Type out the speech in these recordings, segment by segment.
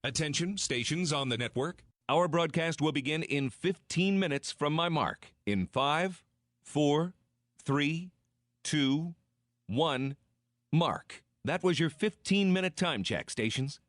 Attention, stations on the network. Our broadcast will begin in 15 minutes from my mark. In 5, 4, 3, 2, 1, mark. That was your 15-minute time check, stations.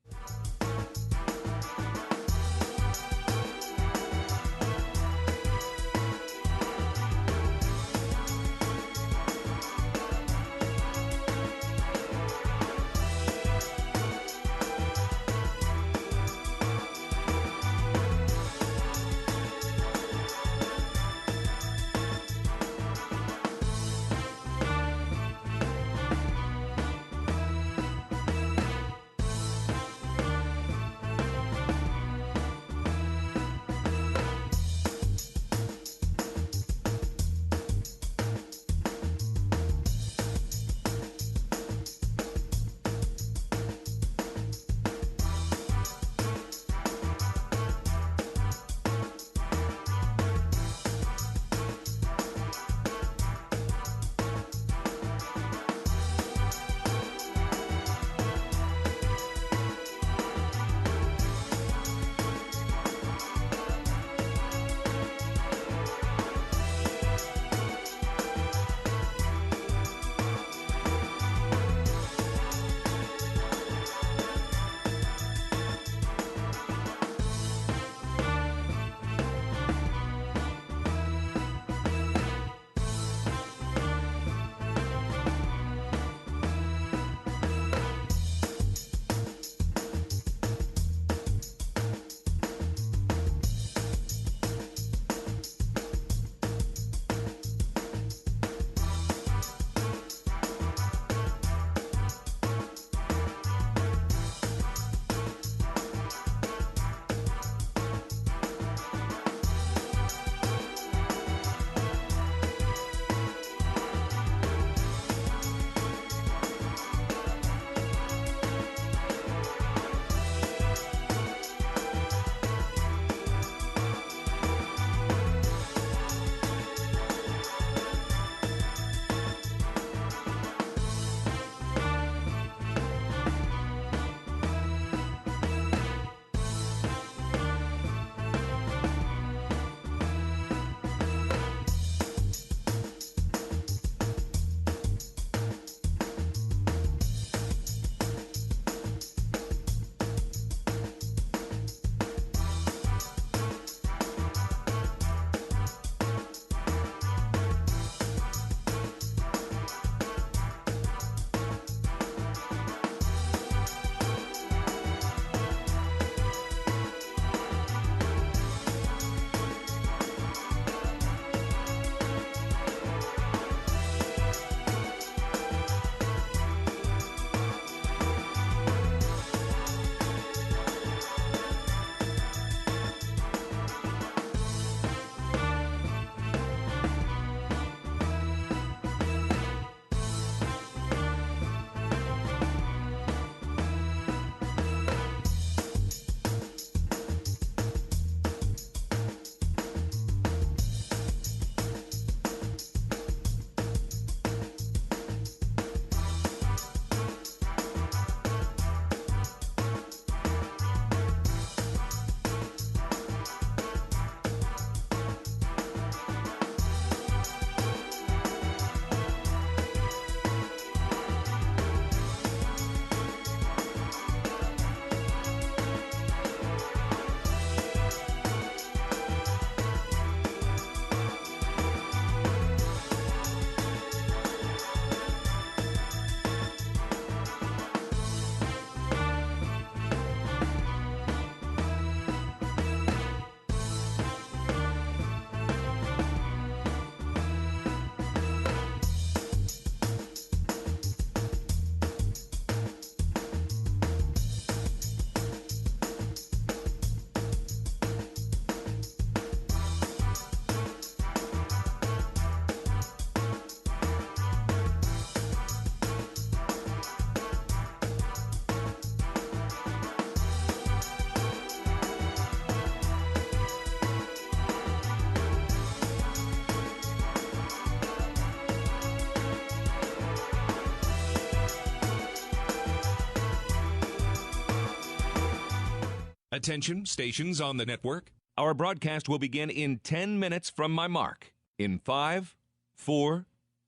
Attention, stations on the network. Our broadcast will begin in 10 minutes from my mark. In 5, 4,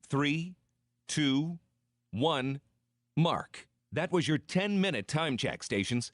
3, 2, 1, mark. That was your 10-minute time check, stations.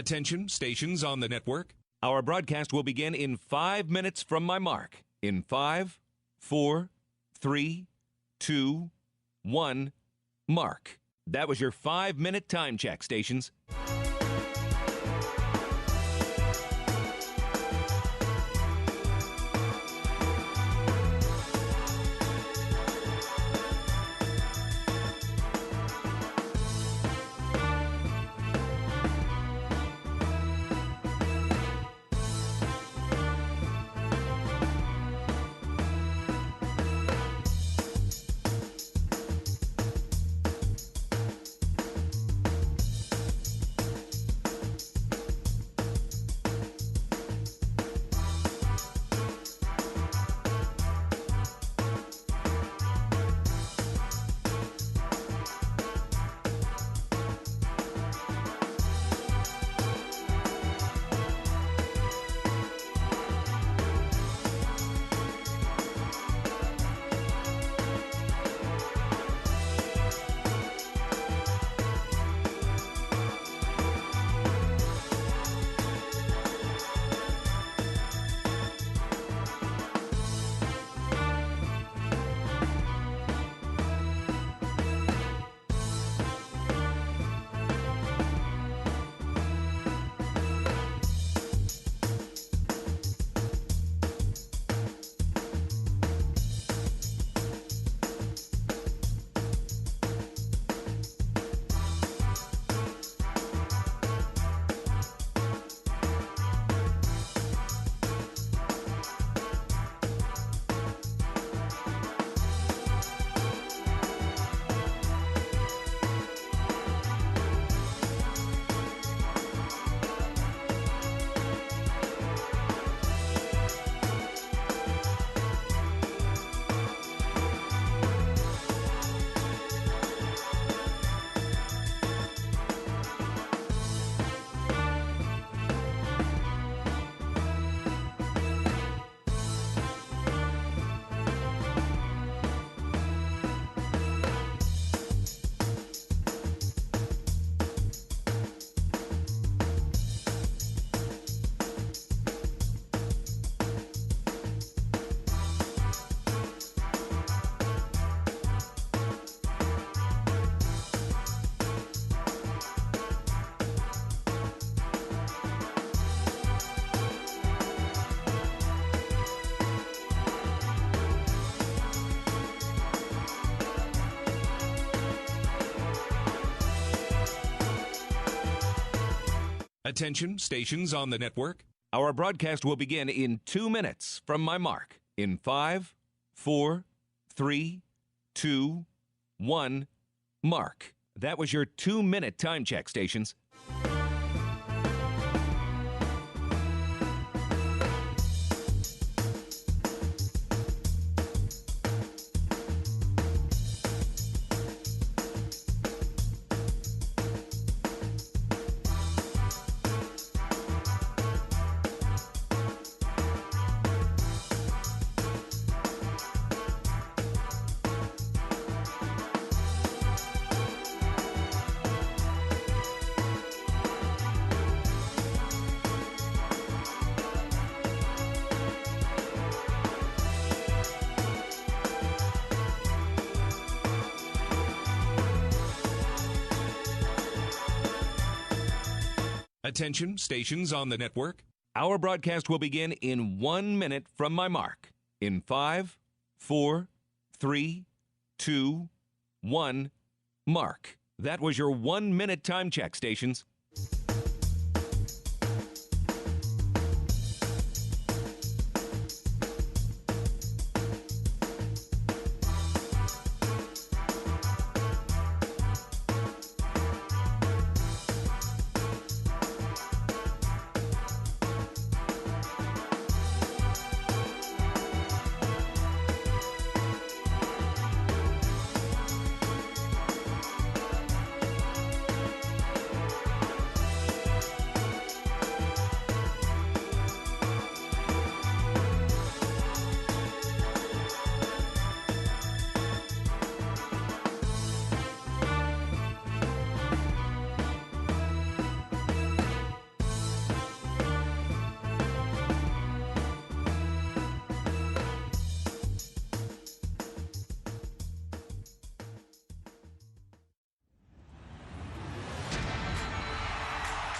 Attention, stations on the network. Our broadcast will begin in 5 minutes from my mark. In 5, 4, 3, 2, 1, mark. That was your 5-minute time check, stations. Attention, stations on the network. Our broadcast will begin in 2 minutes from my mark. In 5, 4, 3, 2, 1, mark. That was your 2-minute time check, stations. Attention, stations on the network. Our broadcast will begin in 1 minute from my mark. In 5, 4, 3, 2, 1, mark. That was your 1-minute time check, stations.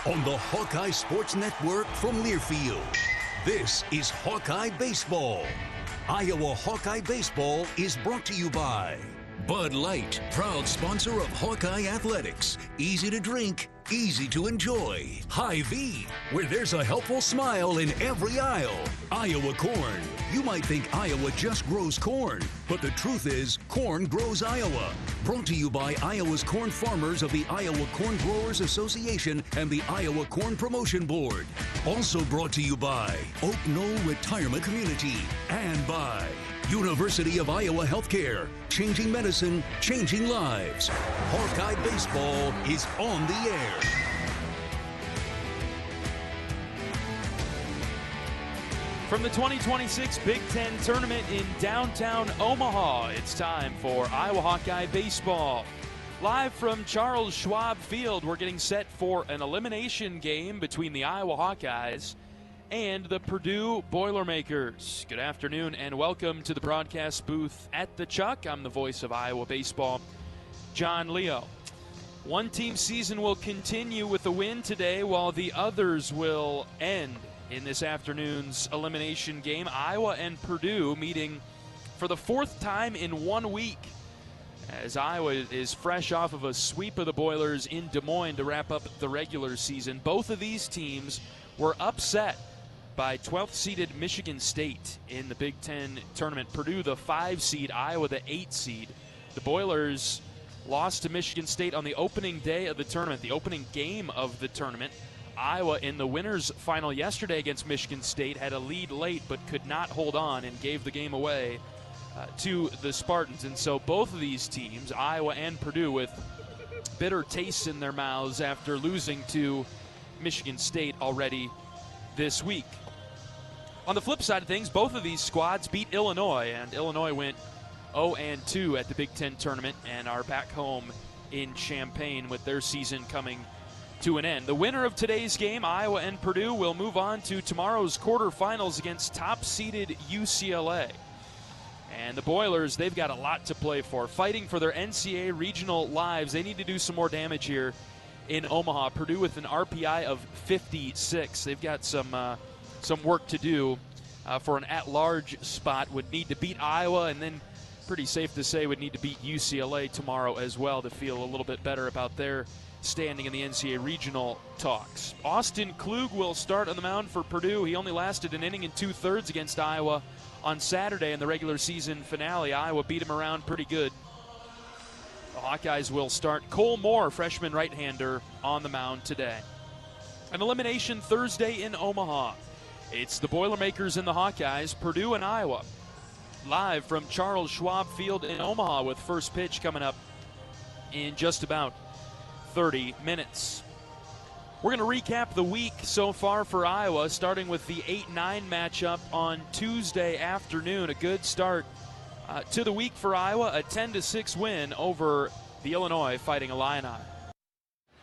on the Hawkeye Sports Network from Learfield. This is Hawkeye Baseball. Iowa Hawkeye Baseball is brought to you by Bud Light, proud sponsor of Hawkeye Athletics. Easy to drink, easy to enjoy. Hy-Vee, where there's a helpful smile in every aisle. Iowa Corn. You might think Iowa just grows corn, but the truth is, corn grows Iowa. Brought to you by Iowa's corn farmers of the Iowa Corn Growers Association and the Iowa Corn Promotion Board. Also brought to you by Oak Knoll Retirement Community and by University of Iowa Healthcare. Changing medicine, changing lives. Hawkeye Baseball is on the air. From the 2026 Big Ten Tournament in downtown Omaha, it's time for Iowa Hawkeye Baseball. Live from Charles Schwab Field, we're getting set for an elimination game between the Iowa Hawkeyes and the Purdue Boilermakers. Good afternoon and welcome to the broadcast booth at the Chuck. I'm the voice of Iowa Baseball, John Leo. One team's season will continue with a win today while the others will end in this afternoon's elimination game. Iowa and Purdue meeting for the fourth time in 1 week, as Iowa is fresh off of a sweep of the Boilers in Des Moines to wrap up the regular season. Both of these teams were upset by 12th seeded Michigan State in the Big Ten tournament. Purdue the 5 seed, Iowa the 8 seed. The Boilers lost to Michigan State on the opening day of the tournament, the opening game of the tournament. Iowa in the winners final yesterday against Michigan State had a lead late but could not hold on and gave the game away to the Spartans. And so both of these teams, Iowa and Purdue, with bitter tastes in their mouths after losing to Michigan State already this week. On the flip side of things, both of these squads beat Illinois, and Illinois went 0-2 at the Big Ten tournament and are back home in Champaign with their season coming to an end. The winner of today's game, Iowa and Purdue, will move on to tomorrow's quarterfinals against top-seeded UCLA. And the Boilers, they've got a lot to play for. Fighting for their NCAA regional lives, they need to do some more damage here in Omaha. Purdue with an RPI of 56. They've got some work to do for an at-large spot. Would need to beat Iowa, and then pretty safe to say would need to beat UCLA tomorrow as well to feel a little bit better about their standing in the NCAA regional talks. Austin Klug will start on the mound for Purdue. He only lasted an inning and 2/3 against Iowa on Saturday in the regular season finale. Iowa beat him around pretty good. The Hawkeyes will start Cole Moore, freshman right-hander, on the mound today. An elimination Thursday in Omaha. It's the Boilermakers and the Hawkeyes, Purdue and Iowa. Live from Charles Schwab Field in Omaha with first pitch coming up in just about 30 minutes. We're going to recap the week so far for Iowa, starting with the 8-9 matchup on Tuesday afternoon. A good start to the week for Iowa, a 10-6 win over the Illinois Fighting Illini.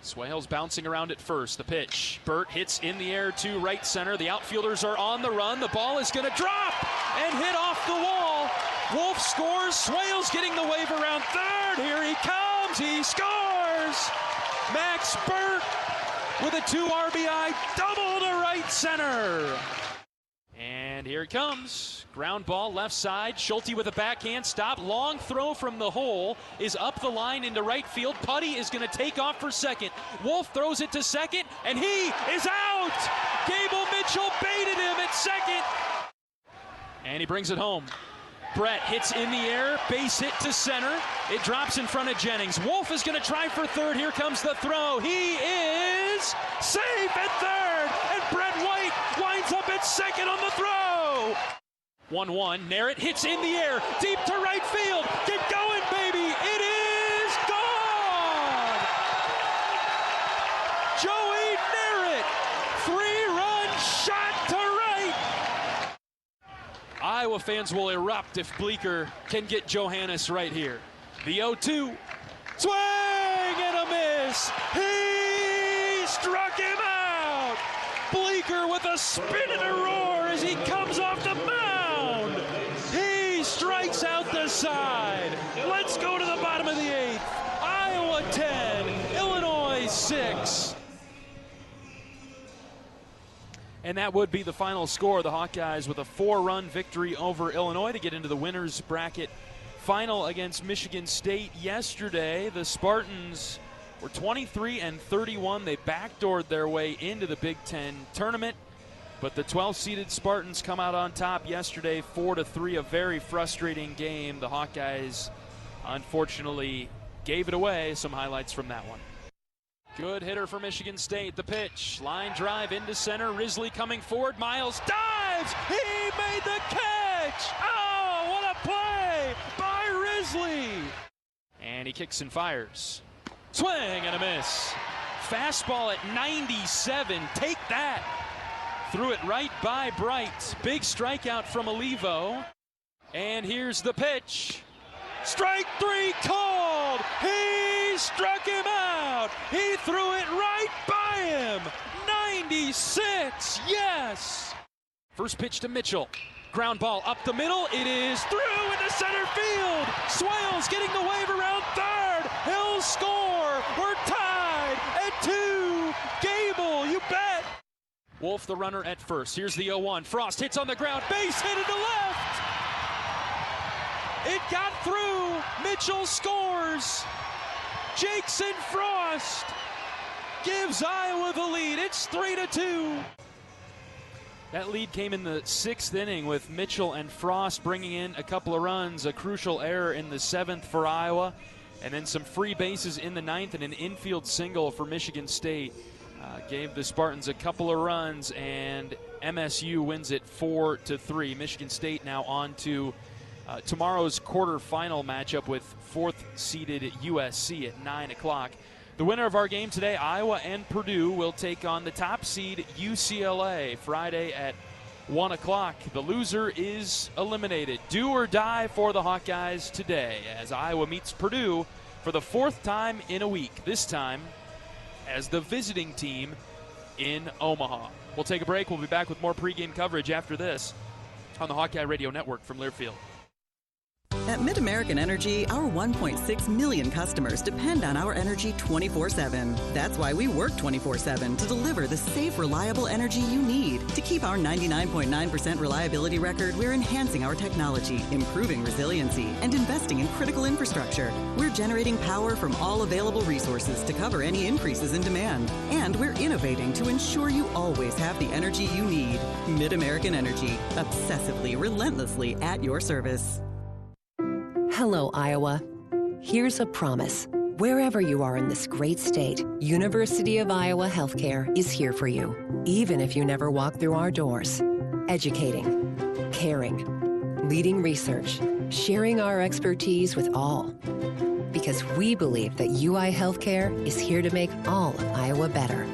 Swales bouncing around at first. The pitch. Burt hits in the air to right center. The outfielders are on the run. The ball is going to drop and hit off the wall. Wolf scores. Swales getting the wave around third. Here he comes. He scores. Max Burt with a 2 RBI double to right center. And here it comes. Ground ball left side. Schulte with a backhand stop. Long throw from the hole is up the line into right field. Putty is going to take off for second. Wolf throws it to second, and he is out. Gable Mitchell baited him at second. And he brings it home. Brett hits in the air, base hit to center. It drops in front of Jennings. Wolf is going to try for third. Here comes the throw. He is safe at third, and Brett White winds up at second on the throw. 1-1. Narrett hits in the air, deep to right field. Get going, baby. It is gone. Joey Narrett, 3-run shot to right. Iowa fans will erupt if Bleeker can get Johannes right here. The 0-2. Swing and a miss. He struck him out. Bleeker with a spin and a roar as he comes off the mound. He strikes out the side. Let's go to the bottom of the 8th. Iowa 10, Illinois 6. And that would be the final score. The Hawkeyes with a 4-run victory over Illinois to get into the winner's bracket final against Michigan State yesterday. The Spartans were 23-31. They backdoored their way into the Big Ten tournament. But the 12-seeded Spartans come out on top yesterday, 4-3, a very frustrating game. The Hawkeyes, unfortunately, gave it away. Some highlights from that one. Good hitter for Michigan State. The pitch, line drive into center. Risley coming forward. Miles dives. He made the catch. Oh, what a play by Risley. And he kicks and fires. Swing and a miss. Fastball at 97. Take that. Threw it right by Bright. Big strikeout from Olivo. And here's the pitch. Strike 3 called. He struck him out. He threw it right by him. 96. Yes. First pitch to Mitchell. Ground ball up the middle. It is through into center field. Swales getting the wave around third. He'll score. We're tied at 2. Gable, you bet. Wolf the runner at first. Here's the 0-1. Frost hits on the ground. Base hit into left. It got through. Mitchell scores. Jackson Frost gives Iowa the lead. It's 3-2. That lead came in the 6th inning with Mitchell and Frost bringing in a couple of runs, a crucial error in the 7th for Iowa, and then some free bases in the 9th and an infield single for Michigan State. Gave the Spartans a couple of runs, and MSU wins it 4-3. Michigan State now on to tomorrow's quarterfinal matchup with 4th-seeded USC at 9 o'clock. The winner of our game today, Iowa and Purdue, will take on the top seed UCLA Friday at 1 o'clock. The loser is eliminated. Do or die for the Hawkeyes today as Iowa meets Purdue for the 4th time in a week, this time as the visiting team in Omaha. We'll take a break. We'll be back with more pregame coverage after this on the Hawkeye Radio Network from Learfield. At MidAmerican Energy, our 1.6 million customers depend on our energy 24/7. That's why we work 24/7 to deliver the safe, reliable energy you need. To keep our 99.9% reliability record, we're enhancing our technology, improving resiliency, and investing in critical infrastructure. We're generating power from all available resources to cover any increases in demand. And we're innovating to ensure you always have the energy you need. MidAmerican Energy, obsessively, relentlessly at your service. Hello, Iowa. Here's a promise. Wherever you are in this great state, University of Iowa Healthcare is here for you, even if you never walk through our doors. Educating, caring, leading research, sharing our expertise with all. Because we believe that UI Healthcare is here to make all of Iowa better.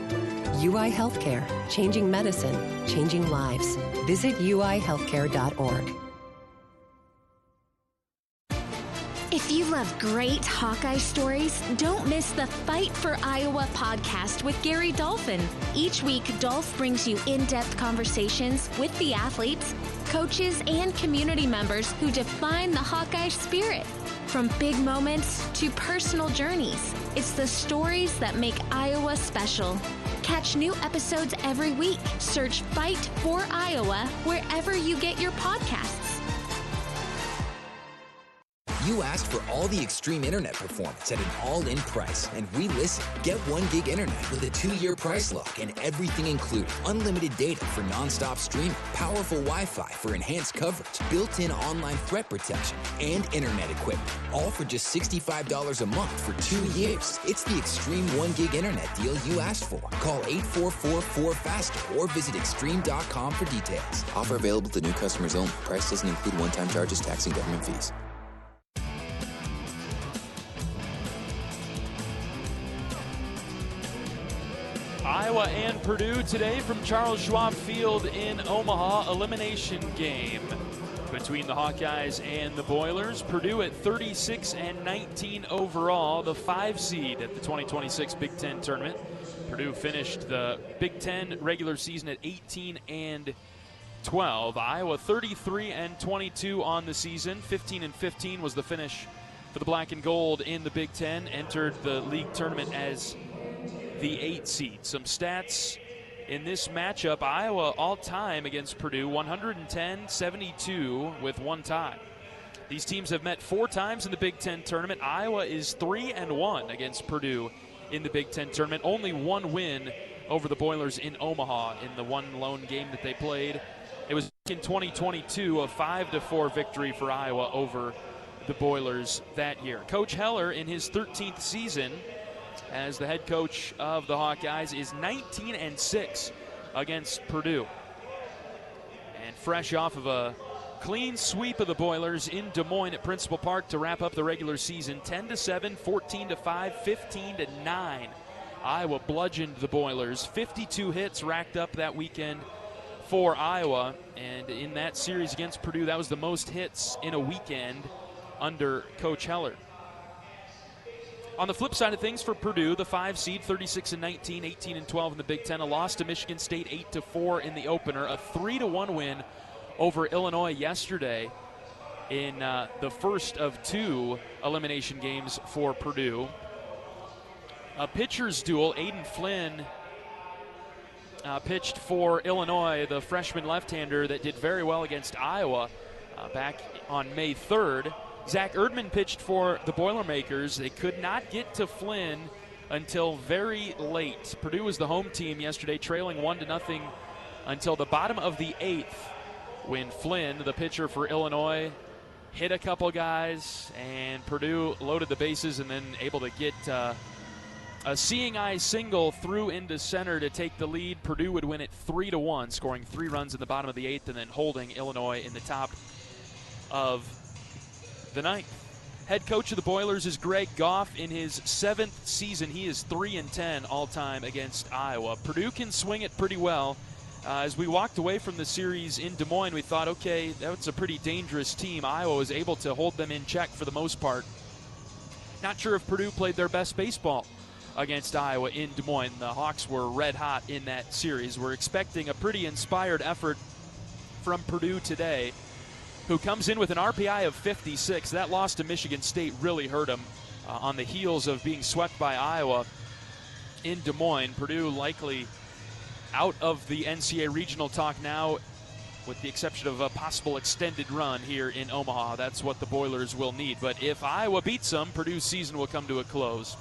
UI Healthcare, changing medicine, changing lives. Visit uihealthcare.org. If you love great Hawkeye stories, don't miss the Fight for Iowa podcast with Gary Dolphin. Each week, Dolph brings you in-depth conversations with the athletes, coaches, and community members who define the Hawkeye spirit. From big moments to personal journeys, it's the stories that make Iowa special. Catch new episodes every week. Search Fight for Iowa wherever you get your podcasts. You asked for all the extreme internet performance at an all-in price, and we listened. Get 1 gig internet with a 2-year price lock and everything included. Unlimited data for non-stop streaming, powerful Wi-Fi for enhanced coverage, built-in online threat protection, and internet equipment. All for just $65 a month for 2 years. It's the extreme 1 gig internet deal you asked for. Call 844-4FASTER or visit extreme.com for details. Offer available to new customers only. Price doesn't include one-time charges, tax, and government fees. Iowa and Purdue today from Charles Schwab Field in Omaha. Elimination game between the Hawkeyes and the Boilers. Purdue at 36-19 overall, the 5 seed at the 2026 Big Ten tournament. Purdue finished the Big Ten regular season at 18-12. Iowa 33-22 on the season. 15-15 was the finish for the Black and Gold in the Big Ten. Entered the league tournament as the 8 seed. Some stats in this matchup. Iowa all-time against Purdue, 110-72 with one tie. These teams have met 4 times in the Big Ten tournament. Iowa is 3-1 against Purdue in the Big Ten tournament. Only one win over the Boilers in Omaha in the one lone game that they played. It was in 2022, a 5-4 victory for Iowa over the Boilers that year. Coach Heller, in his 13th season as the head coach of the Hawkeyes, is 19-6 against Purdue. And fresh off of a clean sweep of the Boilers in Des Moines at Principal Park to wrap up the regular season, 10-7, 14-5, 15-9. Iowa bludgeoned the Boilers. 52 hits racked up that weekend for Iowa, and in that series against Purdue, that was the most hits in a weekend under Coach Heller. On the flip side of things for Purdue, the 5 seed, 36-19, 18-12 in the Big Ten, a loss to Michigan State 8-4 in the opener, a 3-1 win over Illinois yesterday in the first of 2 elimination games for Purdue. A pitcher's duel. Aiden Flynn pitched for Illinois, the freshman left-hander that did very well against Iowa back on May 3rd. Zach Erdman pitched for the Boilermakers. They could not get to Flynn until very late. Purdue was the home team yesterday, trailing 1-0 until the bottom of the 8th, when Flynn, the pitcher for Illinois, hit a couple guys, and Purdue loaded the bases and then able to get a seeing eye single through into center to take the lead. Purdue would win it 3-1, scoring 3 runs in the bottom of the 8th and then holding Illinois in the top of the 9th. Head coach of the Boilers is Greg Goff. In his 7th season, he is 3-10 all-time against Iowa. Purdue can swing it pretty well. As we walked away from the series in Des Moines, we thought, okay, that's a pretty dangerous team. Iowa was able to hold them in check for the most part. Not sure if Purdue played their best baseball against Iowa in Des Moines. The Hawks were red hot in that series. We're expecting a pretty inspired effort from Purdue today, who comes in with an RPI of 56. That loss to Michigan State really hurt them on the heels of being swept by Iowa in Des Moines. Purdue likely out of the NCAA regional talk now, with the exception of a possible extended run here in Omaha. That's what the Boilers will need. But if Iowa beats them, Purdue's season will come to a close.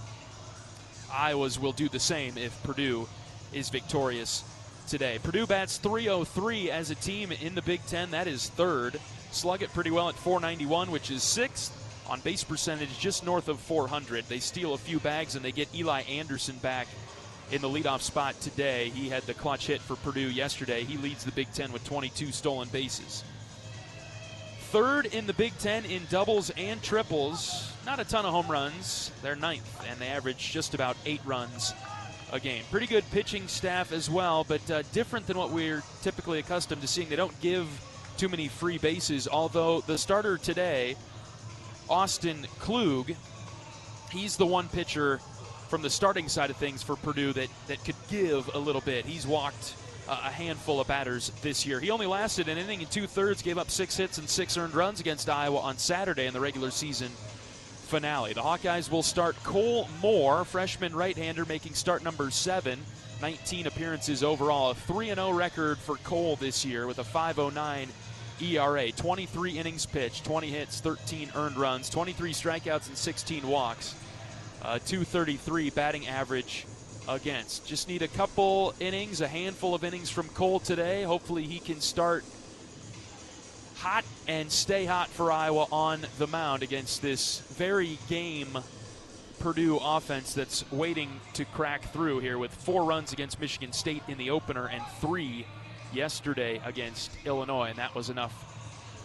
Iowa's will do the same if Purdue is victorious today. Purdue bats .303 as a team in the Big Ten. That is 3rd. Slug it pretty well at .491, which is 6th. On base percentage, just north of .400. They steal a few bags, and they get Eli Anderson back in the leadoff spot today. He had the clutch hit for Purdue yesterday. He leads the Big Ten with 22 stolen bases. 3rd in the Big Ten in doubles and triples. Not a ton of home runs. They're 9th, and they average just about 8 runs a game. Pretty good pitching staff as well, but different than what we're typically accustomed to seeing. They don't give too many free bases, although the starter today, Austin Klug, he's the one pitcher from the starting side of things for Purdue that could give a little bit. He's walked a handful of batters this year. He only lasted an inning and 2/3, gave up 6 hits and 6 earned runs against Iowa on Saturday in the regular season finale. The Hawkeyes will start Cole Moore, freshman right-hander, making start number 7. 19 appearances overall. A 3-0 record for Cole this year with a 5.09 ERA. 23 innings pitched, 20 hits, 13 earned runs, 23 strikeouts, and 16 walks. 233 batting average against. Just need a couple innings, a handful of innings from Cole today. Hopefully he can start hot and stay hot for Iowa on the mound against this very game Purdue offense that's waiting to crack through here, with 4 runs against Michigan State in the opener and 3 yesterday against Illinois, and that was enough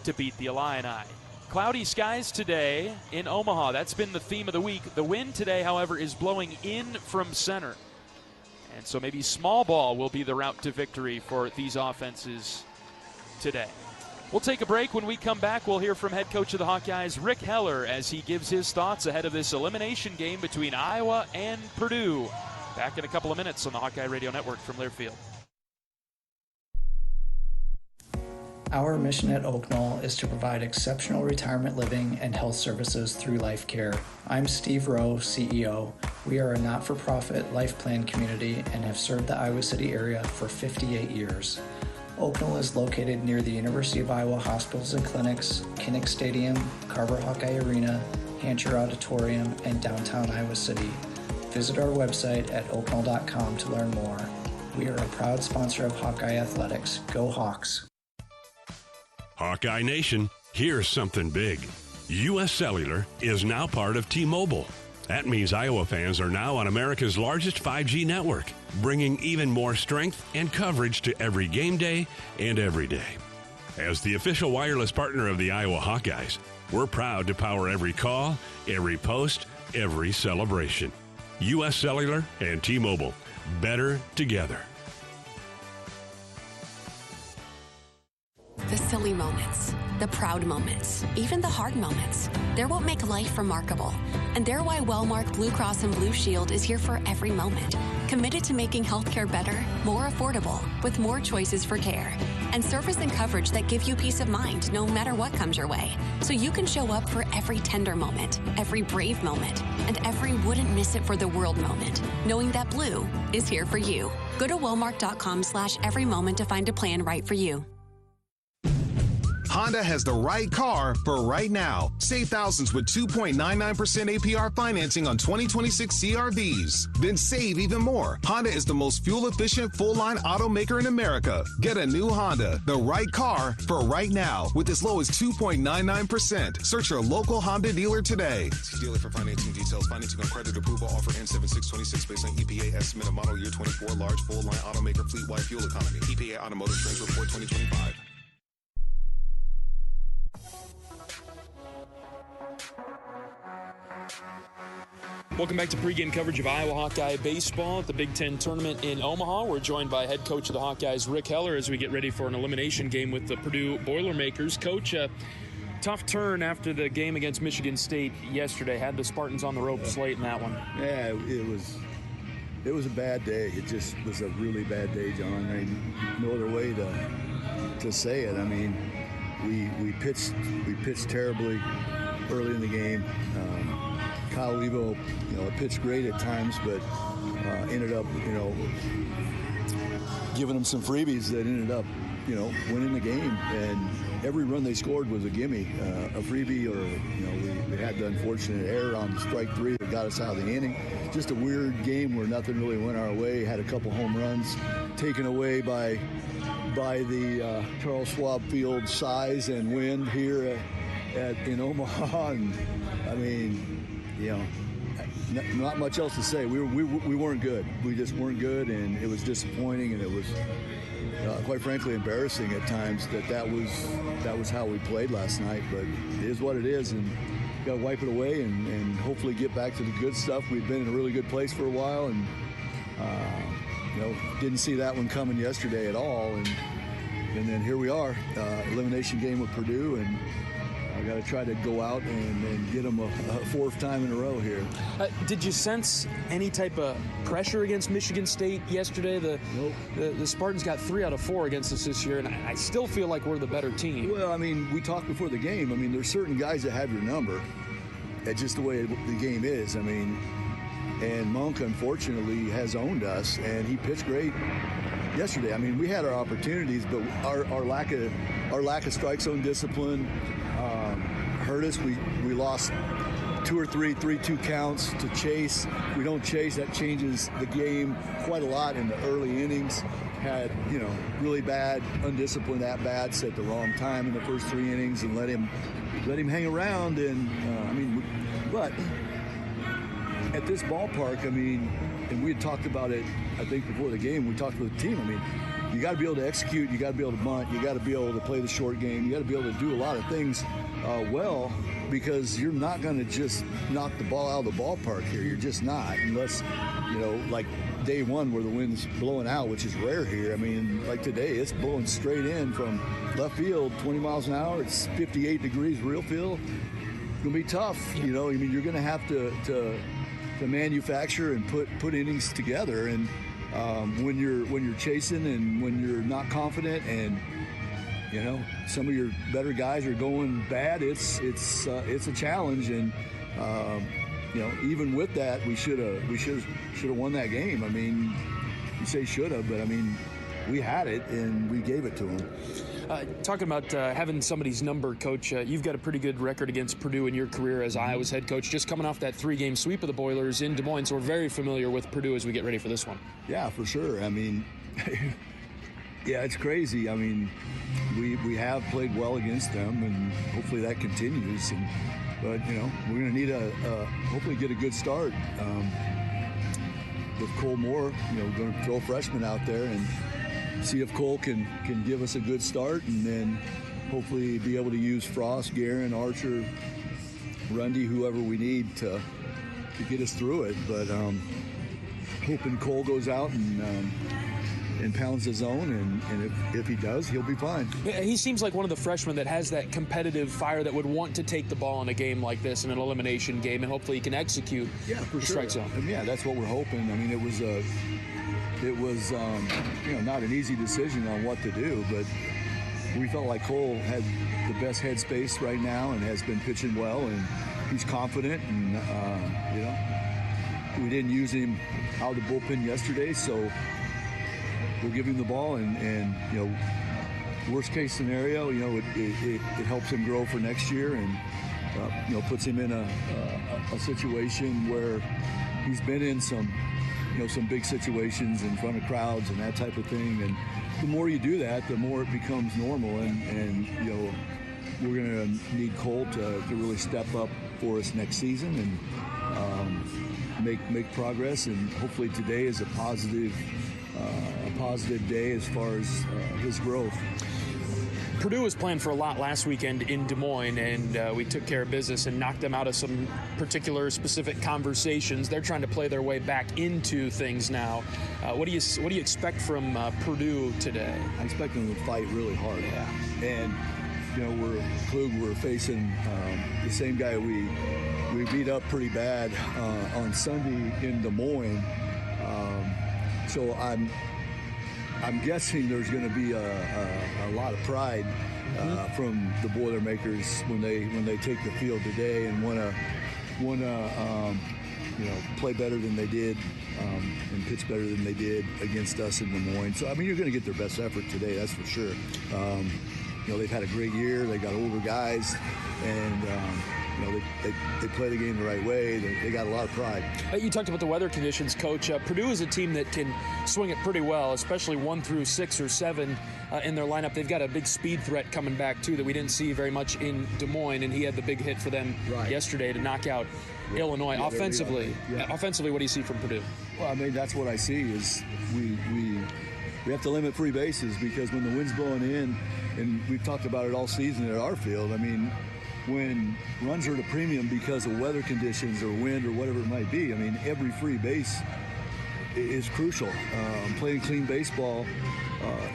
to beat the Illini. Cloudy skies today in Omaha. That's been the theme of the week. The wind today, however, is blowing in from center. And so maybe small ball will be the route to victory for these offenses today. We'll take a break. When we come back, we'll hear from head coach of the Hawkeyes, Rick Heller, as he gives his thoughts ahead of this elimination game between Iowa and Purdue. Back in a couple of minutes on the Hawkeye Radio Network from Learfield. Our mission at Oak Knoll is to provide exceptional retirement living and health services through life care. I'm Steve Rowe, CEO. We are a not-for-profit life plan community and have served the Iowa City area for 58 years. Oaknall is located near the University of Iowa hospitals and clinics, Kinnick Stadium, Carver Hawkeye Arena, Hancher Auditorium, and downtown Iowa City. Visit our website at oaknall.com to learn more. We are a proud sponsor of Hawkeye Athletics. Go Hawks! Hawkeye Nation, here's something big. U.S. Cellular is now part of T-Mobile. That means Iowa fans are now on America's largest 5G network, bringing even more strength and coverage to every game day and every day. As the official wireless partner of the Iowa Hawkeyes, we're proud to power every call, every post, every celebration. U.S. Cellular and T-Mobile, better together. The silly moments, the proud moments, even the hard moments. They're what make life remarkable. And they're why Wellmark Blue Cross and Blue Shield is here for every moment. Committed to making healthcare better, more affordable, with more choices for care. And service and coverage that give you peace of mind no matter what comes your way. So you can show up for every tender moment, every brave moment, and every wouldn't miss it for the world moment, knowing that Blue is here for you. Go to Wellmark.com/every moment to find a plan right for you. Honda has the right car for right now. Save thousands with 2.99% APR financing on 2026 CRVs. Then save even more. Honda is the most fuel-efficient full-line automaker in America. Get a new Honda, the right car for right now, with as low as 2.99%. Search your local Honda dealer today. See dealer for financing details. Financing on credit approval. Offer N7626 based on EPA estimate of model year 24. Large full-line automaker fleet-wide fuel economy. EPA Automotive Trends Report 2025. Welcome back to pregame coverage of Iowa Hawkeye baseball at the Big Ten tournament in Omaha. We're joined by head coach of the Hawkeyes, Rick Heller, as we get ready for an elimination game with the Purdue Boilermakers. Coach, tough turn after the game against Michigan State yesterday. Had the Spartans on the ropes late in that one. Yeah, it was a bad day. It just was a really bad day, John. I mean, no other way to say it. I mean, we pitched terribly early in the game. Kyle Levo, pitched great at times, but ended up, giving them some freebies that ended up, winning the game. And every run they scored was a gimme, a freebie, or, we had the unfortunate error on strike three that got us out of the inning. Just a weird game where nothing really went our way. Had a couple home runs taken away by the Charles Schwab Field size and wind here in Omaha. And I mean, not much else to say. We weren't good. We just weren't good, and it was disappointing, and it was quite frankly embarrassing at times that was how we played last night. But it is what it is, and got to wipe it away and hopefully get back to the good stuff. We've been in a really good place for a while, and didn't see that one coming yesterday at all, and then here we are, elimination game with Purdue, and I got to try to go out and get them a fourth time in a row here. Did you sense any type of pressure against Michigan State yesterday? Nope. The Spartans got 3 out of 4 against us this year, and I still feel like we're the better team. Well, I mean, we talked before the game. I mean, there's certain guys that have your number. That's just the way the game is. I mean, and Monk, unfortunately, has owned us, and he pitched great yesterday. I mean, we had our opportunities, but our lack of strike zone discipline hurt us. We lost 2 or 3-2 counts to chase. We don't chase. That changes the game quite a lot in the early innings. Had really bad, undisciplined at-bats at the wrong time in the first 3 innings, and let him hang around. And but at this ballpark, and we had talked about it, I think, before the game. We talked with the team. You got to be able to execute. You got to be able to bunt. You got to be able to play the short game. You got to be able to do a lot of things well, because you're not going to just knock the ball out of the ballpark here. You're just not, unless, like day one where the wind's blowing out, which is rare here. Like today, it's blowing straight in from left field, 20 miles an hour. It's 58 degrees real field. It's going to be tough. You're going to have to manufacture and put innings together. And when you're chasing and when you're not confident, and some of your better guys are going bad, it's a challenge. And even with that, we should have won that game. I mean, you say should have, but I mean, we had it and we gave it to them. Talking about having somebody's number, Coach, you've got a pretty good record against Purdue in your career as Iowa's head coach, just coming off that 3-game sweep of the Boilers in Des Moines, so we're very familiar with Purdue as we get ready for this one. Yeah, for sure. I mean, yeah, it's crazy. I mean, we have played well against them, and hopefully that continues. But, we're going to need hopefully get a good start. With Cole Moore, going to throw a freshman out there and see if Cole can give us a good start, and then hopefully be able to use Frost, Guerin, Archer, Rundy, whoever we need to get us through it. But hoping Cole goes out and pounds the zone, and if he does, he'll be fine. Yeah, he seems like one of the freshmen that has that competitive fire that would want to take the ball in a game like this, in an elimination game, and hopefully he can execute the strike zone. And yeah, that's what we're hoping. I mean, it was not an easy decision on what to do, but we felt like Cole had the best headspace right now and has been pitching well, and he's confident, and we didn't use him out of the bullpen yesterday, so we'll give him the ball, and worst case scenario, it helps him grow for next year, and puts him in a situation where he's been in some big situations in front of crowds and that type of thing. And the more you do that, the more it becomes normal. And we're going to need Cole to really step up for us next season and make progress. And hopefully today is a positive day as far as his growth. Purdue was playing for a lot last weekend in Des Moines, and we took care of business and knocked them out of some particular specific conversations. They're trying to play their way back into things now. What do you expect from Purdue today? I expect them to fight really hard. Yeah. And we're facing the same guy we beat up pretty bad on Sunday in Des Moines. So I'm guessing there's going to be a lot of pride from the Boilermakers when they take the field today and want to play better than they did and pitch better than they did against us in Des Moines. So I mean, you're going to get their best effort today, that's for sure. They've had a great year. They got older guys, and they play the game the right way. They got a lot of pride. You talked about the weather conditions, Coach. Purdue is a team that can swing it pretty well, especially 1 through 6 or 7 in their lineup. They've got a big speed threat coming back, too, that we didn't see very much in Des Moines, and he had the big hit for them yesterday to knock out Illinois. Offensively, what do you see from Purdue? Well, I mean, that's what I see is we have to limit free bases, because when the wind's blowing in, and we've talked about it all season at our field, I mean, when runs are at a premium because of weather conditions or wind or whatever it might be, I mean, every free base is crucial. Playing clean baseball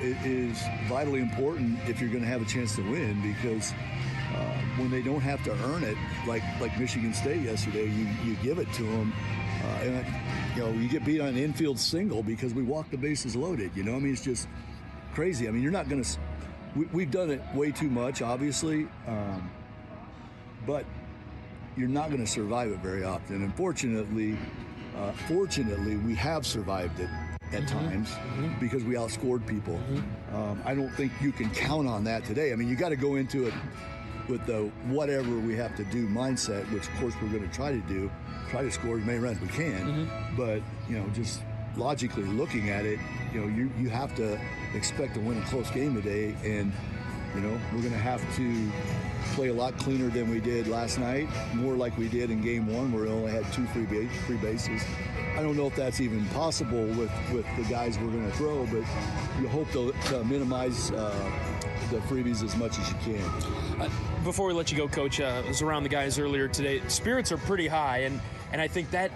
is vitally important if you're going to have a chance to win, because when they don't have to earn it, like Michigan State yesterday, you give it to them. And you get beat on an infield single because we walk the bases loaded. I mean, it's just crazy. I mean, you're not going to. We've done it way too much, obviously, but you're not going to survive it very often. And fortunately, we have survived it at times because we outscored people. I don't think you can count on that today. I mean, you got to go into it with the whatever we have to do mindset, which of course we're going to try to score as many runs as we can. But just logically looking at it, you have to expect to win a close game today, and we're going to have to play a lot cleaner than we did last night, more like we did in game 1, where we only had 2 free bases. I don't know if that's even possible with the guys we're going to throw, but you hope to minimize the freebies as much as you can. Before we let you go, Coach, I was around the guys earlier today. Spirits are pretty high, and I think that,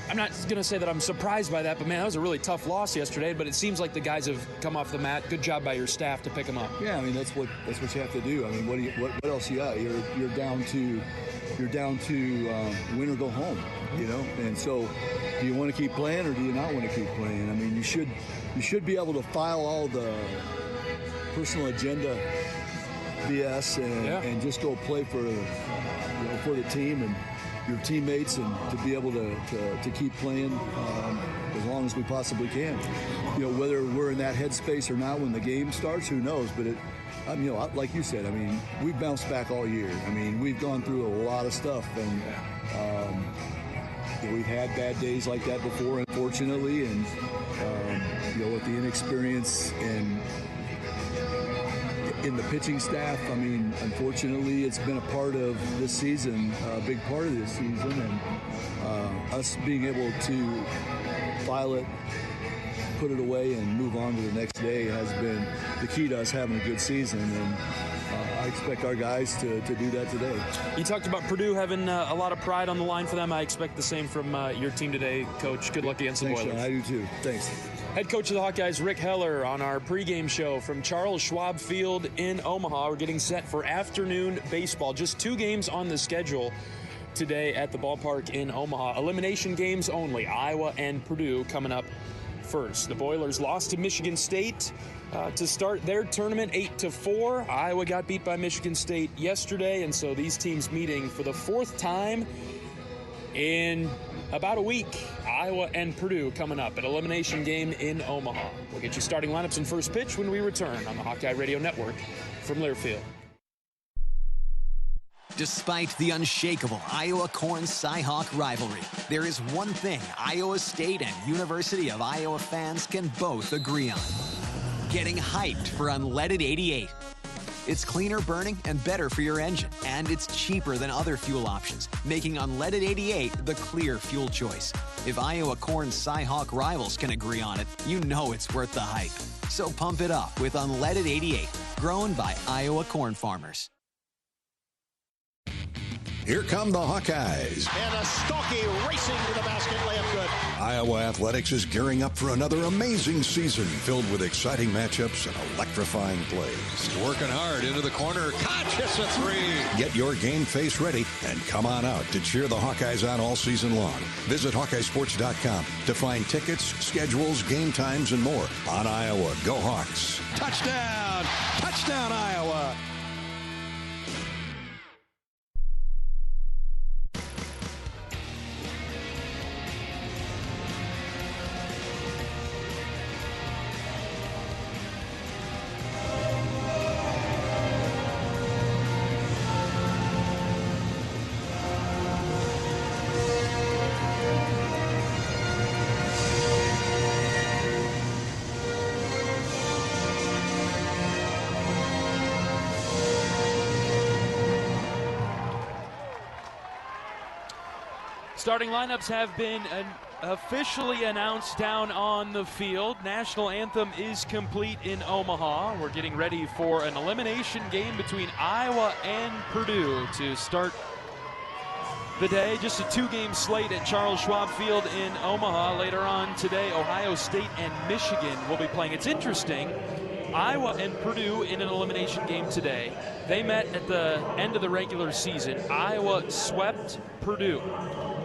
I'm not going to say that I'm surprised by that, but man, that was a really tough loss yesterday. But it seems like the guys have come off the mat. Good job by your staff to pick them up. Yeah, I mean, that's what you have to do. I mean, what else you got? You're down to win or go home, And so, do you want to keep playing or do you not want to keep playing? I mean, you should be able to file all the personal agenda BS and just go play for the team your teammates and to be able to keep playing as long as we possibly can. You know, whether we're in that headspace or not when the game starts, who knows? But you know, like you said, I mean, we've bounced back all year. I mean, we've gone through a lot of stuff, and you know, we've had bad days like that before, unfortunately, and you know, with the inexperience and in the pitching staff, I mean, unfortunately, it's been a part of this season, a big part of this season, and us being able to file it, put it away, and move on to the next day has been the key to us having a good season, and I expect our guys to do that today. You talked about Purdue having a lot of pride on the line for them. I expect the same from your team today, Coach. Good luck against the Boilers. Sean, I do too. Thanks. Head coach of the Hawkeyes, Rick Heller, on our pregame show from Charles Schwab Field in Omaha. We're getting set for afternoon baseball. Just 2 games on the schedule today at the ballpark in Omaha. Elimination games only. Iowa and Purdue coming up first. The Boilers lost to Michigan State to start their tournament 8-4. Iowa got beat by Michigan State yesterday, and so these teams meeting for the 4th time in about a week. Iowa and Purdue coming up, an elimination game in Omaha. We'll get you starting lineups and first pitch when we return on the Hawkeye Radio Network from Learfield. Despite the unshakable Iowa-Corn Cy-Hawk rivalry, there is one thing Iowa State and University of Iowa fans can both agree on: getting hyped for Unleaded 88. It's cleaner burning and better for your engine, and it's cheaper than other fuel options, making Unleaded 88 the clear fuel choice. If Iowa Corn Cy-Hawk rivals can agree on it, you know it's worth the hype. So pump it up with Unleaded 88, grown by Iowa corn farmers. Here come the Hawkeyes. And a Stockie racing to the basket, layup good. Iowa Athletics is gearing up for another amazing season filled with exciting matchups and electrifying plays. Working hard into the corner. Koch hits a 3. Get your game face ready and come on out to cheer the Hawkeyes on all season long. Visit HawkeyeSports.com to find tickets, schedules, game times, and more on Iowa. Go Hawks. Touchdown! Touchdown, Iowa! Starting lineups have been officially announced down on the field. National anthem is complete in Omaha. We're getting ready for an elimination game between Iowa and Purdue to start the day. Just a 2-game slate at Charles Schwab Field in Omaha. Later on today, Ohio State and Michigan will be playing. It's interesting. Iowa and Purdue in an elimination game today. They met at the end of the regular season. Iowa swept Purdue.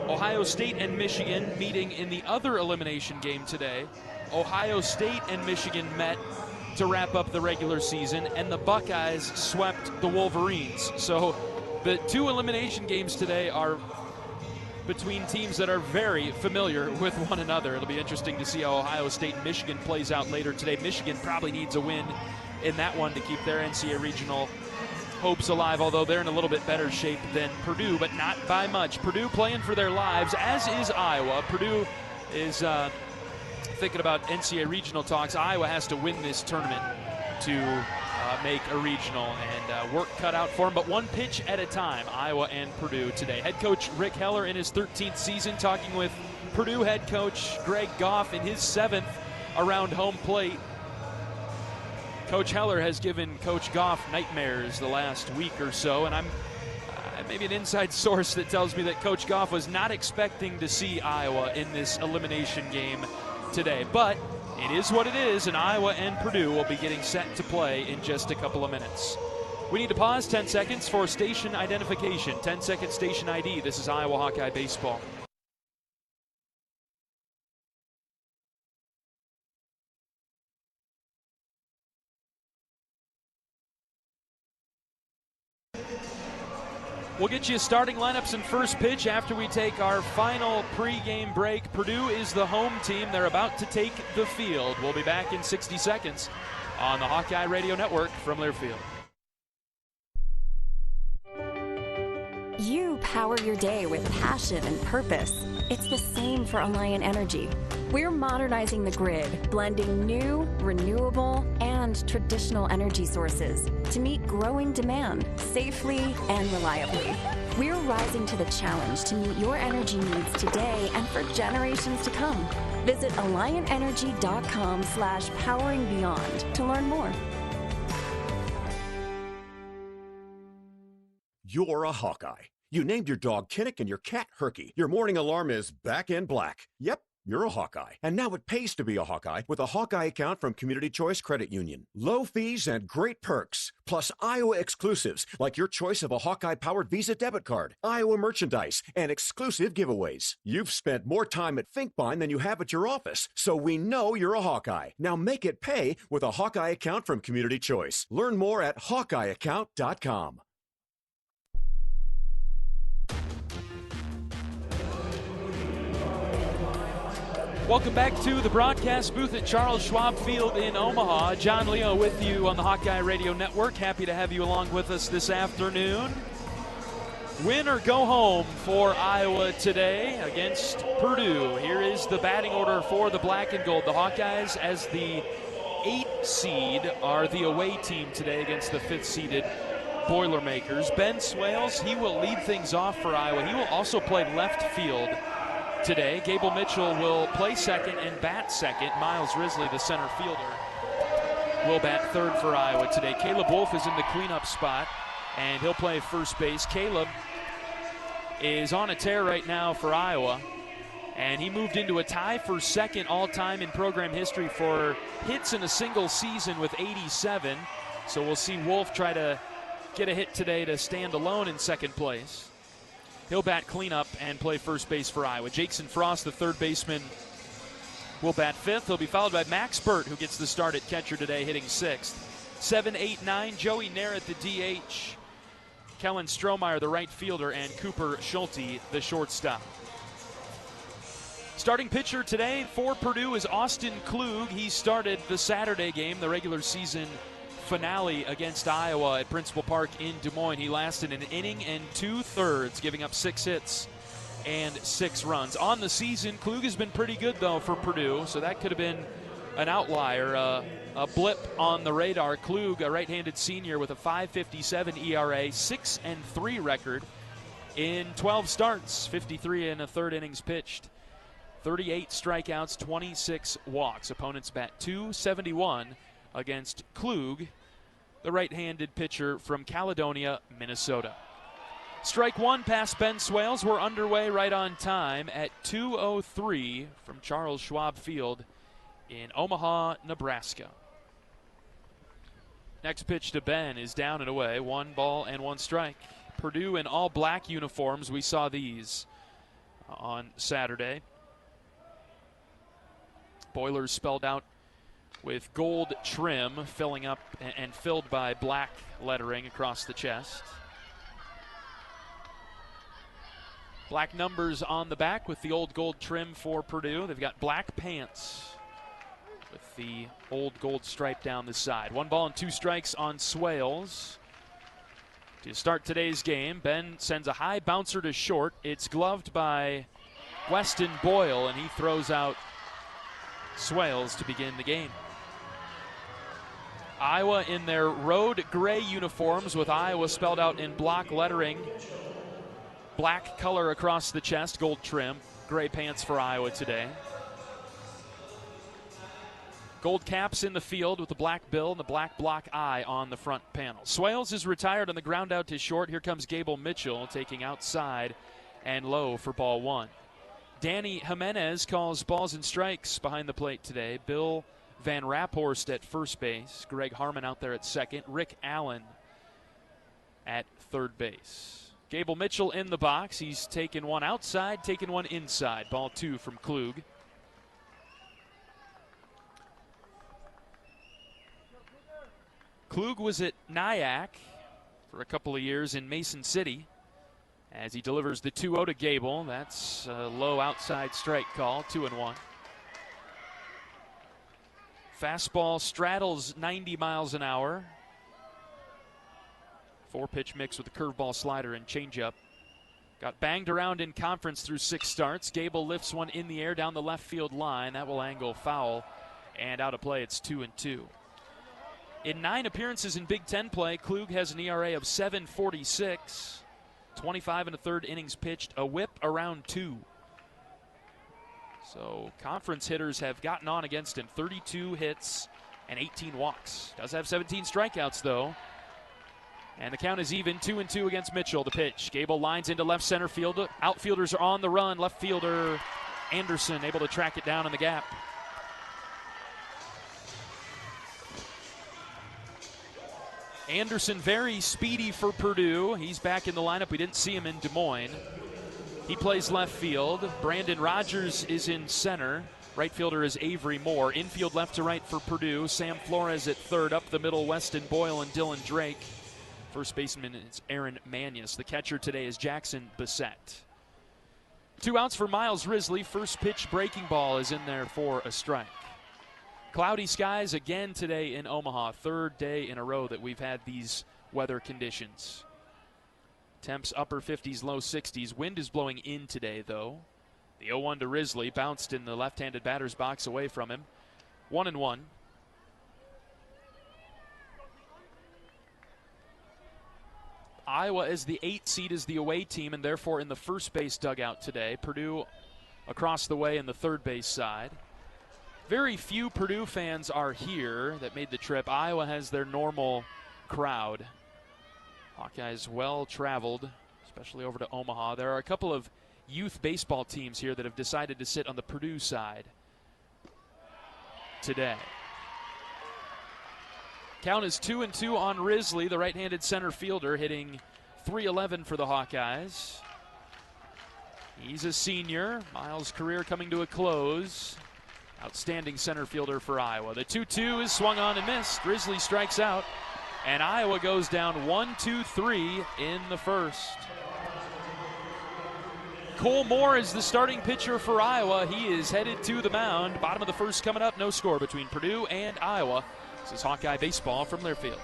Ohio State and Michigan meeting in the other elimination game today. Ohio State and Michigan met to wrap up the regular season, and the Buckeyes swept the Wolverines. So the 2 elimination games today are between teams that are very familiar with one another. It'll be interesting to see how Ohio State and Michigan plays out later today. Michigan probably needs a win in that one to keep their NCAA regional hopes alive, although they're in a little bit better shape than Purdue, but not by much. Purdue playing for their lives, as is Iowa. Purdue is thinking about NCAA regional talks. Iowa has to win this tournament to make a regional, and work cut out for them, but 1 pitch at a time, Iowa and Purdue today. Head coach Rick Heller in his 13th season, talking with Purdue head coach Greg Goff in his 7th around home plate. Coach Heller has given Coach Goff nightmares the last week or so, and I'm maybe an inside source that tells me that Coach Goff was not expecting to see Iowa in this elimination game today. But it is what it is, and Iowa and Purdue will be getting set to play in just a couple of minutes. We need to pause 10 seconds for station identification. 10-second station ID. This is Iowa Hawkeye Baseball. We'll get you starting lineups and first pitch after we take our final pregame break. Purdue is the home team. They're about to take the field. We'll be back in 60 seconds on the Hawkeye Radio Network from Learfield. You power your day with passion and purpose. It's the same for Alliant Energy. We're modernizing the grid, blending new, renewable, and traditional energy sources to meet growing demand safely and reliably. We're rising to the challenge to meet your energy needs today and for generations to come. Visit AlliantEnergy.com/poweringBeyond to learn more. You're a Hawkeye. You named your dog Kinnick and your cat Herky. Your morning alarm is back in black. Yep, you're a Hawkeye. And now it pays to be a Hawkeye with a Hawkeye account from Community Choice Credit Union. Low fees and great perks, plus Iowa exclusives like your choice of a Hawkeye-powered Visa debit card, Iowa merchandise, and exclusive giveaways. You've spent more time at Finkbine than you have at your office, so we know you're a Hawkeye. Now make it pay with a Hawkeye account from Community Choice. Learn more at HawkeyeAccount.com. Welcome back to the broadcast booth at Charles Schwab Field in Omaha. John Leo with you on the Hawkeye Radio Network. Happy to have you along with us this afternoon. Win or go home for Iowa today against Purdue. Here is the batting order for the black and gold. The Hawkeyes, as the 8th seed, are the away team today against the 5th-seeded Boilermakers. Ben Swales, he will lead things off for Iowa. He will also play left field today. Gable Mitchell will play second and bat second. Miles Risley, the center fielder, will bat third for Iowa today. Caleb Wolf is in the cleanup spot, and he'll play first base. Caleb is on a tear right now for Iowa, and he moved into a tie for second all-time in program history for hits in a single season with 87. So we'll see Wolf try to get a hit today to stand alone in second place. He'll bat cleanup and play first base for Iowa. Jackson Frost, the third baseman, will bat fifth. He'll be followed by Max Burt, who gets the start at catcher today, hitting sixth. 7, 8, 9, Joey Nair at the DH. Kellen Strohmeyer, the right fielder, and Cooper Schulte, the shortstop. Starting pitcher today for Purdue is Austin Klug. He started the Saturday game, the regular season finale against Iowa at Principal Park in Des Moines. He lasted an inning and 2/3, giving up 6 hits and 6 runs. On the season, Klug has been pretty good, though, for Purdue, so that could have been an outlier, a blip on the radar. Klug, a right-handed senior with a 5.57 ERA, 6-3 record in 12 starts, 53 and a third innings pitched, 38 strikeouts, 26 walks. Opponents bat .271 against Klug, the right-handed pitcher from Caledonia, Minnesota. Strike one past Ben Swales. We're underway right on time at 2:03 from Charles Schwab Field in Omaha, Nebraska. Next pitch to Ben is down and away. 1 ball and 1 strike. Purdue in all black uniforms. We saw these on Saturday. Boilers spelled out with gold trim, filling up and filled by black lettering across the chest. Black numbers on the back with the old gold trim for Purdue. They've got black pants with the old gold stripe down the side. 1 ball and 2 strikes on Swales. To start today's game, Ben sends a high bouncer to short. It's gloved by Weston Boyle, and he throws out Swales to begin the game. Iowa in their road gray uniforms with Iowa spelled out in block lettering. Black color across the chest, gold trim. Gray pants for Iowa today. Gold caps in the field with the black bill and the black block eye on the front panel. Swales is retired on the ground out to short. Here comes Gable Mitchell taking outside and low for ball 1. Danny Jimenez calls balls and strikes behind the plate today. Bill Van Raphorst at first base. Greg Harmon out there at second. Rick Allen at third base. Gable Mitchell in the box. He's taken one outside, taken one inside. Ball 2 from Klug. Klug was at Nyack for a couple of years in Mason City. as he delivers the 2-0 to Gable. That's a low outside strike call, 2-1. Fastball straddles 90 miles an hour. 4-pitch mix with a curveball, slider, and changeup. Got banged around in conference through 6 starts. Gable lifts one in the air down the left field line. That will angle foul and out of play. It's 2-2. In 9 appearances in Big Ten play, Klug has an ERA of 7.46. 25 1/3 innings pitched, a whip around 2. So conference hitters have gotten on against him. 32 hits and 18 walks. Does have 17 strikeouts, though. And the count is even, 2-2 against Mitchell. The pitch. Gable lines into left center field. Outfielders are on the run. Left fielder Anderson able to track it down in the gap. Anderson very speedy for Purdue. He's back in the lineup. We didn't see him in Des Moines. He plays left field. Brandon Rogers is in center. Right fielder is Avery Moore. Infield left to right for Purdue. Sam Flores at third. Up the middle, Weston Boyle and Dylan Drake. First baseman is Aaron Manius. The catcher today is Jackson Bissett. 2 outs for Miles Risley. First pitch breaking ball is in there for a strike. Cloudy skies again today in Omaha. 3rd day in a row that we've had these weather conditions. Temps upper 50s, low 60s. Wind is blowing in today, though. The 0-1 to Risley, bounced in the left-handed batter's box away from him. 1-1. Iowa as the 8th seed is the away team, and therefore in the first base dugout today. Purdue across the way in the third base side. Very few Purdue fans are here that made the trip. Iowa has their normal crowd. Hawkeyes well traveled, especially over to Omaha. There are a couple of youth baseball teams here that have decided to sit on the Purdue side today. Count is 2-2 on Risley, the right-handed center fielder, hitting .311 for the Hawkeyes. He's a senior. Miles' career coming to a close. Outstanding center fielder for Iowa. The 2-2 is swung on and missed. Risley strikes out, and Iowa goes down 1-2-3 in the first. Cole Moore is the starting pitcher for Iowa. He is headed to the mound. Bottom of the first coming up. No score between Purdue and Iowa. This is Hawkeye Baseball from Learfield.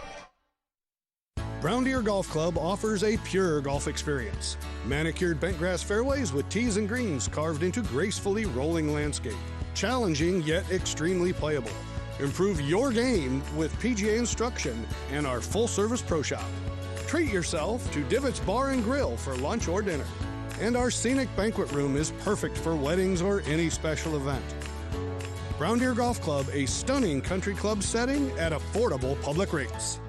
Brown Deer Golf Club offers a pure golf experience. Manicured bentgrass fairways with tees and greens carved into gracefully rolling landscape. Challenging yet extremely playable. Improve your game with PGA instruction and our full-service pro shop. Treat yourself to Divots Bar and Grill for lunch or dinner. And our scenic banquet room is perfect for weddings or any special event. Brown Deer Golf Club, a stunning country club setting at affordable public rates.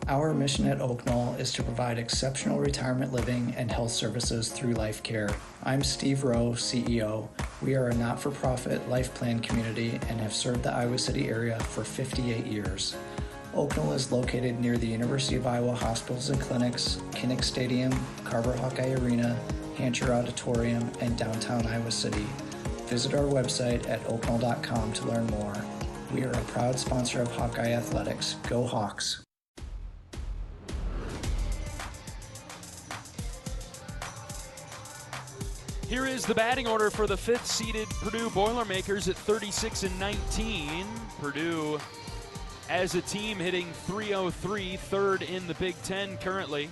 Our mission at Oak Knoll is to provide exceptional retirement living and health services through Life Care. I'm Steve Rowe, CEO. We are a not-for-profit life plan community and have served the Iowa City area for 58 years. Oak Knoll is located near the University of Iowa hospitals and clinics, Kinnick Stadium, Carver Hawkeye Arena, Hancher Auditorium, and downtown Iowa City. Visit our website at oakknoll.com to learn more. We are a proud sponsor of Hawkeye Athletics. Go Hawks! Here is the batting order for the 5th-seeded Purdue Boilermakers at 36-19. Purdue, as a team, hitting .303, 3rd in the Big Ten currently.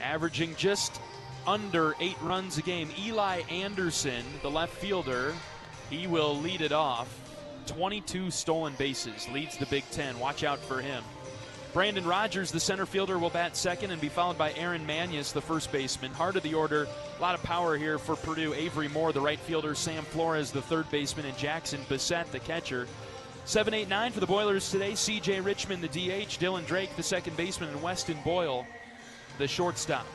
Averaging just under 8 runs a game. Eli Anderson, the left fielder, he will lead it off. 22 stolen bases, leads the Big Ten. Watch out for him. Brandon Rogers, the center fielder, will bat second and be followed by Aaron Manius, the first baseman. Heart of the order, a lot of power here for Purdue. Avery Moore, the right fielder, Sam Flores, the third baseman, and Jackson Bissett, the catcher. 7, 8, 9 for the Boilers today. C.J. Richmond, the DH. Dylan Drake, the second baseman, and Weston Boyle, the shortstop.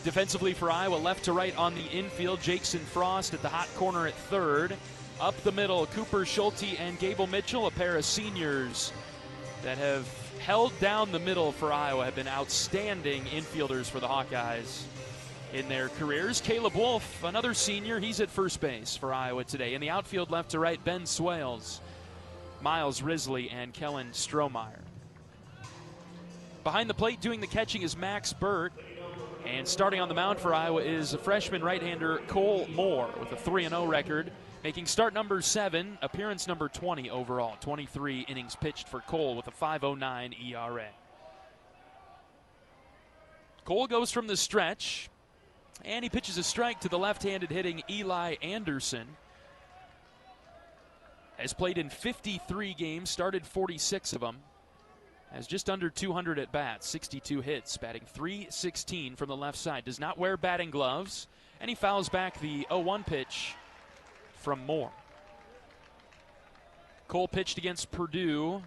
Defensively for Iowa, left to right on the infield, Jackson Frost at the hot corner at third. Up the middle, Cooper Schulte and Gable Mitchell, a pair of seniors that have held down the middle for Iowa, have been outstanding infielders for the Hawkeyes in their careers. Caleb Wolf, another senior, he's at first base for Iowa today. In the outfield, left to right, Ben Swales, Miles Risley, and Kellen Strohmeyer. Behind the plate doing the catching is Max Burt. And starting on the mound for Iowa is a freshman right-hander Cole Moore with a 3-0 record, making start number 7, appearance number 20 overall. 23 innings pitched for Cole with a 5.09 ERA. Cole goes from the stretch, and he pitches a strike to the left-handed hitting Eli Anderson. Has played in 53 games, started 46 of them. Has just under 200 at bats, 62 hits, batting .316 from the left side. Does not wear batting gloves, and he fouls back the 0-1 pitch from Moore. Cole pitched against Purdue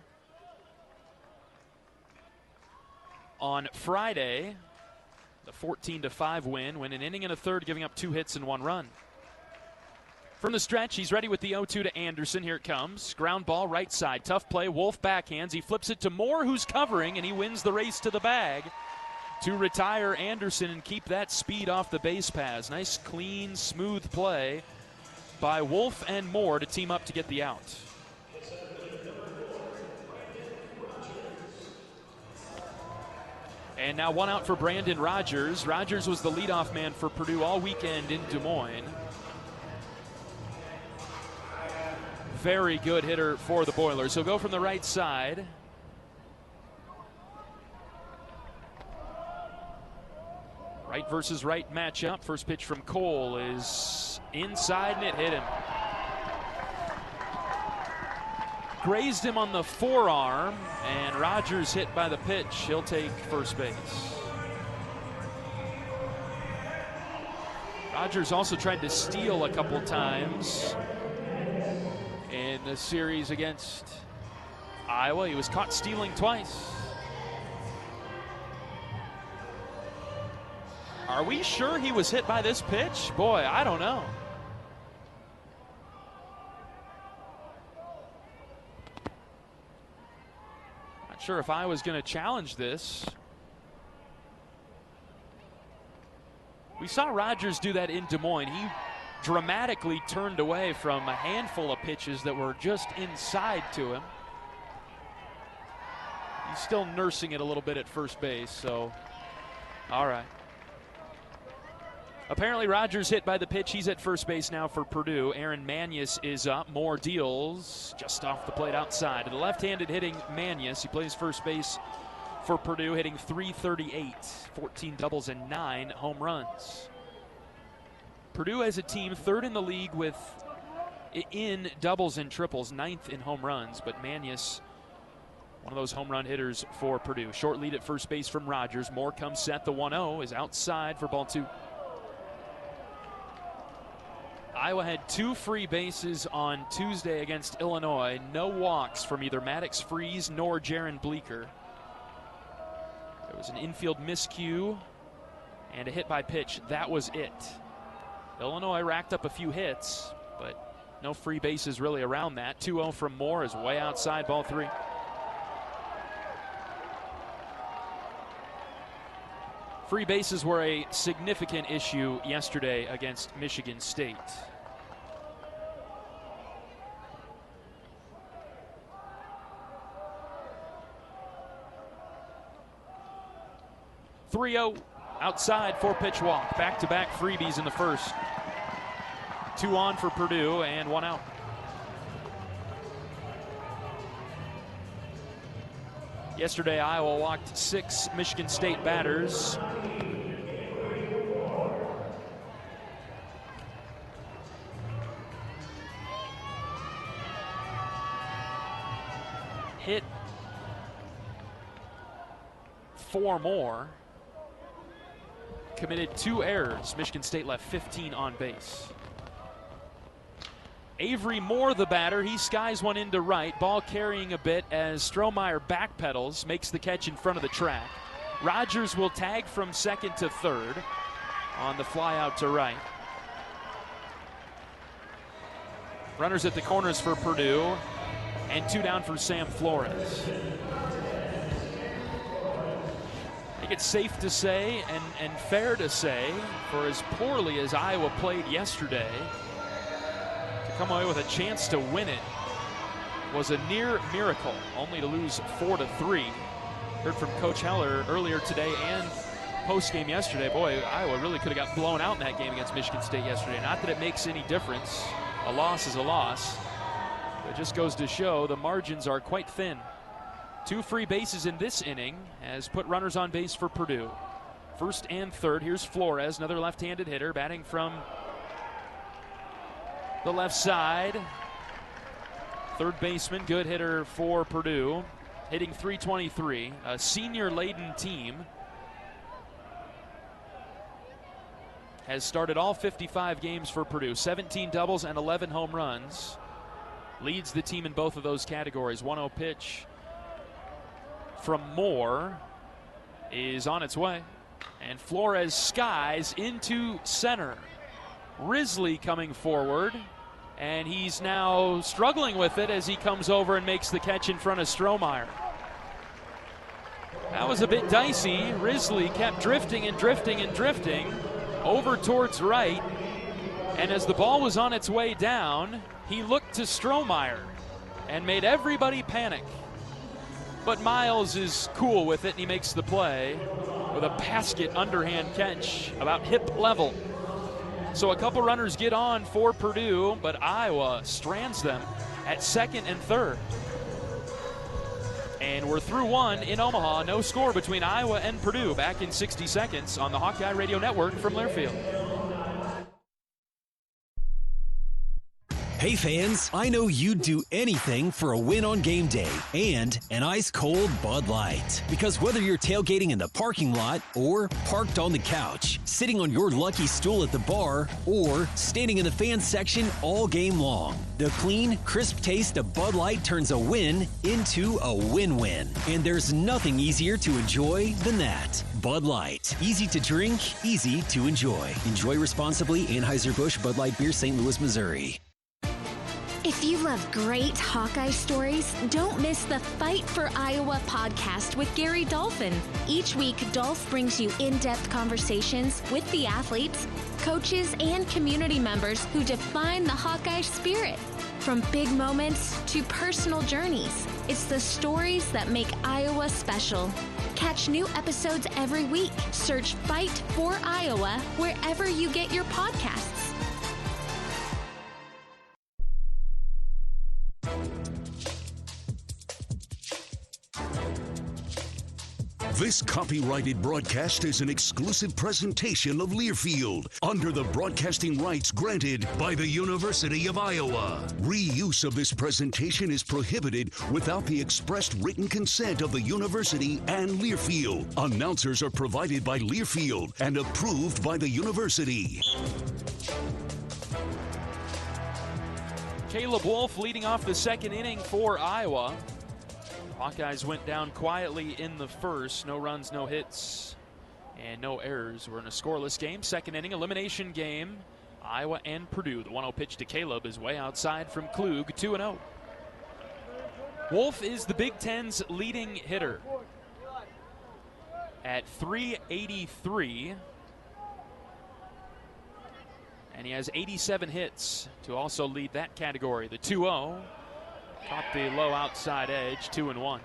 on Friday, the 14-5 win, an inning and a third, giving up 2 hits and 1 run. From the stretch, he's ready with the 0-2 to Anderson. Here it comes. Ground ball right side. Tough play. Wolf backhands. He flips it to Moore, who's covering, and he wins the race to the bag to retire Anderson and keep that speed off the base paths. Nice, clean, smooth play by Wolf and Moore to team up to get the out. And now 1 out for Brandon Rogers. Rogers was the leadoff man for Purdue all weekend in Des Moines. Very good hitter for the Boilers. He'll go from the right side. Right versus right matchup. First pitch from Cole is inside, and it hit him. Grazed him on the forearm, and Rogers hit by the pitch. He'll take first base. Rogers also tried to steal a couple times in the series against Iowa. He was caught stealing twice. Are we sure he was hit by this pitch? Boy, I don't know. Not sure if I was going to challenge this. We saw Rogers do that in Des Moines. He dramatically turned away from a handful of pitches that were just inside to him. He's still nursing it a little bit at first base, so all right. Apparently Rogers hit by the pitch. He's at first base now for Purdue. Aaron Manius is up. Moore deals just off the plate outside. The left-handed hitting Manius. He plays first base for Purdue, hitting .338, 14 doubles and 9 home runs. Purdue as a team, third in the league in doubles and triples, 9th in home runs, but Manius, one of those home run hitters for Purdue. Short lead at first base from Rogers. Moore comes set. The 1-0 is outside for ball 2. Iowa had 2 free bases on Tuesday against Illinois. No walks from either Maddox Freeze nor Jaron Bleeker. There was an infield miscue and a hit by pitch. That was it. Illinois racked up a few hits, but no free bases really around that. 2-0 from Moore is way outside ball 3. Free bases were a significant issue yesterday against Michigan State. .3-0 outside, 4-pitch walk. Back-to-back freebies in the first. 2 on for Purdue and 1 out. Yesterday, Iowa walked 6 Michigan State batters. Hit 4 more. Committed 2 errors. Michigan State left 15 on base. Avery Moore, the batter, he skies one into right. Ball carrying a bit as Strohmeyer backpedals, makes the catch in front of the track. Rogers will tag from second to third on the fly out to right. Runners at the corners for Purdue, and 2 down for Sam Flores. I think it's safe to say and fair to say, for as poorly as Iowa played yesterday, come away with a chance to win it was a near miracle, only to lose 4-3. Heard from Coach Heller earlier today and post-game yesterday. Boy, Iowa really could have got blown out in that game against Michigan State yesterday. Not that it makes any difference. A loss is a loss. It just goes to show the margins are quite thin. 2 free bases in this inning has put runners on base for Purdue. First and third. Here's Flores, another left-handed hitter, batting from the left side. Third baseman, good hitter for Purdue, hitting .323. A senior-laden team. Has started all 55 games for Purdue. 17 doubles and 11 home runs. Leads the team in both of those categories. 1-0 pitch from Moore is on its way. And Flores skies into center. Risley coming forward. And he's now struggling with it as he comes over and makes the catch in front of Strohmeyer. That was a bit dicey. Risley kept drifting and drifting and drifting over towards right. And as the ball was on its way down, he looked to Strohmeyer and made everybody panic. But Miles is cool with it, and he makes the play with a basket underhand catch about hip level. So a couple runners get on for Purdue, but Iowa strands them at second and third. And we're through 1 in Omaha. No score between Iowa and Purdue. Back in 60 seconds on the Hawkeye Radio Network from Learfield. Hey fans, I know you'd do anything for a win on game day and an ice-cold Bud Light. Because whether you're tailgating in the parking lot or parked on the couch, sitting on your lucky stool at the bar, or standing in the fan section all game long, the clean, crisp taste of Bud Light turns a win into a win-win. And there's nothing easier to enjoy than that. Bud Light. Easy to drink, easy to enjoy. Enjoy responsibly. Anheuser-Busch Bud Light Beer, St. Louis, Missouri. If you love great Hawkeye stories, don't miss the Fight for Iowa podcast with Gary Dolphin. Each week, Dolph brings you in-depth conversations with the athletes, coaches, and community members who define the Hawkeye spirit. From big moments to personal journeys, it's the stories that make Iowa special. Catch new episodes every week. Search Fight for Iowa wherever you get your podcasts. This copyrighted broadcast is an exclusive presentation of Learfield under the broadcasting rights granted by the University of Iowa. Reuse of this presentation is prohibited without the expressed written consent of the university and Learfield. Announcers are provided by Learfield and approved by the university. Caleb Wolf leading off the second inning for Iowa. Hawkeyes went down quietly in the first. No runs, no hits, and no errors. We're in a scoreless game. Second inning, elimination game. Iowa and Purdue. The 1-0 pitch to Caleb is way outside from Klug, 2-0. Wolf is the Big Ten's leading hitter at .383. And he has 87 hits to also lead that category. The 2-0. Caught the low outside edge, 2-1.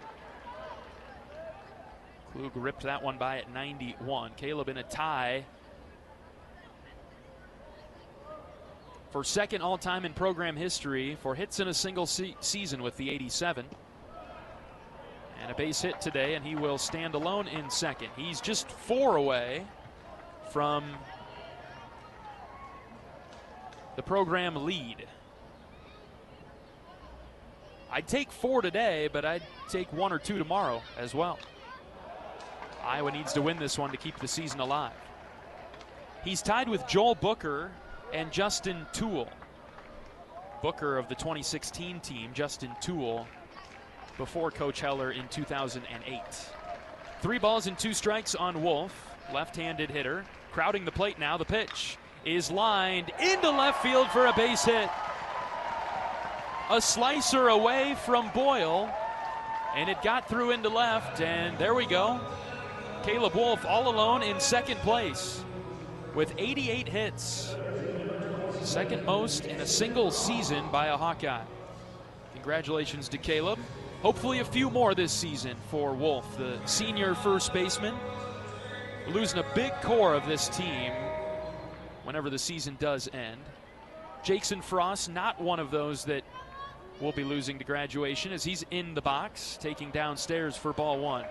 Klug ripped that one by at 91. Caleb in a tie for second all-time in program history for hits in a single season with the 87. And a base hit today, and he will stand alone in second. He's just 4 away from the program lead. I'd take 4 today, but I'd take 1 or 2 tomorrow as well. Iowa needs to win this one to keep the season alive. He's tied with Joel Booker and Justin Toole. Booker of the 2016 team, Justin Toole before Coach Heller in 2008. 3 balls and 2 strikes on Wolf, left-handed hitter. Crowding the plate now, the pitch is lined into left field for a base hit. A slicer away from Boyle, and it got through into left, and there we go. Caleb Wolf all alone in second place with 88 hits. Second most in a single season by a Hawkeye. Congratulations to Caleb. hopefully a few more this season for Wolf, the senior first baseman. We're losing a big core of this team whenever the season does end. Jackson Frost, not one of those that will be losing to graduation, as he's in the box, taking downstairs for ball one.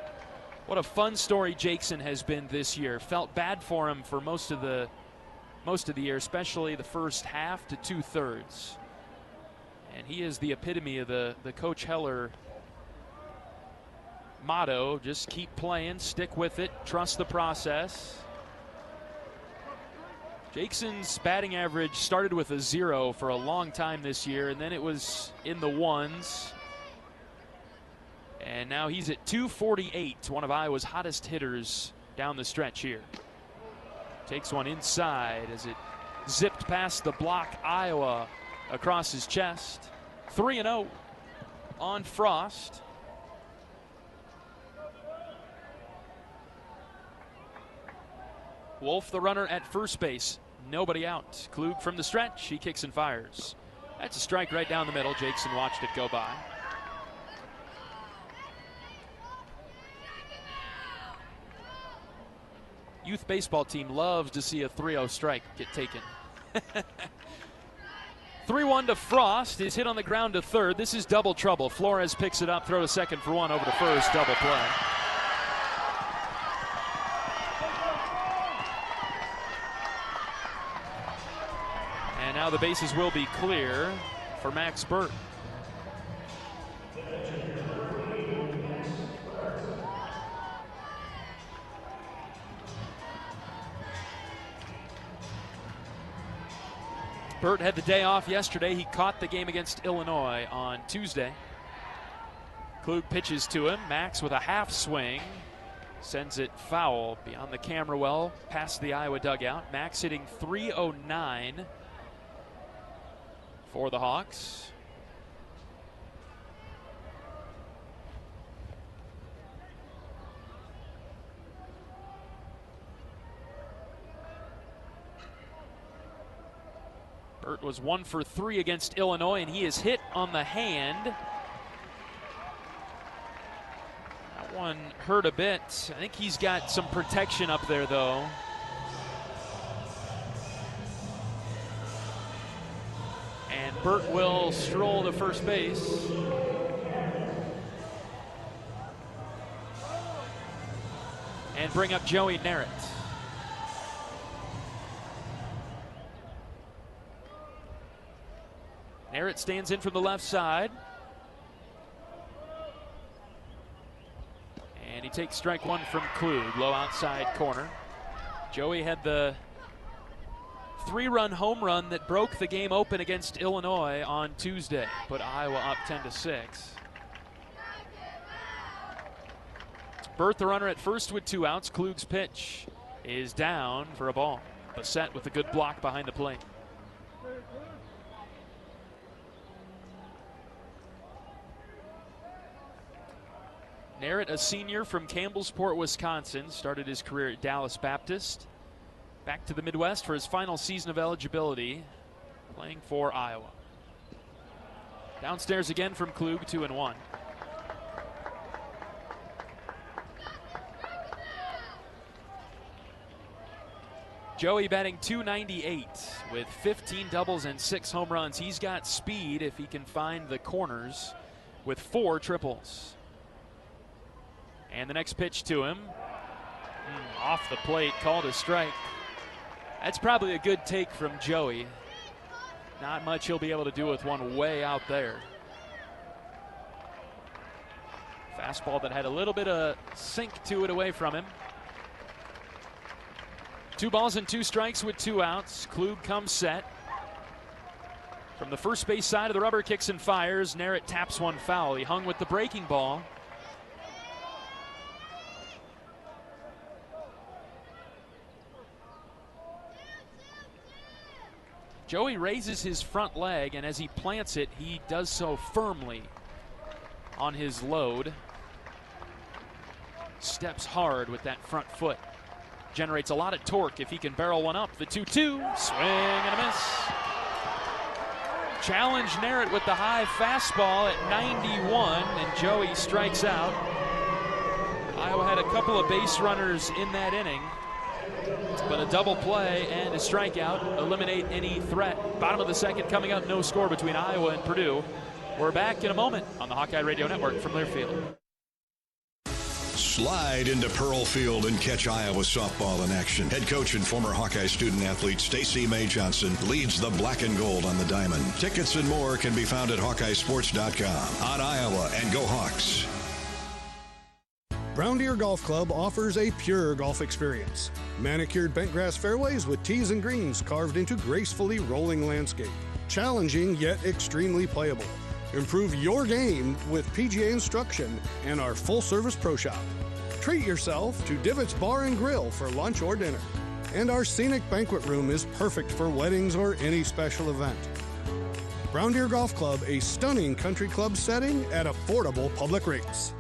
What a fun story Jackson has been this year. Felt bad for him for most of the year, especially the first half to 2/3. And he is the epitome of the Coach Heller motto: just keep playing, stick with it, trust the process. Jackson's batting average started with a 0 for a long time this year, and then it was in the 1s. And now he's at 248, one of Iowa's hottest hitters down the stretch here. Takes one inside as it zipped past the block. Iowa across his chest. 3-0 on Frost. Wolf, the runner at first base. Nobody out. Klug from the stretch. He kicks and fires. That's a strike right down the middle. Jackson watched it go by. Youth baseball team loves to see a 3-0 strike get taken. 3-1 to Frost. Is hit on the ground to third. This is double trouble. Flores picks it up, throw to second for one, over to first. Double play. And now the bases will be clear for Max Burt. Burt had the day off yesterday. He caught the game against Illinois on Tuesday. Klug pitches to him. Max with a half swing sends it foul beyond the camera well, past the Iowa dugout. Max hitting .309 for the Hawks. Burt was 1 for 3 against Illinois, and he is hit on the hand. That one hurt a bit. I think he's got some protection up there, though. And Burt will stroll to first base. And bring up Joey Narrett. Narrett stands in from the left side. And he takes strike one from Klug, low outside corner. Joey had the 3-run home run that broke the game open against Illinois on Tuesday, put Iowa up 10-6. Burt, the runner at first with 2 outs. Klug's pitch is down for a ball. Bassett with a good block behind the plate. Narrett, a senior from Campbellsport, Wisconsin, started his career at Dallas Baptist. Back to the Midwest for his final season of eligibility, playing for Iowa. Downstairs again from Klug, 2-1. Joey batting .298 with 15 doubles and 6 home runs. He's got speed if he can find the corners with 4 triples. And the next pitch to him, off the plate, called a strike. That's probably a good take from Joey. Not much he'll be able to do with one way out there. Fastball that had a little bit of sink to it away from him. 2 balls and 2 strikes with 2 outs. Klug comes set. From the first base side of the rubber, kicks and fires. Narrett taps one foul. He hung with the breaking ball. Joey raises his front leg, and as he plants it, he does so firmly on his load. Steps hard with that front foot. Generates a lot of torque if he can barrel one up. The 2-2, swing and a miss. Challenge Narrett with the high fastball at 91, and Joey strikes out. Iowa had a couple of base runners in that inning, but a double play and a strikeout eliminate any threat. Bottom of the second coming up, no score between Iowa and Purdue. We're back in a moment on the Hawkeye Radio Network from Learfield. Slide into Pearl Field and catch Iowa softball in action. Head coach and former Hawkeye student athlete Stacey May Johnson leads the black and gold on the diamond. Tickets and more can be found at HawkeyeSports.com. On Iowa, and go Hawks. Brown Deer Golf Club offers a pure golf experience. Manicured bentgrass fairways with tees and greens carved into gracefully rolling landscape. Challenging yet extremely playable. Improve your game with PGA instruction and our full-service pro shop. Treat yourself to Divots Bar and Grill for lunch or dinner. And our scenic banquet room is perfect for weddings or any special event. Brown Deer Golf Club, a stunning country club setting at affordable public rates.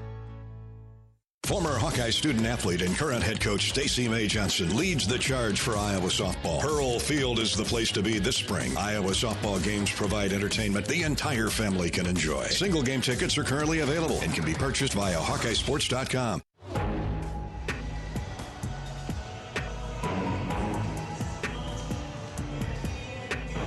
Former Hawkeye student athlete and current head coach Stacey May Johnson leads the charge for Iowa softball. Pearl Field is the place to be this spring. Iowa softball games provide entertainment the entire family can enjoy. Single game tickets are currently available and can be purchased via HawkeyeSports.com.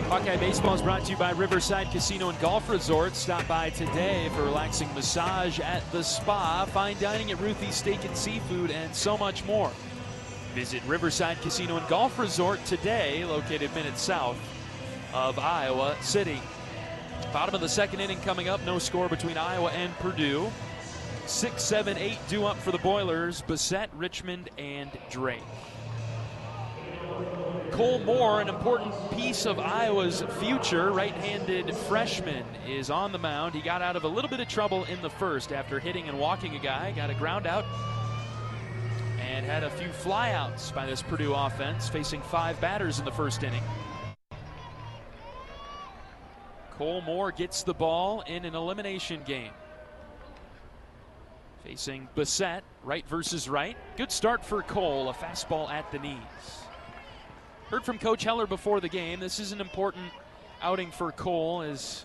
Hawkeye Baseball is brought to you by Riverside Casino and Golf Resort. Stop by today for a relaxing massage at the spa, fine dining at Ruthie's Steak and Seafood, and so much more. Visit Riverside Casino and Golf Resort today, located minutes south of Iowa City. Bottom of the second inning coming up, no score between Iowa and Purdue. 6, 7, 8 due up for the Boilers, Bissett, Richmond, and Drake. Cole Moore, an important piece of Iowa's future, right-handed freshman, is on the mound. He got out of a little bit of trouble in the first after hitting and walking a guy, got a ground out, and had a few flyouts by this Purdue offense, facing 5 batters in the first inning. Cole Moore gets the ball in an elimination game. Facing Bissett, right versus right. Good start for Cole, a fastball at the knees. Heard from Coach Heller before the game. This is an important outing for Cole as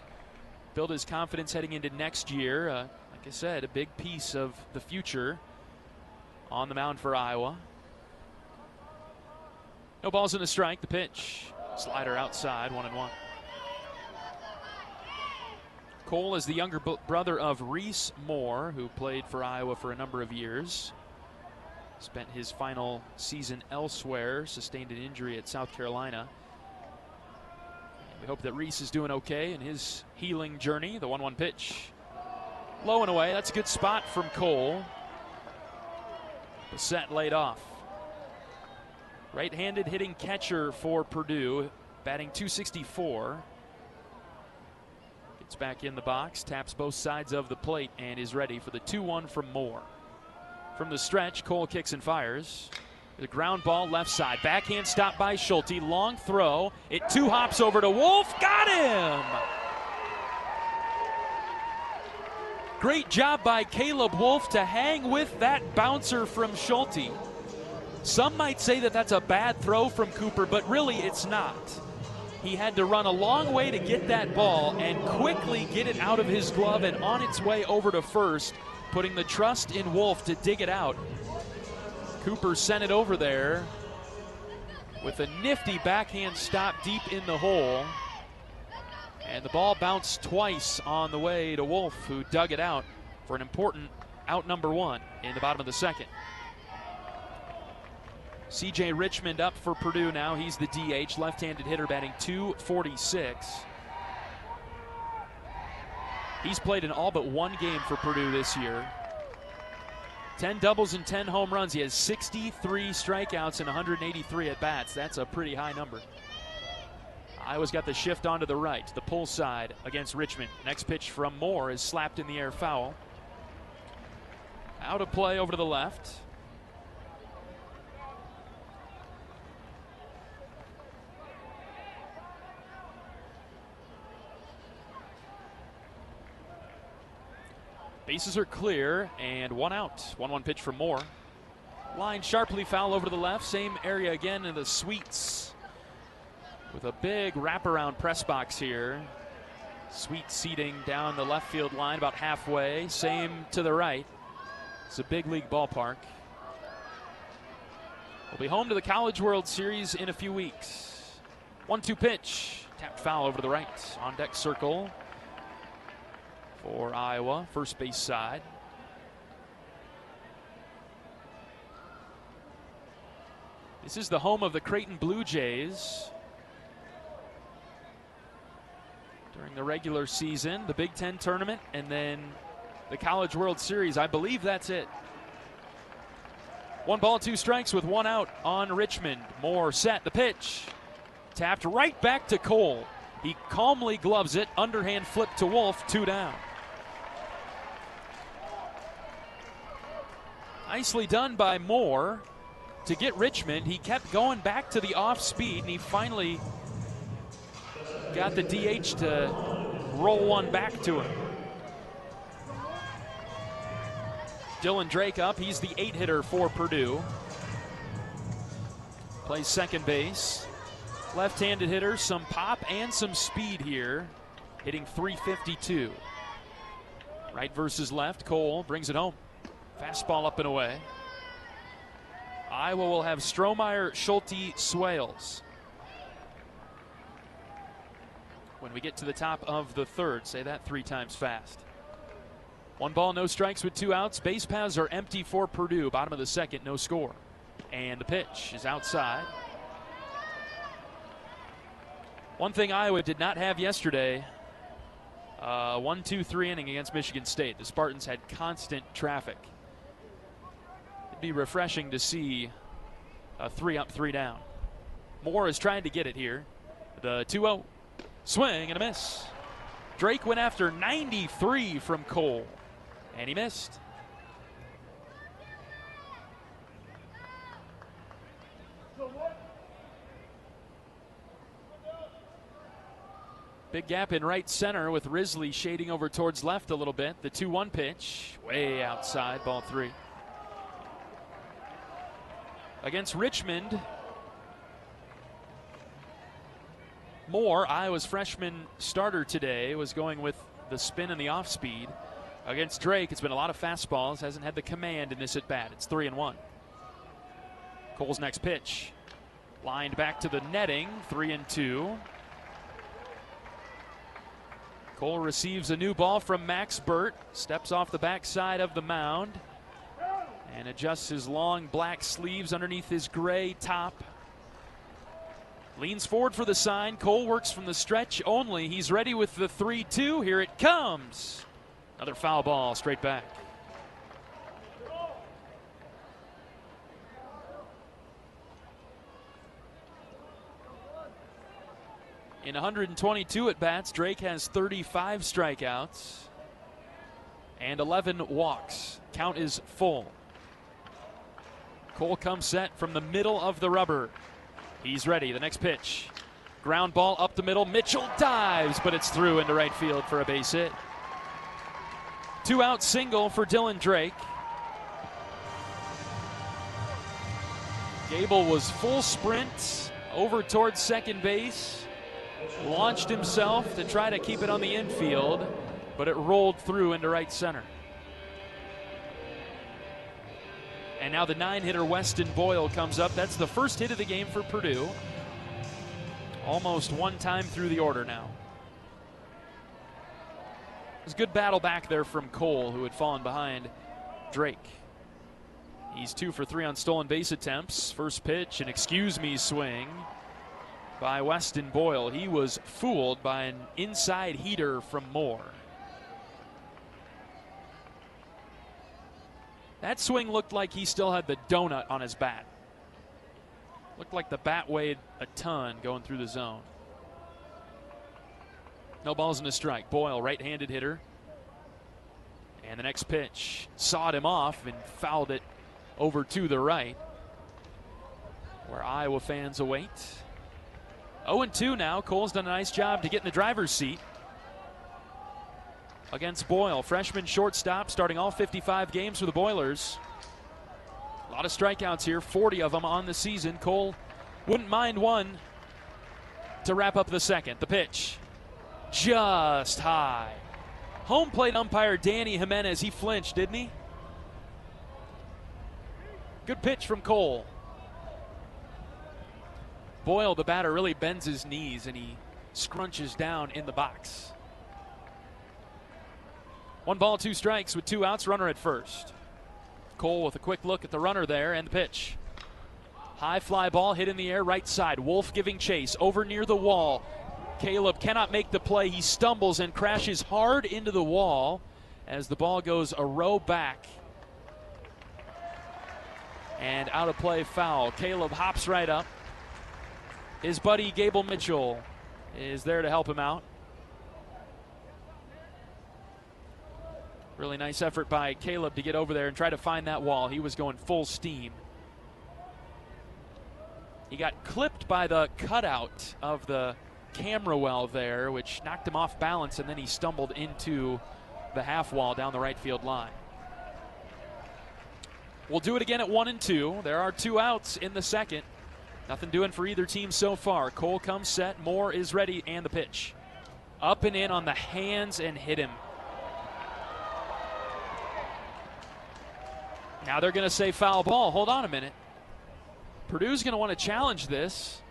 build his confidence heading into next year. Like I said, a big piece of the future on the mound for Iowa. No balls in the strike. The pitch. Slider outside, 1-1. Cole is the younger brother of Reese Moore, who played for Iowa for a number of years. Spent his final season elsewhere, sustained an injury at South Carolina. And we hope that Reese is doing okay in his healing journey. The 1-1 pitch. Low and away. That's a good spot from Cole. Bissett laid off. Right-handed hitting catcher for Purdue, batting .264. Gets back in the box, taps both sides of the plate, and is ready for the 2-1 from Moore. From the stretch, Cole kicks and fires. The ground ball left side. Backhand stop by Schulte. Long throw. It 2 hops over to Wolf. Got him! Great job by Caleb Wolf to hang with that bouncer from Schulte. Some might say that that's a bad throw from Cooper, but really it's not. He had to run a long way to get that ball and quickly get it out of his glove and on its way over to first, putting the trust in Wolf to dig it out. Cooper sent it over there with a nifty backhand stop deep in the hole. And the ball bounced twice on the way to Wolf, who dug it out for an important out number 1 in the bottom of the second. C.J. Richmond up for Purdue now. He's the DH, left-handed hitter, batting .246. He's played in all but 1 game for Purdue this year. 10 doubles and 10 home runs. He has 63 strikeouts and 183 at-bats. That's a pretty high number. Iowa's got the shift onto the right, the pull side against Richmond. Next pitch from Moore is slapped in the air foul. Out of play over to the left. Bases are clear and 1 out. 1-1 pitch from Moore. Line sharply foul over to the left. Same area again in the Sweets. With a big wraparound press box here. Sweet seating down the left field line about halfway. Same to the right. It's a big league ballpark. We'll be home to the College World Series in a few weeks. 1-2 pitch. Tapped foul over to the right. On deck circle for Iowa. First base side. This is the home of the Creighton Blue Jays. During the regular season, the Big Ten tournament, and then the College World Series. I believe that's it. 1 ball, 2 strikes with 1 out on Richmond. Moore set, the pitch. Tapped right back to Cole. He calmly gloves it, underhand flip to Wolf, 2 down. Nicely done by Moore to get Richmond. He kept going back to the off speed, and he finally got the DH to roll one back to him. Dylan Drake up. He's the 8-hitter for Purdue. Plays second base. Left-handed hitter, some pop and some speed here. Hitting .352. Right versus left. Cole brings it home. Fastball up and away. Iowa will have Strohmeyer, Schulte, Swales. When we get to the top of the third, say that 3 times fast. 1 ball, no strikes with 2 outs. Base paths are empty for Purdue. Bottom of the second, no score. And the pitch is outside. One thing Iowa did not have yesterday, 1-2-3 inning against Michigan State. The Spartans had constant traffic. It'd be refreshing to see a 3 up, 3 down. Moore is trying to get it here. The 2-0. Swing and a miss. Drake went after 93 from Cole, and he missed. Big gap in right center with Risley shading over towards left a little bit. The 2-1 pitch, way outside, ball 3. Against Richmond, Moore, Iowa's freshman starter today, was going with the spin and the off speed. Against Drake, it's been a lot of fastballs, hasn't had the command in this at bat. It's 3-1. Cole's next pitch, lined back to the netting, 3-2. Cole receives a new ball from Max Burt, steps off the backside of the mound, and adjusts his long black sleeves underneath his gray top. Leans forward for the sign. Cole works from the stretch only. He's ready with the 3-2. Here it comes. Another foul ball straight back. In 122 at-bats, Drake has 35 strikeouts and 11 walks. Count is full. Cole comes set from the middle of the rubber. He's ready. The next pitch. Ground ball up the middle. Mitchell dives, but it's through into right field for a base hit. 2-out single for Dylan Drake. Gable was full sprint over towards second base. Launched himself to try to keep it on the infield, but it rolled through into right center. And now the 9-hitter Weston Boyle comes up. That's the first hit of the game for Purdue. Almost 1 time through the order now. It was a good battle back there from Cole, who had fallen behind Drake. He's 2 for 3 on stolen base attempts. First pitch, an excuse-me swing by Weston Boyle. He was fooled by an inside heater from Moore. That swing looked like he still had the donut on his bat. Looked like the bat weighed a ton going through the zone. No balls and a strike. Boyle, right-handed hitter. And the next pitch sawed him off and fouled it over to the right, where Iowa fans await. 0-2 now. Cole's done a nice job to get in the driver's seat against Boyle. Freshman shortstop, starting all 55 games for the Boilers. A lot of strikeouts here, 40 of them on the season. Cole wouldn't mind one to wrap up the second. The pitch. just high. Home plate umpire Danny Jimenez, he flinched, didn't he? Good pitch from Cole. Boyle, the batter, really bends his knees and he scrunches down in the box. 1 ball, 2 strikes with 2 outs, runner at first. Cole with a quick look at the runner there and the pitch. High fly ball hit in the air, right side. Wolf giving chase over near the wall. Caleb cannot make the play. He stumbles and crashes hard into the wall as the ball goes a row back. And out of play, foul. Caleb hops right up. His buddy Gable Mitchell is there to help him out. Really nice effort by Caleb to get over there and try to find that wall. He was going full steam. He got clipped by the cutout of the camera well there, which knocked him off balance, and then he stumbled into the half wall down the right field line. We'll do it again at 1-2. There are 2 outs in the second. Nothing doing for either team so far. Cole comes set, Moore is ready, and the pitch. Up and in on the hands and hit him. Now they're going to say foul ball. Hold on a minute. Purdue's going to want to challenge this.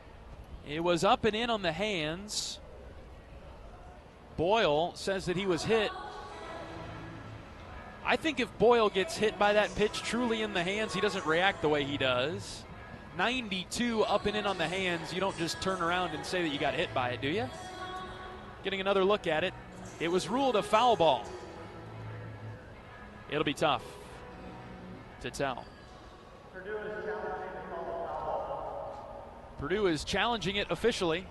It was up and in on the hands. Boyle says that he was hit. I think if Boyle gets hit by that pitch truly in the hands, he doesn't react the way he does. 92 up and in on the hands. You don't just turn around and say that you got hit by it, do you? Getting another look at it. It was ruled a foul ball. It'll be tough to tell. Purdue is challenging it officially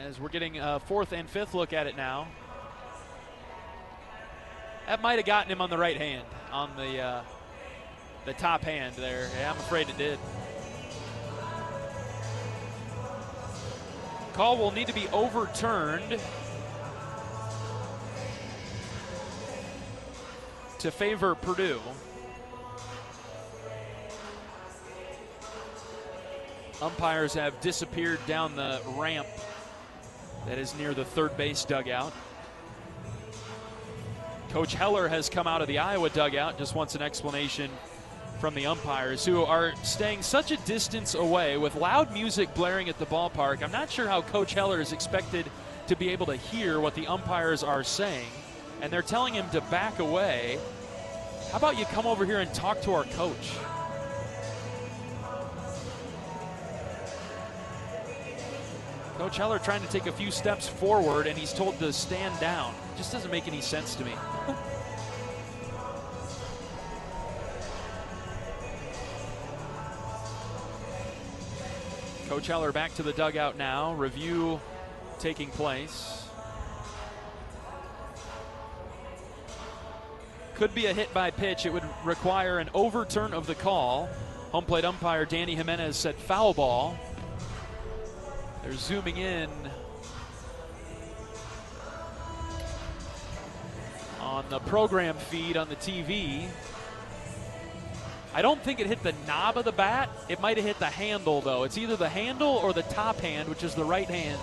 as we're getting a 4th and 5th look at it now. That might have gotten him on the right hand, on the top hand there. Yeah, I'm afraid it did. Call will need to be overturned to favor Purdue. Umpires have disappeared down the ramp that is near the third base dugout. Coach Heller has come out of the Iowa dugout, just wants an explanation from the umpires, who are staying such a distance away with loud music blaring at the ballpark. I'm not sure how Coach Heller is expected to be able to hear what the umpires are saying, and they're telling him to back away. How about you come over here and talk to our coach? Coach Heller trying to take a few steps forward, and he's told to stand down. Just doesn't make any sense to me. Coach Heller back to the dugout now. Review taking place. Could be a hit by pitch. It would require an overturn of the call. Home plate umpire Danny Jimenez said foul ball. They're zooming in on the program feed on the TV. I don't think it hit the knob of the bat. It might have hit the handle, though. It's either the handle or the top hand, which is the right hand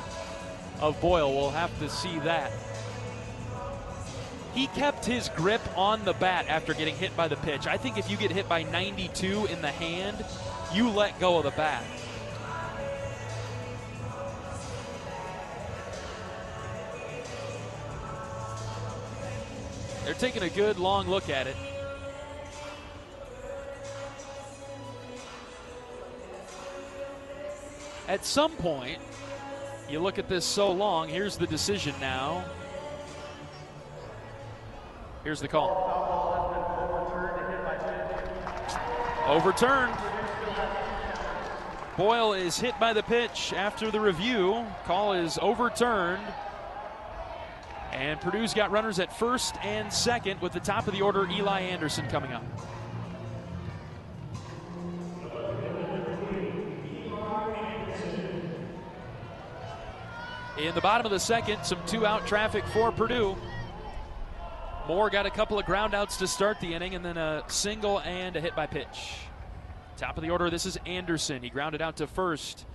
of Boyle. We'll have to see that. He kept his grip on the bat after getting hit by the pitch. I think if you get hit by 92 in the hand, you let go of the bat. They're taking a good long look at it. At some point, you look at this so long, here's the decision now. Here's the call. Overturned. Boyle is hit by the pitch after the review. Call is overturned. And Purdue's got runners at first and second with the top of the order, Eli Anderson, coming up. In the bottom of the second, some two-out traffic for Purdue. Moore got a couple of ground outs to start the inning, and then a single and a hit by pitch. Top of the order, this is Anderson. He grounded out to first.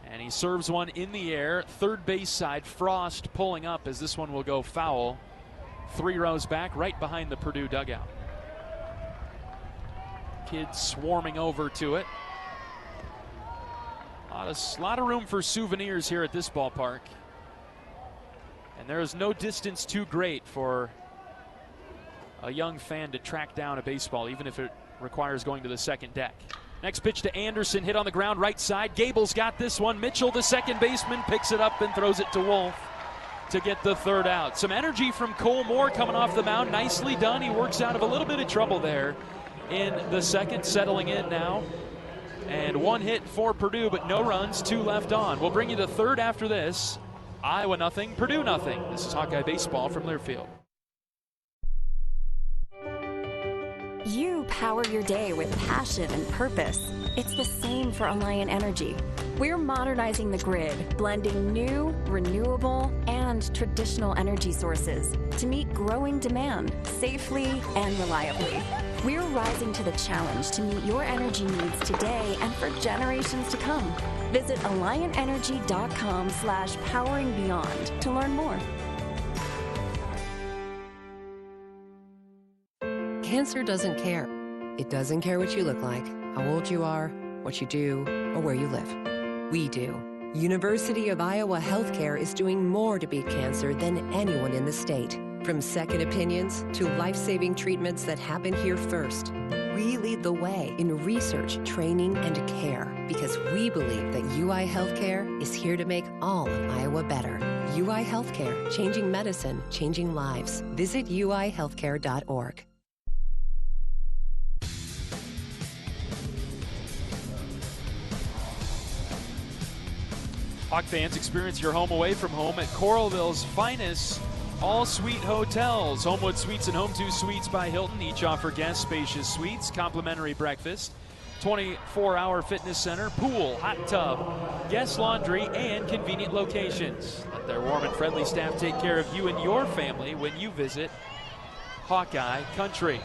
And he serves one in the air. Third base side, Frost pulling up as this one will go foul. 3 rows back, right behind the Purdue dugout. Kids swarming over to it. A lot of room for souvenirs here at this ballpark. And there is no distance too great for a young fan to track down a baseball, even if it requires going to the second deck. Next pitch to Anderson, hit on the ground, right side. Gable's got this one. Mitchell, the second baseman, picks it up and throws it to Wolf to get the third out. Some energy from Cole Moore coming off the mound. Nicely done. He works out of a little bit of trouble there in the second, settling in now. And 1 hit for Purdue, but no runs, 2 left on. We'll bring you the third after this. Iowa nothing, Purdue nothing. This is Hawkeye Baseball from Learfield. You power your day with passion and purpose. It's the same for Alliant Energy. We're modernizing the grid, blending new, renewable, and traditional energy sources to meet growing demand safely and reliably. We're rising to the challenge to meet your energy needs today and for generations to come. Visit AlliantEnergy.com/poweringbeyond to learn more. Cancer doesn't care. It doesn't care what you look like, how old you are, what you do, or where you live. We do. University of Iowa Healthcare is doing more to beat cancer than anyone in the state. From second opinions to life-saving treatments that happen here first. We lead the way in research, training, and care because we believe that UI Healthcare is here to make all of Iowa better. UI Healthcare, changing medicine, changing lives. Visit uihealthcare.org. Hawk fans, experience your home away from home at Coralville's finest all-suite hotels. Homewood Suites and Home 2 Suites by Hilton each offer guest spacious suites, complimentary breakfast, 24-hour fitness center, pool, hot tub, guest laundry, and convenient locations. Let their warm and friendly staff take care of you and your family when you visit Hawkeye Country.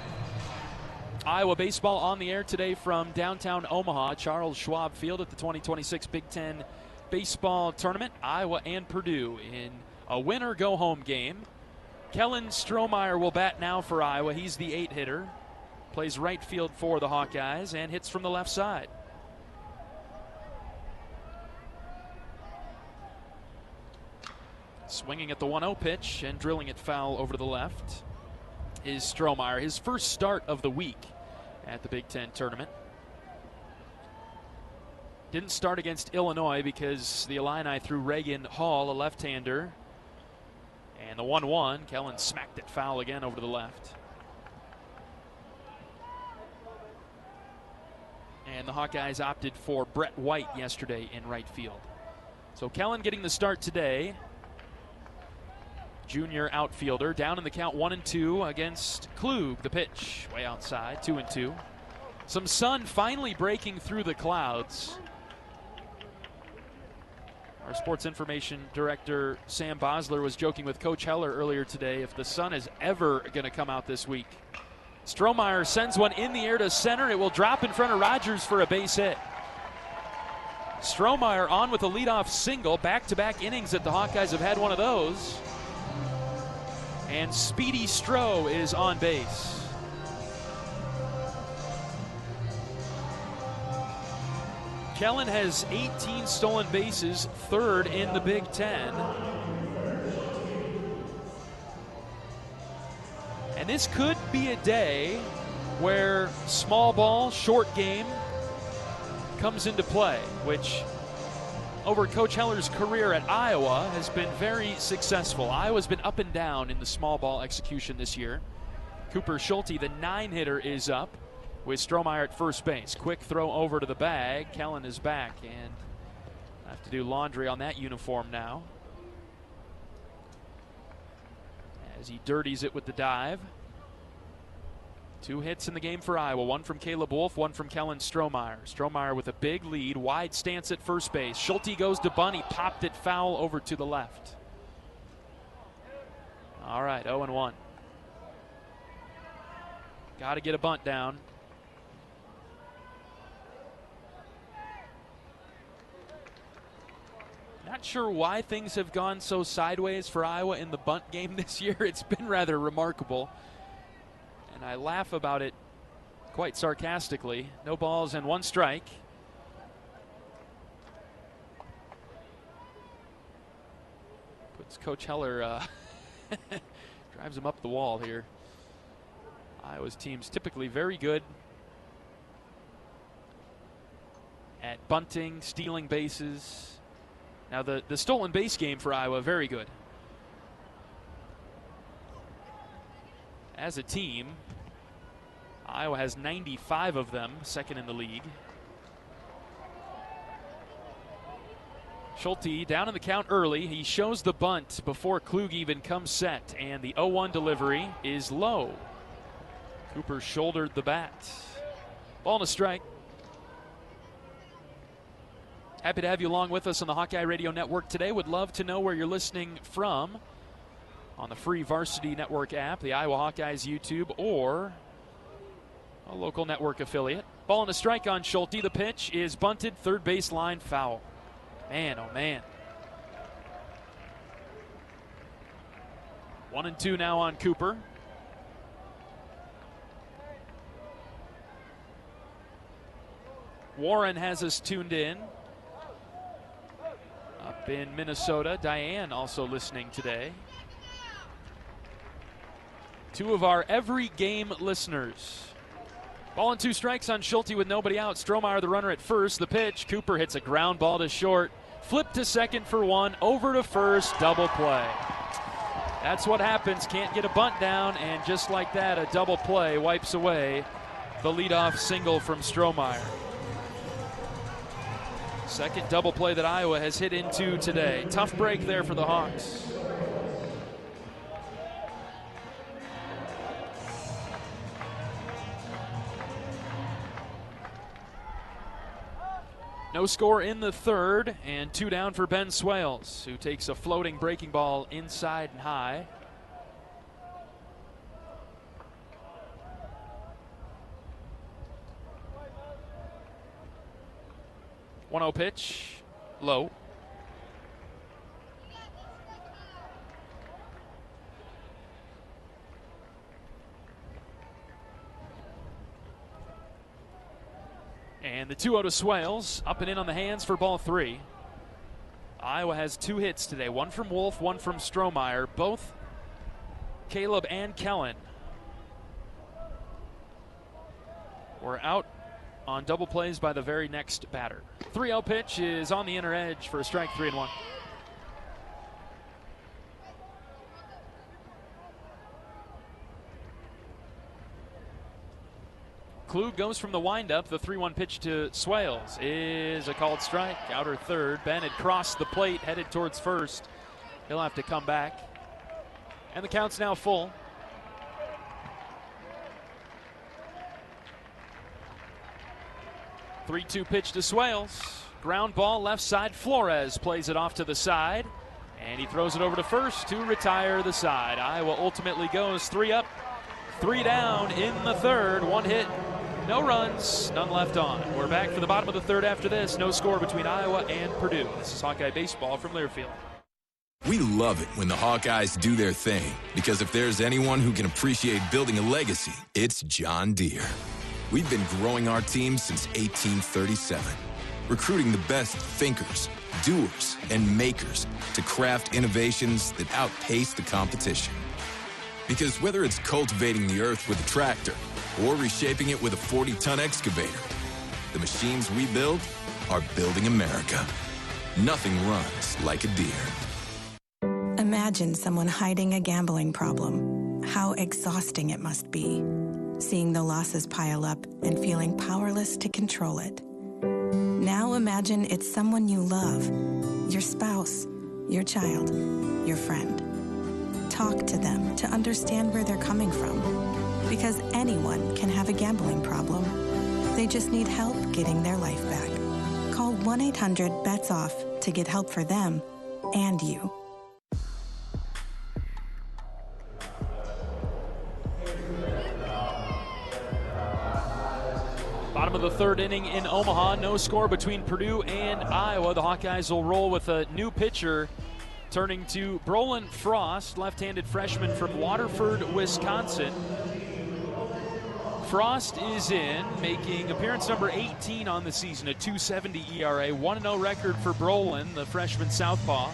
Iowa baseball on the air today from downtown Omaha, Charles Schwab Field at the 2026 Big Ten baseball tournament. Iowa and Purdue in a winner-go-home game. Kellen Strohmeyer will bat now for Iowa. He's the 8-hitter. Plays right field for the Hawkeyes and hits from the left side. Swinging at the 1-0 pitch and drilling it foul over to the left is Strohmeyer. His first start of the week at the Big Ten tournament. Didn't start against Illinois because the Illini threw Reagan Hall, a left-hander. And the 1-1, Kellen smacked it foul again over to the left. And the Hawkeyes opted for Brett White yesterday in right field. So Kellen getting the start today. Junior outfielder, down in the count 1-2 against Klug. The pitch way outside, 2-2. Some sun finally breaking through the clouds. Our sports information director, Sam Bosler, was joking with Coach Heller earlier today if the sun is ever going to come out this week. Strohmeyer sends one in the air to center. It will drop in front of Rogers for a base hit. Strohmeyer on with a leadoff single. Back-to-back innings that the Hawkeyes have had one of those. And Speedy Stroh is on base. Kellen has 18 stolen bases, third in the Big Ten. And this could be a day where small ball, short game comes into play, which over Coach Heller's career at Iowa has been very successful. Iowa's been up and down in the small ball execution this year. Cooper Schulte, the 9-hitter, is up with Strohmeyer at first base. Quick throw over to the bag. Kellen is back, and I have to do laundry on that uniform now as he dirties it with the dive. 2 hits in the game for Iowa, one from Caleb Wolf, one from Kellen Strohmeyer. Strohmeyer with a big lead, wide stance at first base. Schulte goes to bunt, he popped it foul over to the left. All right, 0-1. Got to get a bunt down. Not sure why things have gone so sideways for Iowa in the bunt game this year. It's been rather remarkable, and I laugh about it quite sarcastically. No balls and 1 strike. Puts Coach Heller, drives him up the wall here. Iowa's team's typically very good at bunting, stealing bases. Now the stolen base game for Iowa, very good. As a team, Iowa has 95 of them, second in the league. Schulte down in the count early. He shows the bunt before Klug even comes set, and the 0-1 delivery is low. Cooper shouldered the bat. Ball and a strike. Happy to have you along with us on the Hawkeye Radio Network today. Would love to know where you're listening from on the free Varsity Network app, the Iowa Hawkeyes YouTube, or a local network affiliate. Ball and a strike on Schulte. The pitch is bunted, third baseline foul. Man, oh man. 1-2 now on Cooper. Warren has us tuned in up in Minnesota. Diane also listening today. 2 of our every game listeners. Ball and 2 strikes on Schulte with nobody out. Strohmeyer the runner at first. The pitch. Cooper hits a ground ball to short. Flip to second for 1. Over to first. Double play. That's what happens. Can't get a bunt down, and just like that, a double play wipes away the leadoff single from Strohmeyer. Second double play that Iowa has hit into today. Tough break there for the Hawks. No score in the third, and 2 down for Ben Swales, who takes a floating breaking ball inside and high. One-oh pitch, low. And the 2-0 to Swales, up and in on the hands for ball 3. Iowa has 2 hits today, 1 from Wolf, 1 from Strohmeyer, both Caleb and Kellen were out on double plays by the very next batter. 3-0 pitch is on the inner edge for a strike, 3-1. Klug goes from the windup. The 3-1 pitch to Swales is a called strike. Outer third. Ben had crossed the plate, headed towards first. He'll have to come back. And the count's now full. 3-2 pitch to Swales. Ground ball left side. Flores plays it off to the side. And he throws it over to first to retire the side. Iowa ultimately goes 3 up, 3 down in the third. 1 hit, no runs, none left on. We're back for the bottom of the third after this. No score between Iowa and Purdue. This is Hawkeye Baseball from Learfield. We love it when the Hawkeyes do their thing, because if there's anyone who can appreciate building a legacy, it's John Deere. We've been growing our team since 1837, recruiting the best thinkers, doers, and makers to craft innovations that outpace the competition. Because whether it's cultivating the earth with a tractor or reshaping it with a 40-ton excavator, the machines we build are building America. Nothing runs like a Deere. Imagine someone hiding a gambling problem. How exhausting it must be. Seeing the losses pile up and feeling powerless to control it. Now imagine it's someone you love. Your spouse, your child, your friend. Talk to them to understand where they're coming from. Because anyone can have a gambling problem. They just need help getting their life back. Call 1-800-BETS-OFF to get help for them and you. Bottom of of the third inning in Omaha. No score between Purdue and Iowa. The Hawkeyes will roll with a new pitcher, turning to Brolin Frost, left-handed freshman from Waterford, Wisconsin. Frost is in, making appearance number 18 on the season, a 2.70 ERA, 1-0 record for Brolin, the freshman southpaw.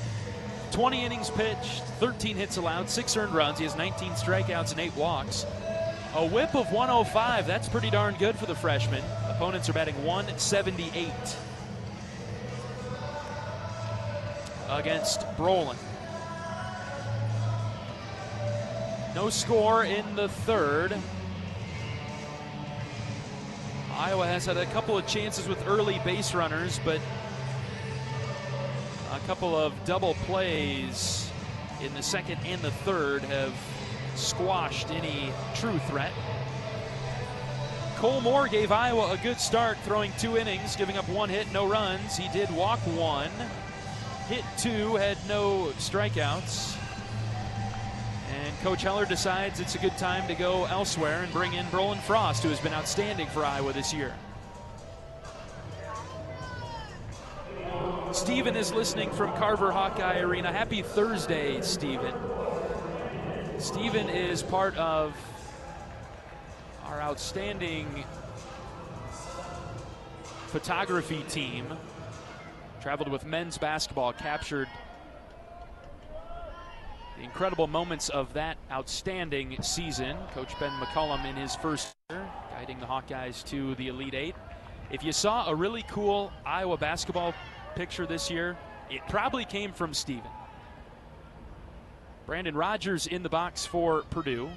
20 innings pitched, 13 hits allowed, 6 earned runs. He has 19 strikeouts and 8 walks. A whip of 105, that's pretty darn good for the freshman. Opponents are batting 178 against Brolin. No score in the third. Iowa has had a couple of chances with early base runners, but a couple of double plays in the second and the third have squashed any true threat. Cole Moore gave Iowa a good start, throwing 2 innings, giving up 1 hit, no runs. He did walk 1, hit 2, had no strikeouts. And Coach Heller decides it's a good time to go elsewhere and bring in Brolin Frost, who has been outstanding for Iowa this year. Steven is listening from Carver Hawkeye Arena. Happy Thursday, Steven. Steven is part of our outstanding photography team. Traveled with men's basketball, captured the incredible moments of that outstanding season. Coach Ben McCullum in his first year, guiding the Hawkeyes to the Elite Eight. If you saw a really cool Iowa basketball picture this year, it probably came from Steven. Brandon Rogers in the box for Purdue,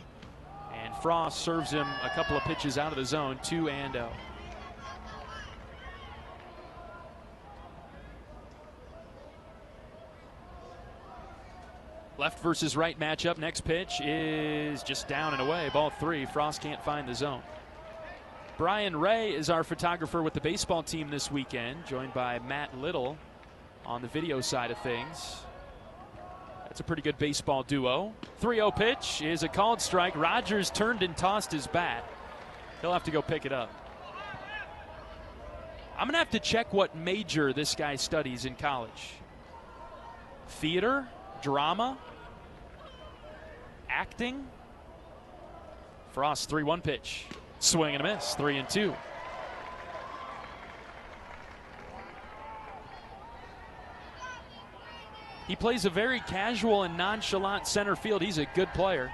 and Frost serves him a couple of pitches out of the zone, 2-0. Left versus right matchup. Next pitch is just down and away. Ball 3. Frost can't find the zone. Brian Ray is our photographer with the baseball team this weekend, joined by Matt Little on the video side of things. That's a pretty good baseball duo. 3-0 pitch is a called strike. Rogers turned and tossed his bat. He'll have to go pick it up. I'm going to have to check what major this guy studies in college. Theater? Drama? Acting? Frost 3-1 pitch. Swing and a miss. 3-2. He plays a very casual and nonchalant center field. He's a good player.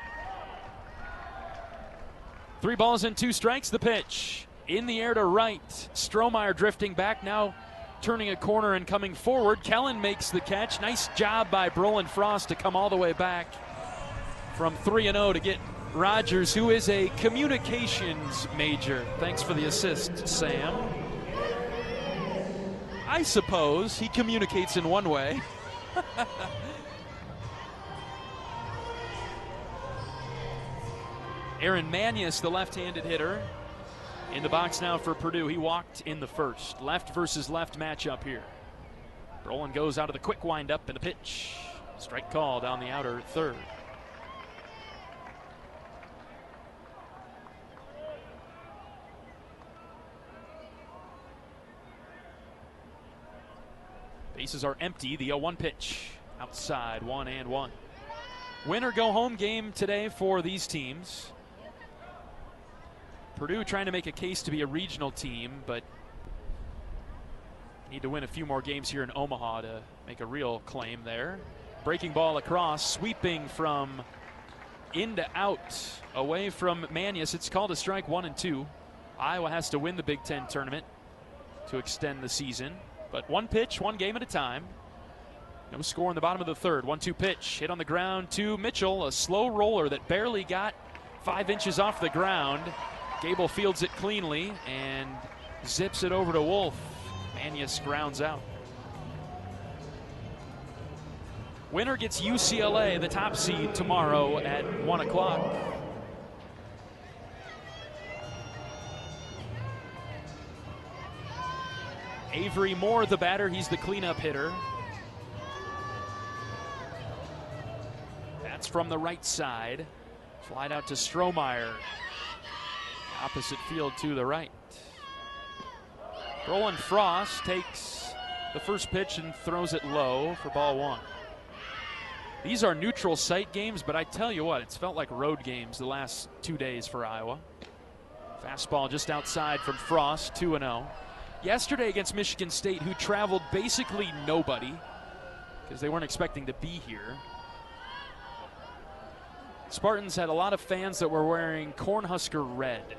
3 balls and 2 strikes. The pitch in the air to right. Strohmeyer drifting back, now turning a corner and coming forward. Kellen makes the catch. Nice job by Brolin Frost to come all the way back from 3-0 to get Rogers, who is a communications major. Thanks for the assist, Sam. I suppose he communicates in one way. Aaron Manius, the left-handed hitter, in the box now for Purdue. He walked in the first. Left versus left matchup here. Brolin goes out of the quick windup and the pitch. Strike call down the outer third. Bases are empty. The 0-1 pitch. Outside, 1-1. Win or go home game today for these teams. Purdue trying to make a case to be a regional team, but need to win a few more games here in Omaha to make a real claim there. Breaking ball across, sweeping from in to out, away from Manius. It's called a strike, 1-2. Iowa has to win the Big Ten tournament to extend the season. But 1 pitch, 1 game at a time. No score in the bottom of the third. 1-2 pitch, hit on the ground to Mitchell. A slow roller that barely got 5 inches off the ground. Gable fields it cleanly and zips it over to Wolf. Manius grounds out. Winner gets UCLA, the top seed, tomorrow at 1 o'clock. Avery Moore, the batter. He's the cleanup hitter. That's from the right side. Flied out to Strohmeyer. Opposite field to the right. Roland Frost takes the first pitch and throws it low for ball 1. These are neutral site games, but I tell you what, it's felt like road games the last 2 days for Iowa. Fastball just outside from Frost, 2-0. Yesterday against Michigan State, who traveled basically nobody because they weren't expecting to be here. Spartans had a lot of fans that were wearing Cornhusker red,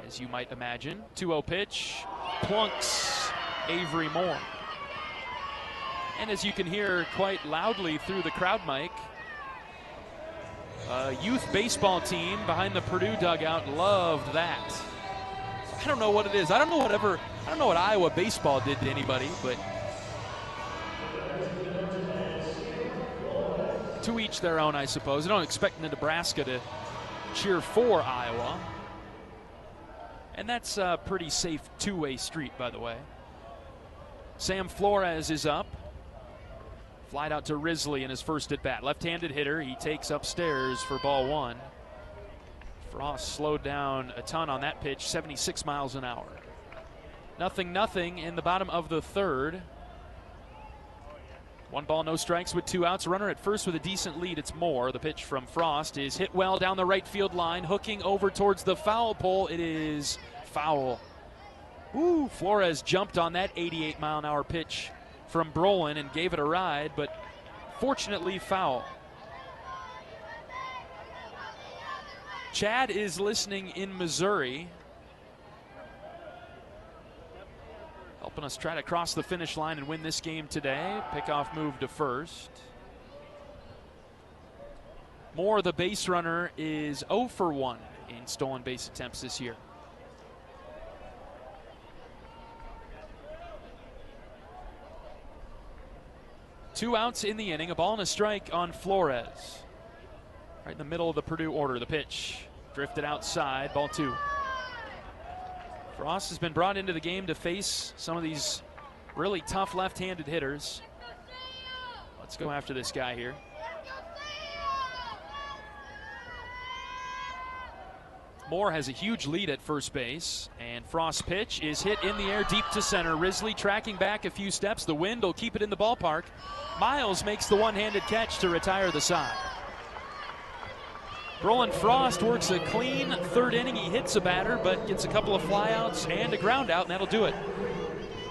as you might imagine. 2-0 pitch, plunks Avery Moore. And as you can hear quite loudly through the crowd mic, a youth baseball team behind the Purdue dugout loved that. I don't know what it is. I don't know what Iowa baseball did to anybody, but to each their own, I suppose. I don't expect Nebraska to cheer for Iowa. And that's a pretty safe two-way street, by the way. Sam Flores is up. Flied out to Risley in his first at-bat. Left-handed hitter. He takes upstairs for ball 1. Frost slowed down a ton on that pitch, 76 miles an hour. 0-0 in the bottom of the third. 1 ball, no strikes with 2 outs. Runner at first with a decent lead. It's Moore. The pitch from Frost is hit well down the right field line, hooking over towards the foul pole. It is foul. Ooh, Flores jumped on that 88-mile-an-hour pitch from Brolin and gave it a ride, but fortunately foul. Chad is listening in Missouri, helping us try to cross the finish line and win this game today. Pickoff move to first. Moore, the base runner, is 0 for 1 in stolen base attempts this year. Two outs in the inning, a ball and a strike on Flores. Right in the middle of the Purdue order. The pitch drifted outside, ball 2. Frost has been brought into the game to face some of these really tough left-handed hitters. Let's go after this guy here. Moore has a huge lead at first base, and Frost's pitch is hit in the air deep to center. Risley tracking back a few steps. The wind will keep it in the ballpark. Miles makes the one-handed catch to retire the side. Roland Frost works a clean third inning. He hits a batter, but gets a couple of flyouts and a ground out, and that'll do it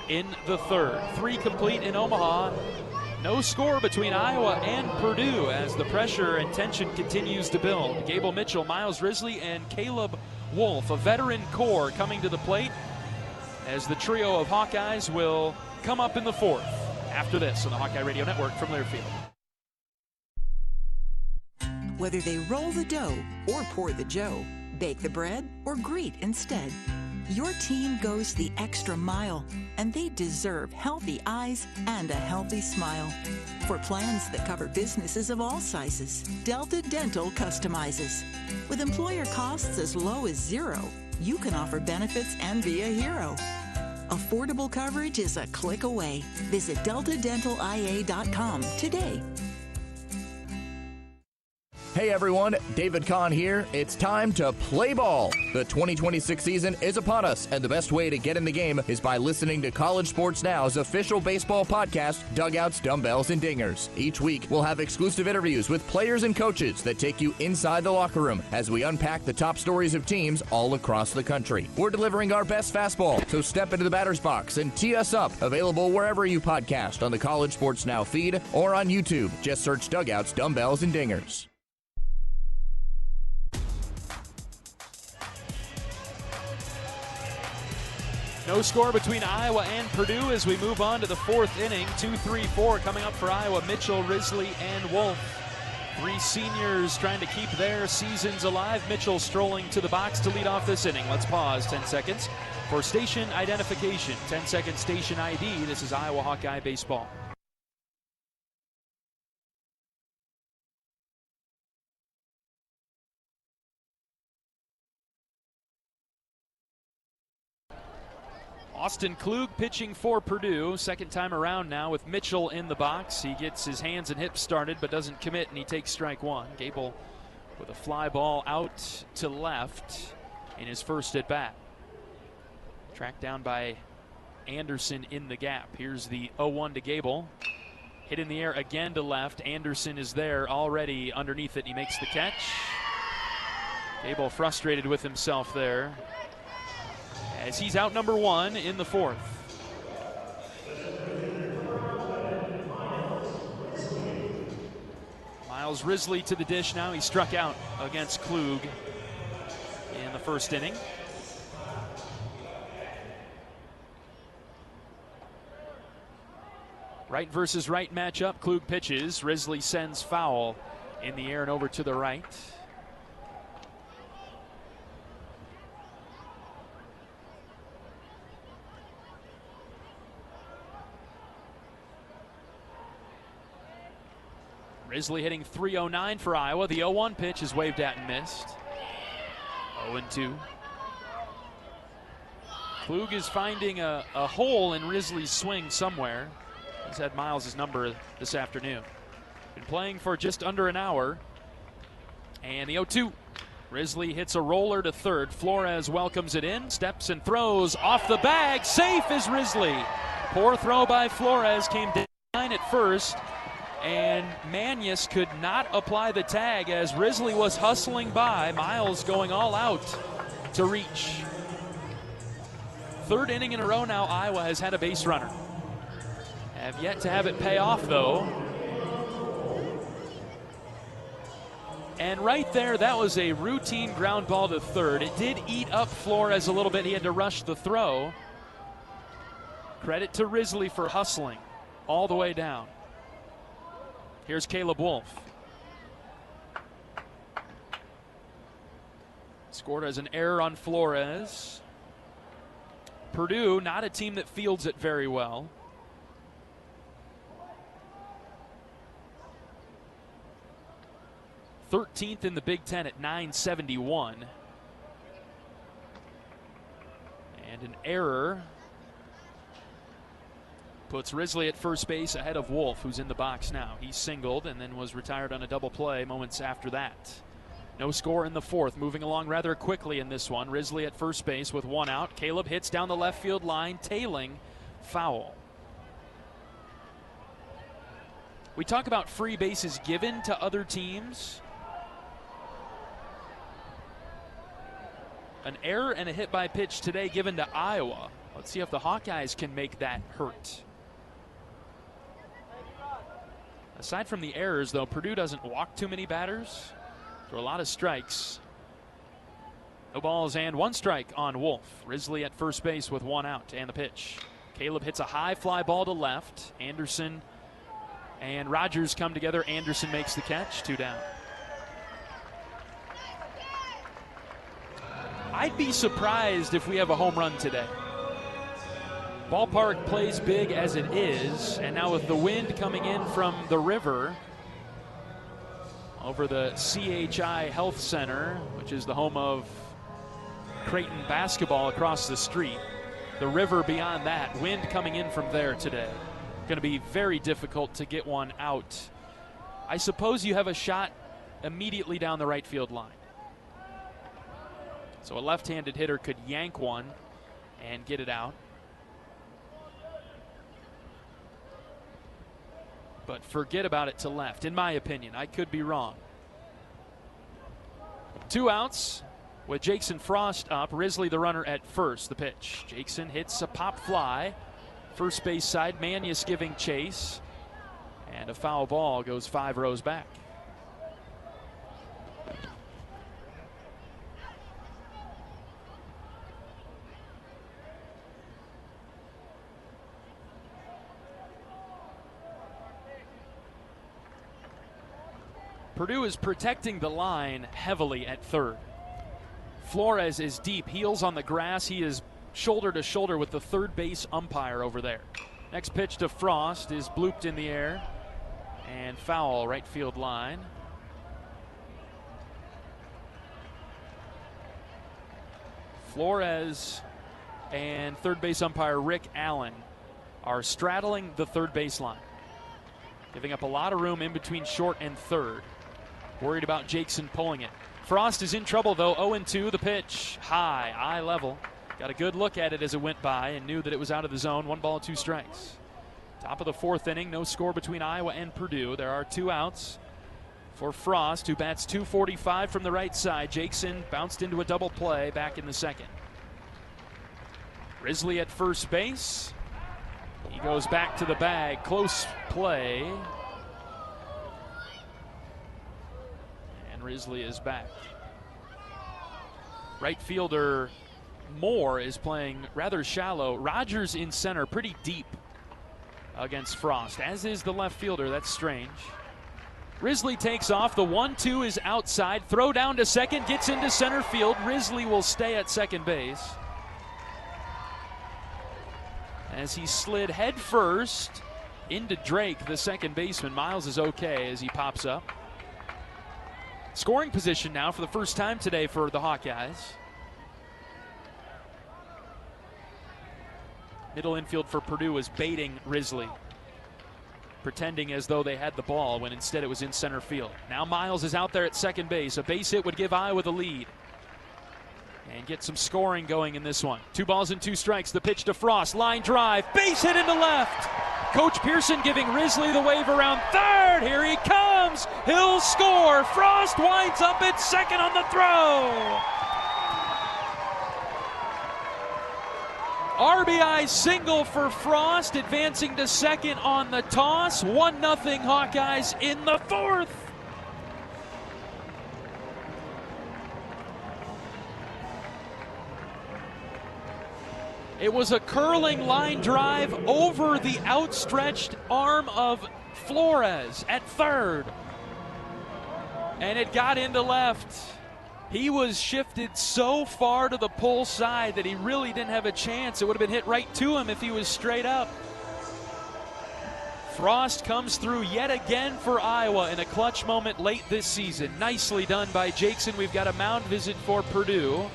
in the third. 3 complete in Omaha. No score between Iowa and Purdue as the pressure and tension continues to build. Gable Mitchell, Miles Risley, and Caleb Wolf, a veteran core, coming to the plate as the trio of Hawkeyes will come up in the 4th after this on the Hawkeye Radio Network from Learfield. Whether they roll the dough or pour the joe, bake the bread or greet instead, your team goes the extra mile, and they deserve healthy eyes and a healthy smile. For plans that cover businesses of all sizes, Delta Dental customizes. With employer costs as low as $0, you can offer benefits and be a hero. Affordable coverage is a click away. Visit deltadentalia.com today. Hey everyone, David Kahn here. It's time to play ball. The 2026 season is upon us, and the best way to get in the game is by listening to College Sports Now's official baseball podcast, Dugouts, Dumbbells, and Dingers. Each week, we'll have exclusive interviews with players and coaches that take you inside the locker room as we unpack the top stories of teams all across the country. We're delivering our best fastball, so step into the batter's box and tee us up. Available wherever you podcast on the College Sports Now feed or on YouTube. Just search Dugouts, Dumbbells, and Dingers. No score between Iowa and Purdue as we move on to the 4th inning. 2-3-4 coming up for Iowa. Mitchell, Risley, and Wolf. 3 seniors trying to keep their seasons alive. Mitchell strolling to the box to lead off this inning. Let's pause 10 seconds for station identification. 10-second station ID. This is Iowa Hawkeye Baseball. Austin Klug pitching for Purdue. Second time around now with Mitchell in the box. He gets his hands and hips started but doesn't commit, and he takes strike 1. Gable with a fly ball out to left in his first at bat. Tracked down by Anderson in the gap. Here's the 0-1 to Gable. Hit in the air again to left. Anderson is there already underneath it. He makes the catch. Gable frustrated with himself there as he's out number 1 in the 4th. Miles Risley to the dish now. He struck out against Klug in the first inning. Right versus right matchup. Klug pitches. Risley sends foul in the air and over to the right. Risley hitting .309 for Iowa. The 0-1 pitch is waved at and missed. 0-2. Klug is finding a hole in Risley's swing somewhere. He's had Miles' number this afternoon. Been playing for just under an hour. And the 0-2. Risley hits a roller to third. Flores welcomes it in, steps and throws off the bag. Safe is Risley. Poor throw by Flores, came down at first. And Manius could not apply the tag as Risley was hustling by. Miles going all out to reach. Third inning in a row now, Iowa has had a base runner. Have yet to have it pay off, though. And right there, that was a routine ground ball to third. It did eat up Flores a little bit. He had to rush the throw. Credit to Risley for hustling all the way down. Here's Caleb Wolf. Scored as an error on Flores. Purdue, not a team that fields it very well. .13th in the Big Ten at .971. And an error puts Risley at first base ahead of Wolf, who's in the box now. He singled and then was retired on a double play moments after that. No score in the 4th. Moving along rather quickly in this one. Risley at first base with 1 out. Caleb hits down the left field line, tailing, foul. We talk about free bases given to other teams. An error and a hit by pitch today given to Iowa. Let's see if the Hawkeyes can make that hurt. Aside from the errors, though, Purdue doesn't walk too many batters. So a lot of strikes. No balls and 1 strike on Wolf. Risley at first base with 1 out and the pitch. Caleb hits a high fly ball to left. Anderson and Rogers come together. Anderson makes the catch. 2 down. I'd be surprised if we have a home run today. Ballpark plays big as it is, and now with the wind coming in from the river over the CHI Health Center, which is the home of Creighton basketball across the street, the river beyond that, wind coming in from there today. Going to be very difficult to get one out. I suppose you have a shot immediately down the right field line. So a left-handed hitter could yank one and get it out. But forget about it to left, in my opinion. I could be wrong. 2 outs with Jackson Frost up. Risley the runner at first. The pitch. Jackson hits a pop fly. First base side. Manius giving chase. And a foul ball goes 5 rows back. Purdue is protecting the line heavily at third. Flores is deep, heels on the grass. He is shoulder to shoulder with the third base umpire over there. Next pitch to Frost is blooped in the air and foul right field line. Flores and third base umpire Rick Allen are straddling the third base line, giving up a lot of room in between short and third. Worried about Jackson pulling it. Frost is in trouble, though. 0-2, the pitch. High, eye level. Got a good look at it as it went by and knew that it was out of the zone. 1 ball, 2 strikes. Top of the 4th inning, no score between Iowa and Purdue. There are 2 outs for Frost, who bats .245 from the right side. Jackson bounced into a double play back in the 2nd. Risley at first base. He goes back to the bag. Close play. And Risley is back. Right fielder Moore is playing rather shallow. Rogers in center, pretty deep against Frost, as is the left fielder. That's strange. Risley takes off. The 1-2 is outside. Throw down to second, gets into center field. Risley will stay at second base. As he slid head first into Drake, the second baseman. Miles is okay as he pops up. Scoring position now for the first time today for the Hawkeyes. Middle infield for Purdue is baiting Risley, pretending as though they had the ball when instead it was in center field. Now Miles is out there at second base. A base hit would give Iowa the lead and get some scoring going in this one. 2 balls and 2 strikes. The pitch to Frost. Line drive. Base hit into left. Coach Pearson giving Risley the wave around third. Here he comes. He'll score. Frost winds up at second on the throw. RBI single for Frost, advancing to second on the toss. 1-0 Hawkeyes in the 4th. It was a curling line drive over the outstretched arm of Flores at third. And it got into left. He was shifted so far to the pull side that he really didn't have a chance. It would have been hit right to him if he was straight up. Frost comes through yet again for Iowa in a clutch moment late this season. Nicely done by Jackson. We've got a mound visit for Purdue.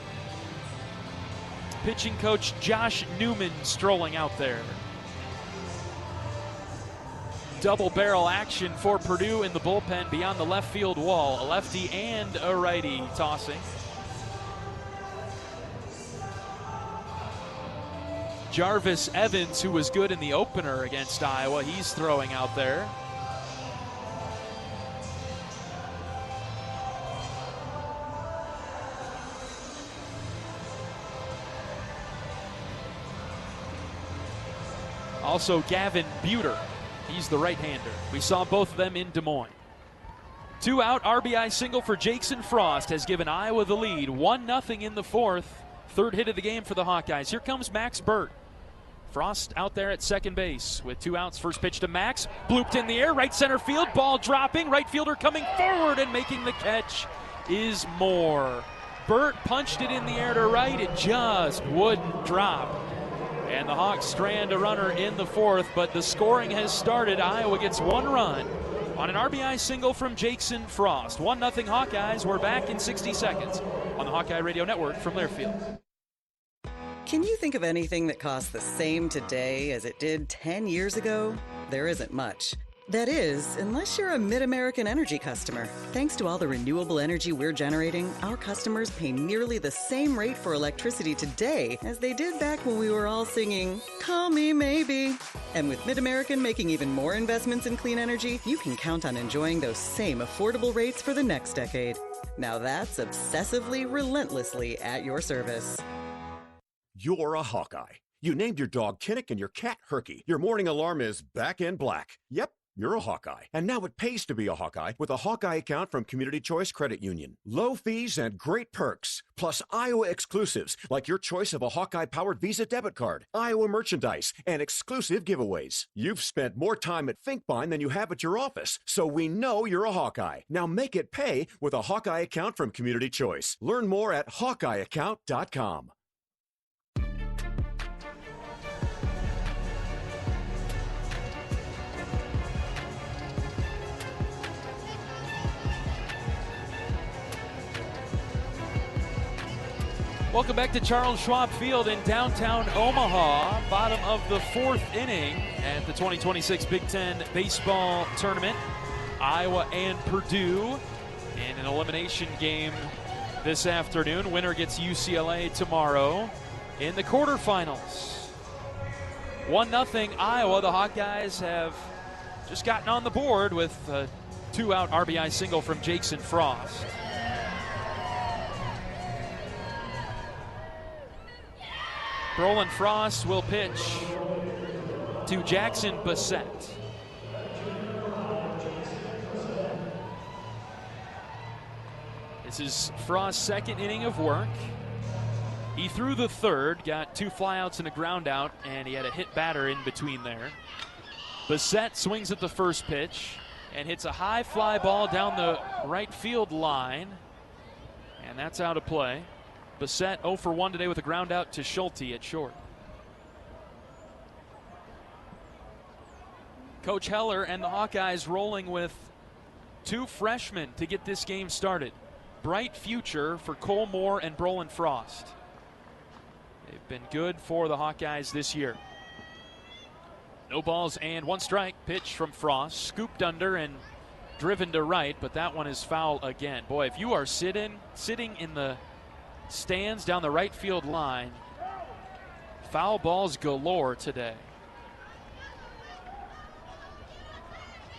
Pitching coach Josh Newman strolling out there. Double barrel action for Purdue in the bullpen beyond the left field wall. A lefty and a righty tossing. Jarvis Evans, who was good in the opener against Iowa, he's throwing out there. Also Gavin Buter. He's the right-hander. We saw both of them in Des Moines. 2 out, RBI single for Jackson Frost has given Iowa the lead. 1-0 in the 4th. 3rd hit of the game for the Hawkeyes. Here comes Max Burt. Frost out there at second base with 2 outs. First pitch to Max. Blooped in the air, right center field. Ball dropping. Right fielder coming forward and making the catch is Moore. Burt punched it in the air to right. It just wouldn't drop. And the Hawks strand a runner in the 4th, but the scoring has started. Iowa gets 1 run on an RBI single from Jackson Frost. 1-0 Hawkeyes. We're back in 60 seconds on the Hawkeye Radio Network from Learfield. Can you think of anything that costs the same today as it did 10 years ago? There isn't much. That is, unless you're a Mid-American Energy customer. Thanks to all the renewable energy we're generating, our customers pay nearly the same rate for electricity today as they did back when we were all singing, "Call Me Maybe." And with Mid-American making even more investments in clean energy, you can count on enjoying those same affordable rates for the next decade. Now that's obsessively, relentlessly at your service. You're a Hawkeye. You named your dog Kinnick and your cat Herky. Your morning alarm is back in black. Yep. You're a Hawkeye. And now it pays to be a Hawkeye with a Hawkeye account from Community Choice Credit Union. Low fees and great perks, plus Iowa exclusives like your choice of a Hawkeye-powered Visa debit card, Iowa merchandise, and exclusive giveaways. You've spent more time at Finkbine than you have at your office, so we know you're a Hawkeye. Now make it pay with a Hawkeye account from Community Choice. Learn more at HawkeyeAccount.com. Welcome back to Charles Schwab Field in downtown Omaha. Bottom of the 4th inning at the 2026 Big Ten baseball tournament. Iowa and Purdue in an elimination game this afternoon. Winner gets UCLA tomorrow. in the quarterfinals. 1-0 Iowa. The Hawkeyes have just gotten on the board with a 2-out RBI single from Jackson Frost. Brolin Frost will pitch to Jackson Bassett. This is Frost's second inning of work. He threw the third, got 2 flyouts and a ground out, and he had a hit batter in between there. Bassett swings at the first pitch and hits a high fly ball down the right field line, and that's out of play. Bassett 0 for 1 today with a ground out to Schulte at short. Coach Heller and the Hawkeyes rolling with 2 freshmen to get this game started. Bright future for Cole Moore and Brolin Frost. They've been good for the Hawkeyes this year. No balls and 1 strike. Pitch from Frost, scooped under and driven to right, but that one is foul again. Boy, if you are sitting in the stands down the right field line, foul balls galore today.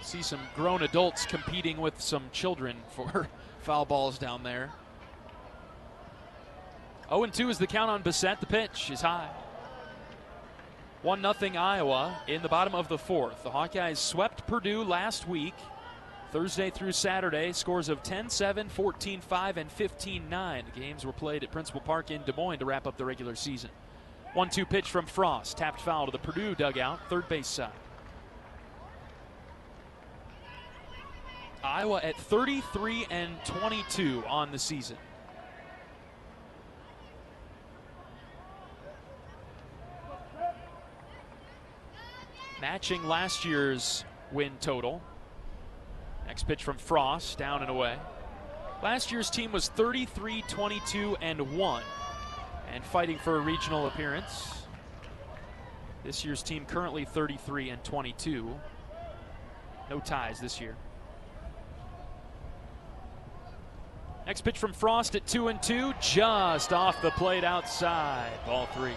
See some grown adults competing with some children for foul balls down there. 0-2 is the count on Bassett. The pitch is high. 1-0 Iowa in the bottom of the 4th. The Hawkeyes swept Purdue last week, Thursday through Saturday. Scores of 10-7, 14-5, and 15-9. The games were played at Principal Park in Des Moines to wrap up the regular season. 1-2 pitch from Frost. Tapped foul to the Purdue dugout, third base side. Iowa at 33-22 on the season. Matching last year's win total. Next pitch from Frost, down and away. Last year's team was 33-22-1 and fighting for a regional appearance. This year's team currently 33-22. No ties this year. Next pitch from Frost at 2-2, just off the plate outside. Ball 3.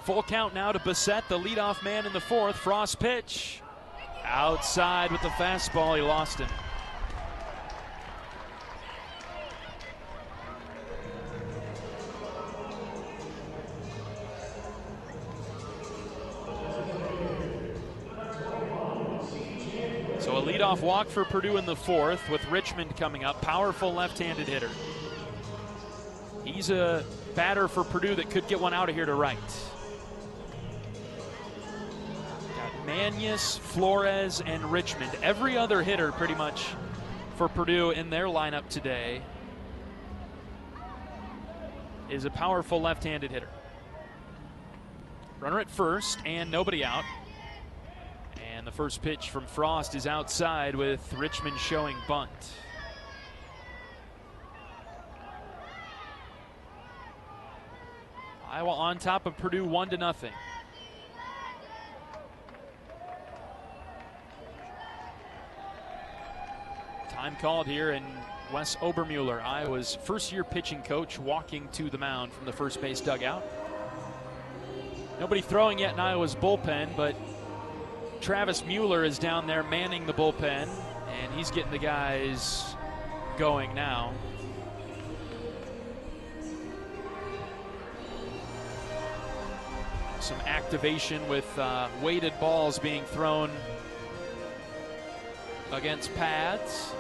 Full count now to Bassett, the leadoff man in the 4th. Frost pitch. Outside with the fastball, he lost him. So a leadoff walk for Purdue in the 4th with Richmond coming up. Powerful left-handed hitter. He's a batter for Purdue that could get one out of here to right. Manius, Flores, and Richmond. Every other hitter pretty much for Purdue in their lineup today is a powerful left-handed hitter. Runner at first and nobody out. And the first pitch from Frost is outside with Richmond showing bunt. Iowa on top of Purdue 1-0. Time called here, and Wes Obermueller, Iowa's first-year pitching coach, walking to the mound from the first base dugout. Nobody throwing yet in Iowa's bullpen, but Travis Mueller is down there manning the bullpen, and he's getting the guys going now. Some activation with weighted balls being thrown against pads.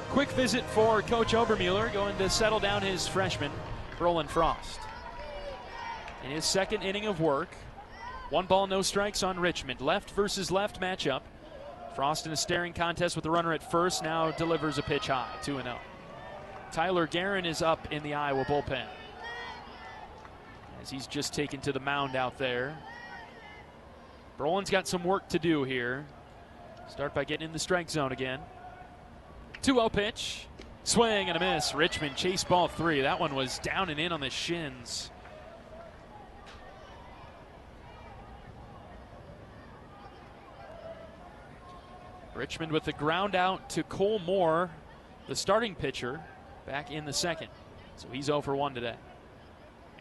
Quick visit for Coach Obermueller, going to settle down his freshman, Brolin Frost. In his second inning of work, 1 ball, no strikes on Richmond. Left versus left matchup. Frost in a staring contest with the runner at first, now delivers a pitch high, 2-0. Tyler Guerin is up in the Iowa bullpen. as he's just taken to the mound out there. Brolin's got some work to do here. Start by getting in the strike zone again. 2-0 pitch. Swing and a miss. Richmond chased ball 3. That one was down and in on the shins. Richmond with the ground out to Cole Moore, the starting pitcher, back in the second. So he's 0 for 1 today.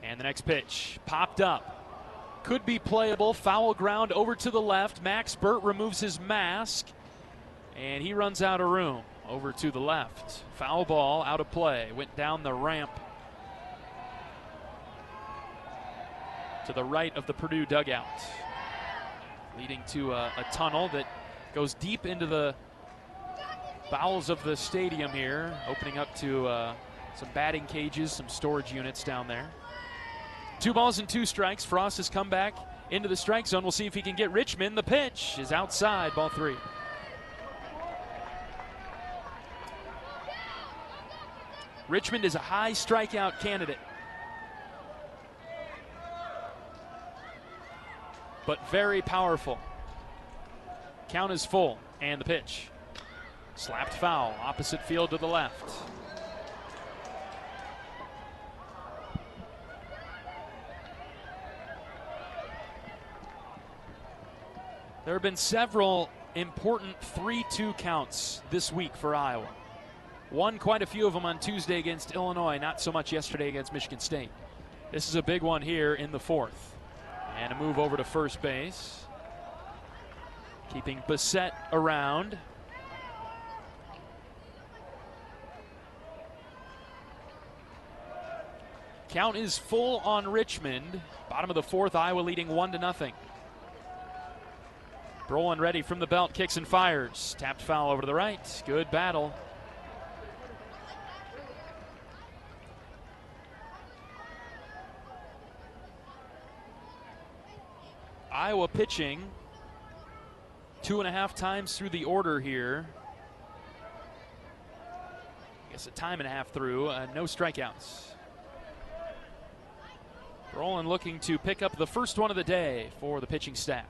And the next pitch popped up. Could be playable. Foul ground over to the left. Max Burt removes his mask, and he runs out of room. Over to the left. Foul ball out of play. Went down the ramp to the right of the Purdue dugout, leading to a tunnel that goes deep into the bowels of the stadium here, opening up to some batting cages, some storage units down there. 2 balls and 2 strikes. Frost has come back into the strike zone. We'll see if he can get Richmond. The pitch is outside, ball 3. Richmond is a high strikeout candidate, but very powerful. Count is full, and the pitch. Slapped foul, opposite field to the left. There have been several important 3-2 counts this week for Iowa. Won quite a few of them on Tuesday against Illinois, not so much yesterday against Michigan State. This is a big one here in the 4th. And a move over to first base. Keeping Bassett around. Count is full on Richmond. Bottom of the 4th, Iowa leading 1-0. Brolin ready from the belt, kicks and fires. Tapped foul over to the right. Good battle. Iowa pitching 2.5 times through the order here. I guess a time and a half through, no strikeouts. Brolin looking to pick up the first one of the day for the pitching staff.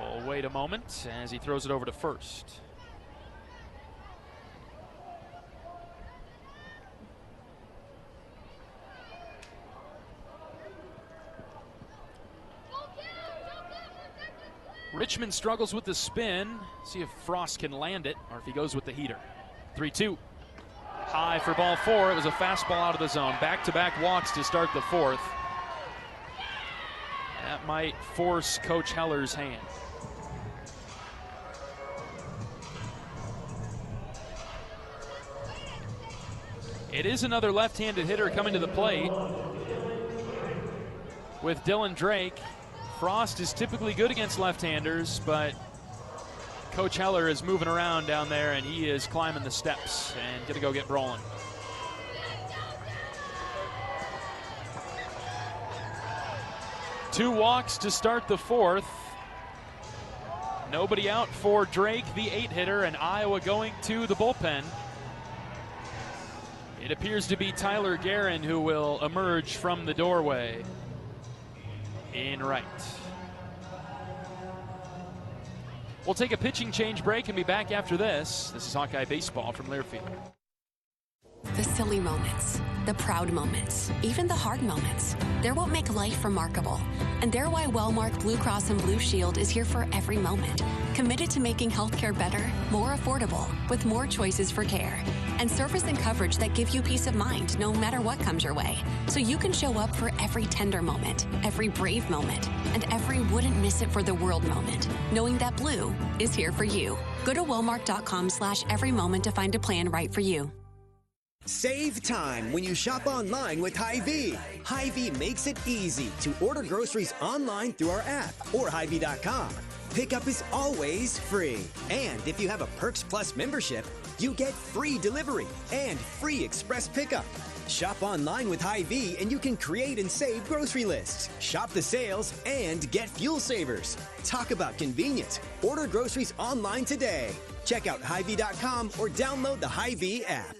We'll wait a moment as he throws it over to first. Richmond struggles with the spin. See if Frost can land it or if he goes with the heater. 3-2. High for ball 4. It was a fastball out of the zone. Back-to-back walks to start the 4th. That might force Coach Heller's hand. It is another left-handed hitter coming to the plate with Dylan Drake. Frost is typically good against left-handers, but Coach Heller is moving around down there, and he is climbing the steps and going to go get Brolin. Two walks to start the 4th. Nobody out for Drake, the 8-hitter, and Iowa going to the bullpen. It appears to be Tyler Guerin who will emerge from the doorway in right. We'll take a pitching change break and be back after this. This is Hawkeye Baseball from Learfield. The silly moments, the proud moments, even the hard moments. They're what make life remarkable. And they're why Wellmark Blue Cross and Blue Shield is here for every moment. Committed to making healthcare better, more affordable, with more choices for care. And service and coverage that give you peace of mind no matter what comes your way. So you can show up for every tender moment, every brave moment, and every wouldn't miss it for the world moment, knowing that Blue is here for you. Go to Wellmark.com/every moment to find a plan right for you. Save time when you shop online with Hy-Vee. Hy-Vee makes it easy to order groceries online through our app or Hy-Vee.com. Pickup is always free. And if you have a Perks Plus membership, you get free delivery and free express pickup. Shop online with Hy-Vee and you can create and save grocery lists, shop the sales, and get fuel savers. Talk about convenience. Order groceries online today. Check out Hy-Vee.com or download the Hy-Vee app.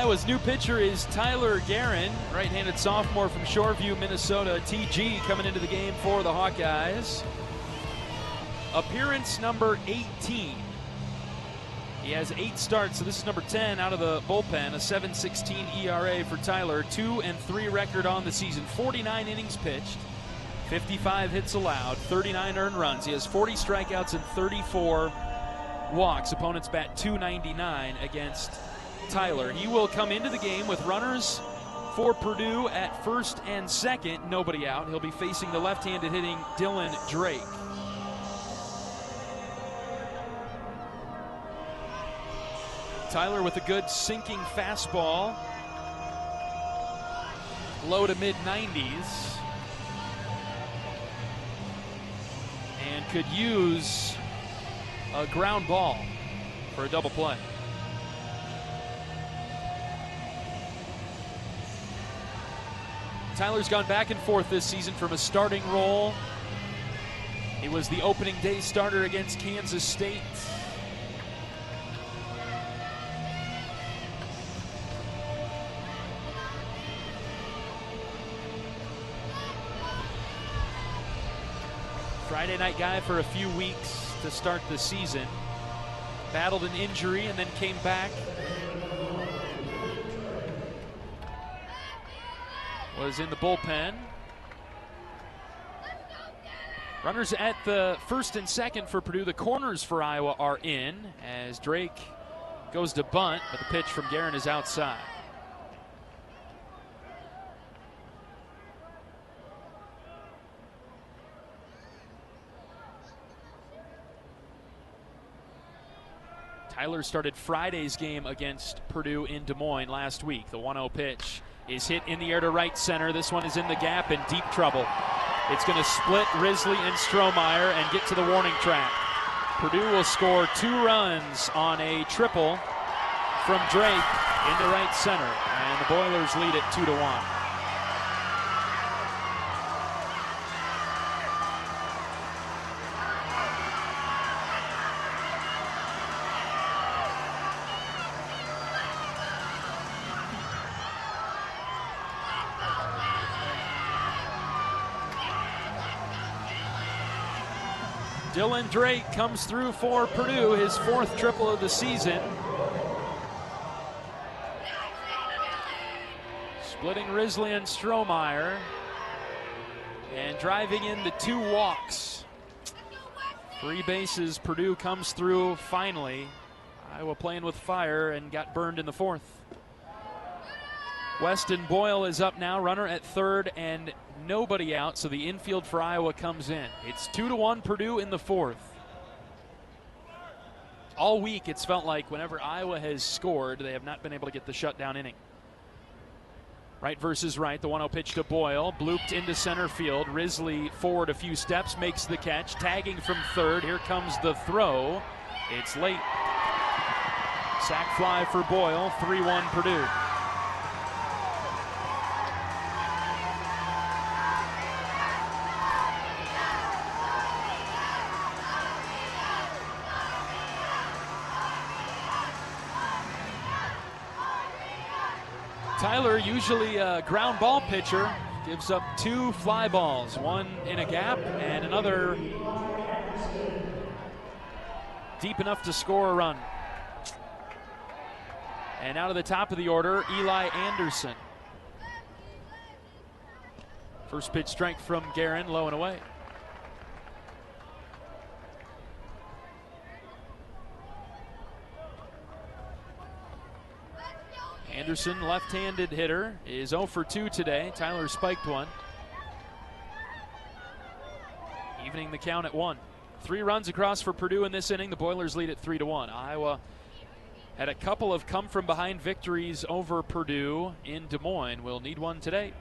Iowa's new pitcher is Tyler Guerin, right-handed sophomore from Shoreview, Minnesota. TG coming into the game for the Hawkeyes. Appearance number 18. He has 8 starts, so this is number 10 out of the bullpen. A 7.16 ERA for Tyler. 2-3 record on the season. 49 innings pitched. 55 hits allowed. 39 earned runs. He has 40 strikeouts and 34 walks. Opponents bat .299 against Tyler. He will come into the game with runners for Purdue at first and second. Nobody out. He'll be facing the left-handed hitting Dylan Drake. Tyler with a good sinking fastball. Low to mid-90s. And could use a ground ball for a double play. Tyler's gone back and forth this season from a starting role. He was the opening day starter against Kansas State. Friday night guy for a few weeks to start the season. Battled an injury and then came back. Was in the bullpen. Runners at the first and second for Purdue. The corners for Iowa are in as Drake goes to bunt, but the pitch from Guerin is outside. Tyler started Friday's game against Purdue in Des Moines last week. The 1-0 pitch is hit in the air to right center. This one is in the gap in deep trouble. It's going to split Risley and Strohmeyer and get to the warning track. Purdue will score 2 runs on a triple from Drake into right center, and the Boilers lead it 2-1. Dylan Drake comes through for Purdue, his 4th triple of the season. Splitting Risley and Strohmeyer. And driving in the 2 walks. 3 bases, Purdue comes through finally. Iowa playing with fire and got burned in the 4th. Weston Boyle is up now, runner at third and nobody out, so the infield for Iowa comes in. It's 2-1 Purdue in the 4th. All week it's felt like whenever Iowa has scored, they have not been able to get the shutdown inning. Right versus right, the 1-0 pitch to Boyle, blooped into center field. Risley forward a few steps, makes the catch, tagging from third. Here comes the throw. It's late. Sac fly for Boyle, 3-1 Purdue. Tyler, usually a ground ball pitcher, gives up 2 fly balls, one in a gap and another deep enough to score a run. And out of the top of the order, Eli Anderson. First pitch strike from Guerin, low and away. Anderson, left-handed hitter, is 0 for 2 today. Tyler spiked one. Evening the count at 1. 3 runs across for Purdue in this inning. The Boilers lead at 3-1. Iowa had a couple of come-from-behind victories over Purdue in Des Moines. Will need one today.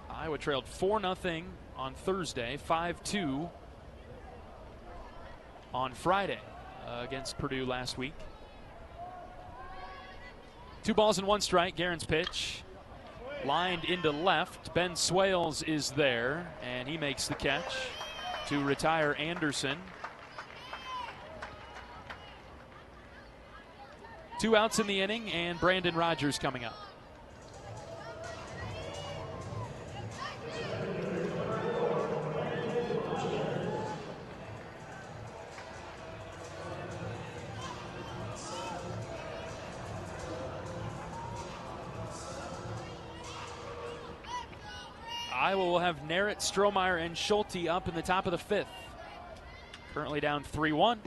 Iowa trailed 4-0 on Thursday, 5-2 on Friday. Against Purdue last week. 2 balls and 1 strike. Guerin's pitch lined into left. Ben Swales is there, and he makes the catch to retire Anderson. 2 outs in the inning, and Brandon Rogers coming up. Iowa will have Narrett, Strohmeyer, and Schulte up in the top of the 5th. Currently down 3-1.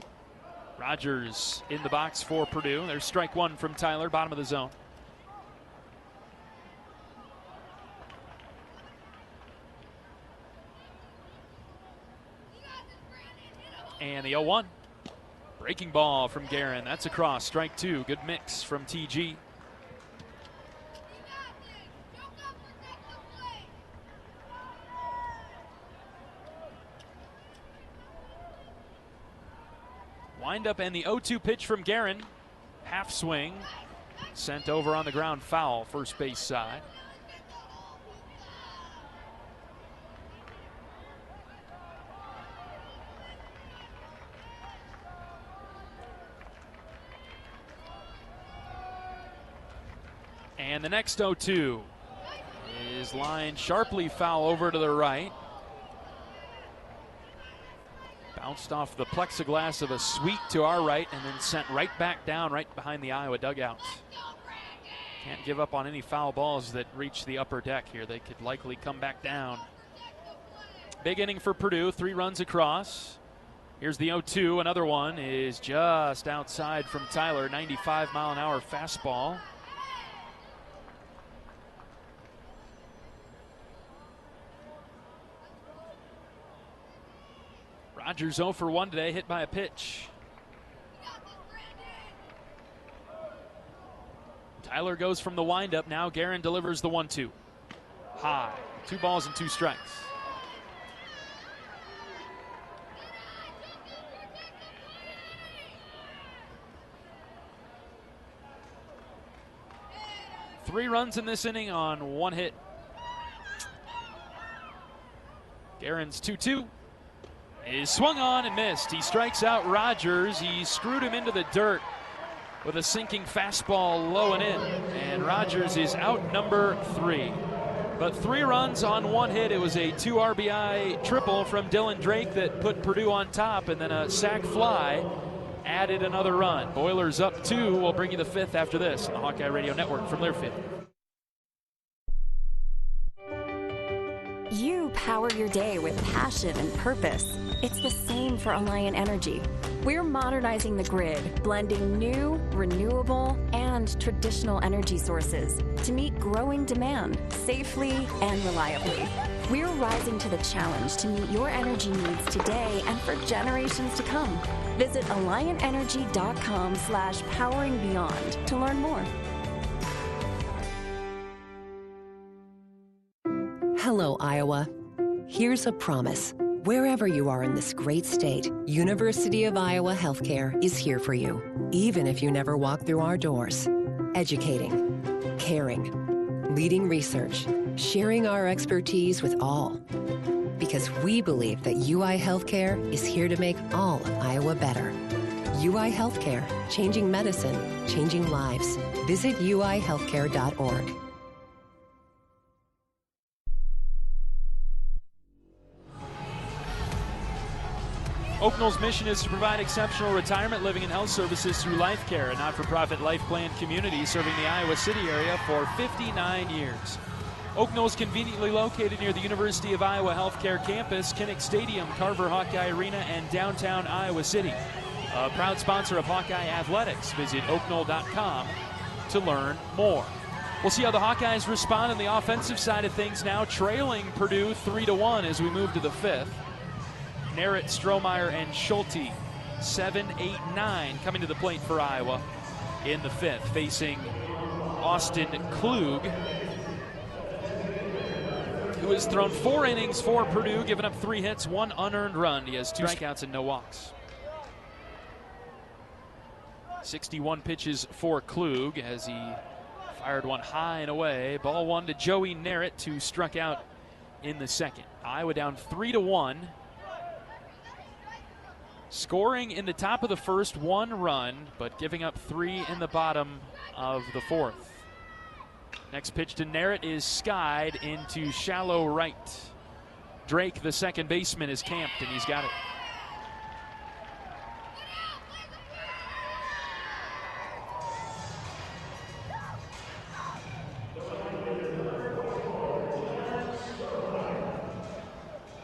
Rogers in the box for Purdue. There's strike 1 from Tyler, bottom of the zone. And the 0-1. Breaking ball from Guerin. That's across. Strike 2. Good mix from TG. Windup and the 0-2 pitch from Guerin. Half swing. Sent over on the ground, foul, first base side. And the next 0-2 is lined sharply foul over to the right. Bounced off the plexiglass of a suite to our right and then sent right back down right behind the Iowa dugout. Can't give up on any foul balls that reach the upper deck here. They could likely come back down. Big inning for Purdue, 3 runs across. Here's the 0-2. Another one is just outside from Tyler, 95-mile-an-hour fastball. Rogers 0 for 1 today, hit by a pitch. Tyler goes from the windup. Now Guerin delivers the 1-2. High. 2 balls and 2 strikes. Three runs in this inning on 1 hit. Guerin's 2-2. Is swung on and missed. He strikes out Rogers. He screwed him into the dirt with a sinking fastball low and in. And Rogers is out number 3. But 3 runs on 1 hit. It was a 2 RBI triple from Dylan Drake that put Purdue on top, and then a sac fly added another run. Boilers up 2. We'll bring you the 5th after this on the Hawkeye Radio Network from Learfield. You power your day with passion and purpose. It's the same for Alliant Energy. We're modernizing the grid, blending new, renewable, and traditional energy sources to meet growing demand safely and reliably. We're rising to the challenge to meet your energy needs today and for generations to come. Visit AlliantEnergy.com/poweringbeyond to learn more. Hello, Iowa. Here's a promise. Wherever you are in this great state, University of Iowa Healthcare is here for you, even if you never walk through our doors. Educating, caring, leading research, sharing our expertise with all. Because we believe that UI Healthcare is here to make all of Iowa better. UI Healthcare, changing medicine, changing lives. Visit uihealthcare.org. Oaknall's mission is to provide exceptional retirement, living, and health services through Life Care, a not-for-profit life plan community serving the Iowa City area for 59 years. Oaknall is conveniently located near the University of Iowa Healthcare campus, Kinnick Stadium, Carver Hawkeye Arena, and downtown Iowa City. A proud sponsor of Hawkeye Athletics. Visit oaknall.com to learn more. We'll see how the Hawkeyes respond on the offensive side of things now, trailing Purdue 3-1 as we move to the 5th. Narrett, Strohmeyer, and Schulte, 7, 8, 9 coming to the plate for Iowa in the 5th, facing Austin Klug, who has thrown 4 innings for Purdue, giving up 3 hits, 1 unearned run. He has 2 strikeouts and no walks. 61 pitches for Klug as he fired one high and away. Ball 1 to Joey Narrett, who struck out in the 2nd. Iowa down 3-1. Scoring in the top of the first, 1 run, but giving up 3 in the bottom of the 4th. Next pitch to Narrett is skied into shallow right. Drake, the second baseman, is camped, and he's got it.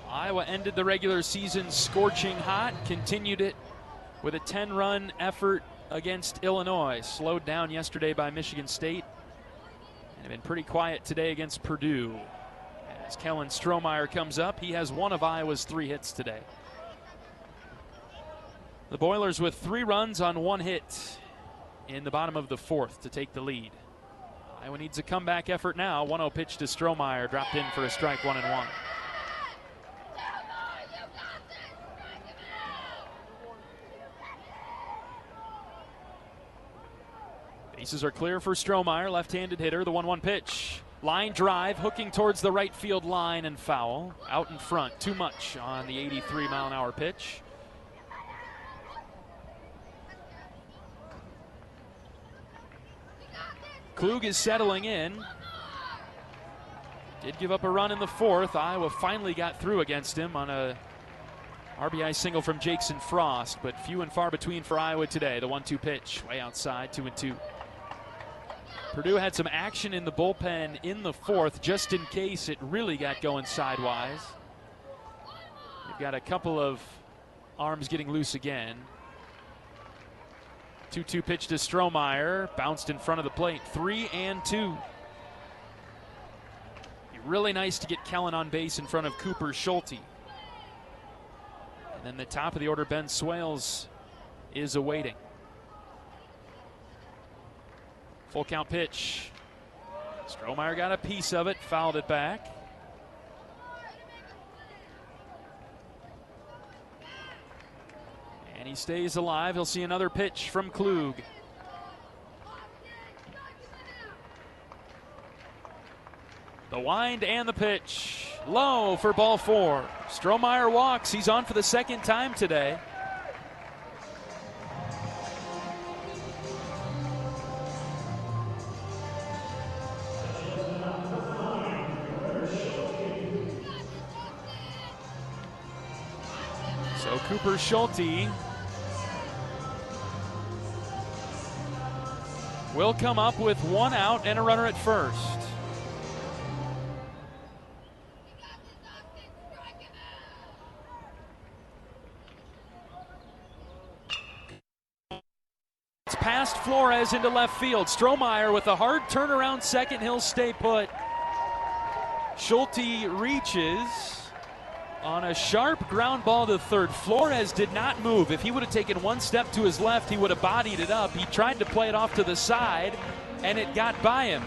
Iowa ended the regular season scorching hot, continued it with a 10-run effort against Illinois. Slowed down yesterday by Michigan State, and have been pretty quiet today against Purdue. As Kellen Strohmeyer comes up, he has 1 of Iowa's 3 hits today. The Boilers with 3 runs on 1 hit in the bottom of the 4th to take the lead. Iowa needs a comeback effort now. 1-0 pitch to Strohmeyer, dropped in for a strike, 1-1. Bases are clear for Strohmeyer, left-handed hitter, the 1-1 pitch. Line drive, hooking towards the right field line and foul. Out in front, too much on the 83-mile-an-hour pitch. Klug is settling in. Did give up a run in the 4th. Iowa finally got through against him on a RBI single from Jackson Frost, but few and far between for Iowa today. The 1-2 pitch, way outside, 2-2. Purdue had some action in the bullpen in the 4th, just in case it really got going sidewise. They've got a couple of arms getting loose again. 2-2 pitch to Strohmeyer, bounced in front of the plate, 3-2. Really nice to get Kellen on base in front of Cooper Schulte. And then the top of the order, Ben Swales, is awaiting. Full count pitch. Strohmeyer got a piece of it, fouled it back. And he stays alive. He'll see another pitch from Klug. The wind and the pitch. Low for ball 4. Strohmeyer walks. He's on for the 2nd time today. So Cooper Schulte will come up with 1 out and a runner at first. It's past Flores into left field. Strohmeyer with a hard turnaround second. He'll stay put. Schulte reaches on a sharp ground ball to third. Flores did not move. If he would have taken 1 step to his left, he would have bodied it up. He tried to play it off to the side, and it got by him.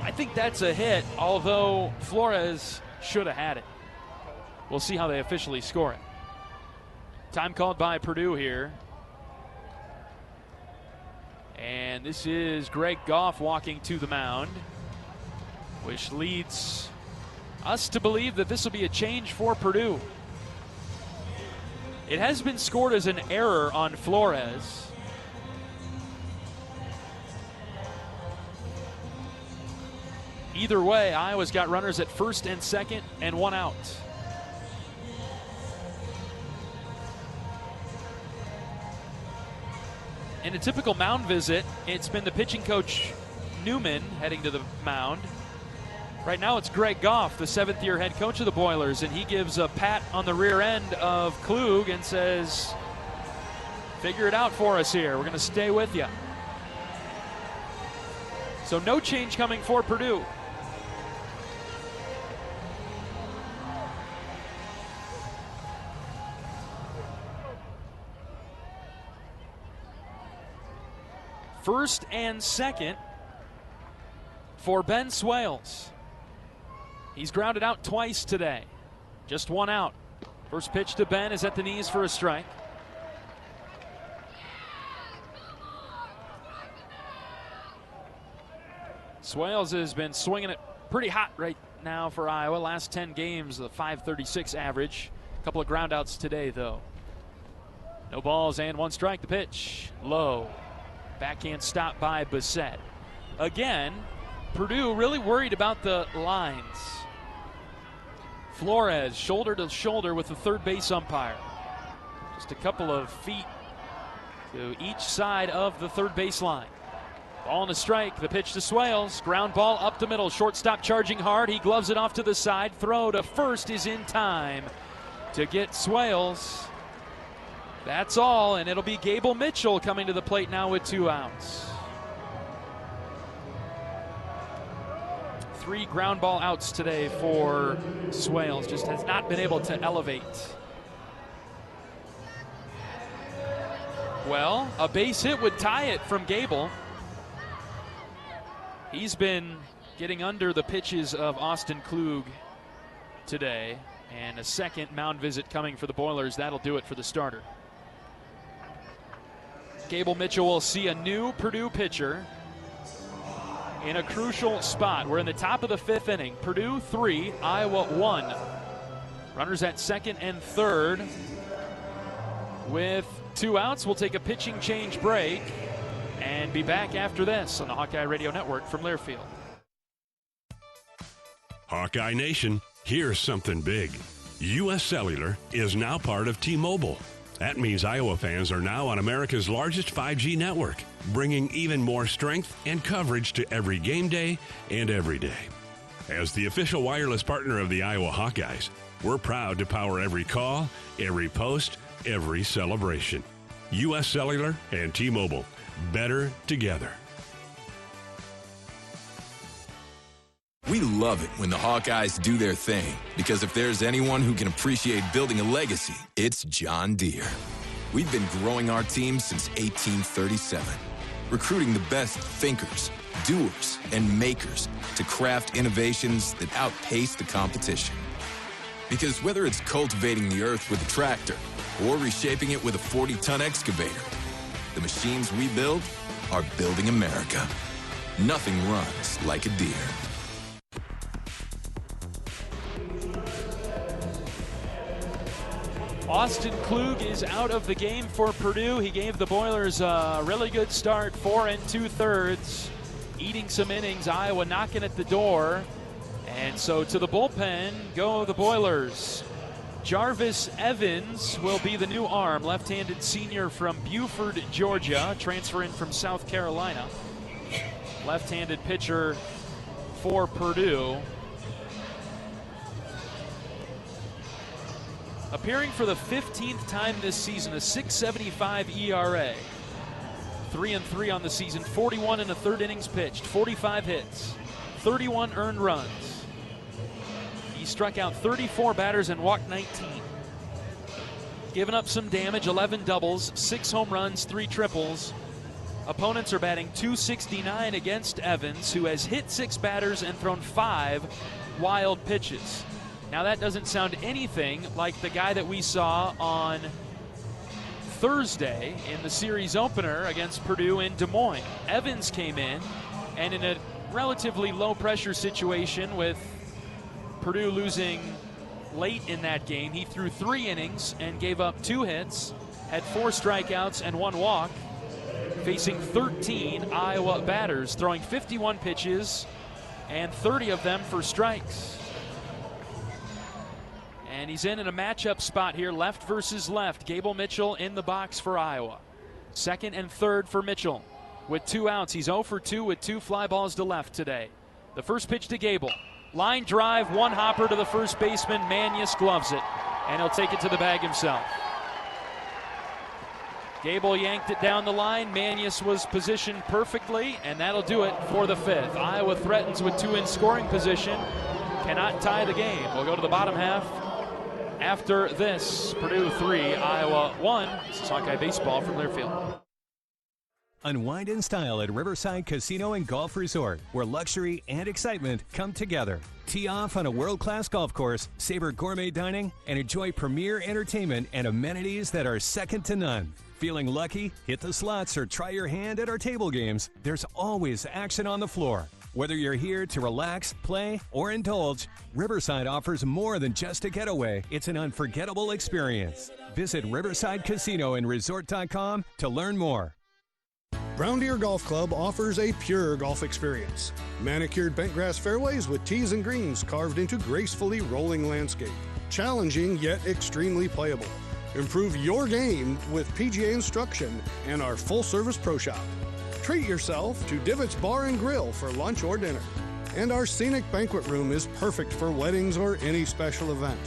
I think that's a hit, although Flores should have had it. We'll see how they officially score it. Time called by Purdue here. And this is Greg Goff walking to the mound, which leads us to believe that this will be a change for Purdue. It has been scored as an error on Flores. Either way, Iowa's got runners at first and second and 1 out. In a typical mound visit, it's been the pitching coach Newman heading to the mound. Right now it's Greg Goff, the 7th-year head coach of the Boilers, and he gives a pat on the rear end of Klug and says, figure it out for us here. We're going to stay with you. So no change coming for Purdue. First and second for Ben Swales. He's grounded out twice today. Just 1 out. First pitch to Ben is at the knees for a strike. Swales has been swinging it pretty hot right now for Iowa. Last 10 games, the .536 average. A couple of groundouts today, though. No balls and one strike. The pitch low. Backhand stop by Bissett. Again, Purdue really worried about the lines. Flores shoulder to shoulder with the third base umpire. Just a couple of feet to each side of the third base line. Ball and a strike. The pitch to Swales. Ground ball up the middle. Shortstop charging hard. He gloves it off to the side. Throw to first is in time to get Swales. That's all, and it'll be Gable Mitchell coming to the plate now with 2 outs. 3 ground ball outs today for Swales. Just has not been able to elevate. Well, a base hit would tie it from Gable. He's been getting under the pitches of Austin Klug today. And a second mound visit coming for the Boilers. That'll do it for the starter. Gable Mitchell will see a new Purdue pitcher in a crucial spot. We're in the top of the 5th inning. Purdue 3, Iowa 1. Runners at second and third. With 2 outs, we'll take a pitching change break and be back after this on the Hawkeye Radio Network from Learfield. Hawkeye Nation, here's something big. U.S. Cellular is now part of T-Mobile. That means Iowa fans are now on America's largest 5G network, bringing even more strength and coverage to every game day and every day. As the official wireless partner of the Iowa Hawkeyes, we're proud to power every call, every post, every celebration. U.S. Cellular and T-Mobile, better together. We love it when the Hawkeyes do their thing, because if there's anyone who can appreciate building a legacy, it's John Deere. We've been growing our team since 1837, recruiting the best thinkers, doers, and makers to craft innovations that outpace the competition. Because whether it's cultivating the earth with a tractor or reshaping it with a 40-ton excavator, the machines we build are building America. Nothing runs like a Deere. Austin Klug is out of the game for Purdue. He gave the Boilers a really good start, 4 2/3, eating some innings. Iowa knocking at the door. And so to the bullpen go the Boilers. Jarvis Evans will be the new arm, left-handed senior from Buford, Georgia, transferring from South Carolina. Left-handed pitcher for Purdue. Appearing for the 15th time this season, a .675 ERA. 3-3 on the season, 41 1/3 innings pitched, 45 hits, 31 earned runs. He struck out 34 batters and walked 19. Given up some damage, 11 doubles, 6 home runs, 3 triples. Opponents are batting .269 against Evans, who has hit 6 batters and thrown 5 wild pitches. Now that doesn't sound anything like the guy that we saw on Thursday in the series opener against Purdue in Des Moines. Evans came in, and in a relatively low-pressure situation with Purdue losing late in that game, he threw 3 innings and gave up 2 hits, had 4 strikeouts and 1 walk, facing 13 Iowa batters, throwing 51 pitches and 30 of them for strikes. And he's in a matchup spot here, left versus left. Gable Mitchell in the box for Iowa. Second and third for Mitchell with 2 outs. He's 0 for 2 with 2 fly balls to left today. The first pitch to Gable. Line drive, 1 hopper to the first baseman. Manius gloves it, and he'll take it to the bag himself. Gable yanked it down the line. Manius was positioned perfectly, and that'll do it for the 5th. Iowa threatens with 2 in scoring position. Cannot tie the game. We'll go to the bottom half after this. Purdue 3, Iowa 1. This is Hawkeye Baseball from Learfield. Unwind in style at Riverside Casino and Golf Resort, where luxury and excitement come together. Tee off on a world-class golf course, savor gourmet dining, and enjoy premier entertainment and amenities that are second to none. Feeling lucky? Hit the slots or try your hand at our table games. There's always action on the floor. Whether you're here to relax, play, or indulge, Riverside offers more than just a getaway. It's an unforgettable experience. Visit Riverside Casino and Resort.com to learn more. Brown Deer Golf Club offers a pure golf experience. Manicured bentgrass fairways with tees and greens carved into gracefully rolling landscape. Challenging yet extremely playable. Improve your game with PGA instruction and our full-service pro shop. Treat yourself to Divots Bar and Grill for lunch or dinner. And our scenic banquet room is perfect for weddings or any special event.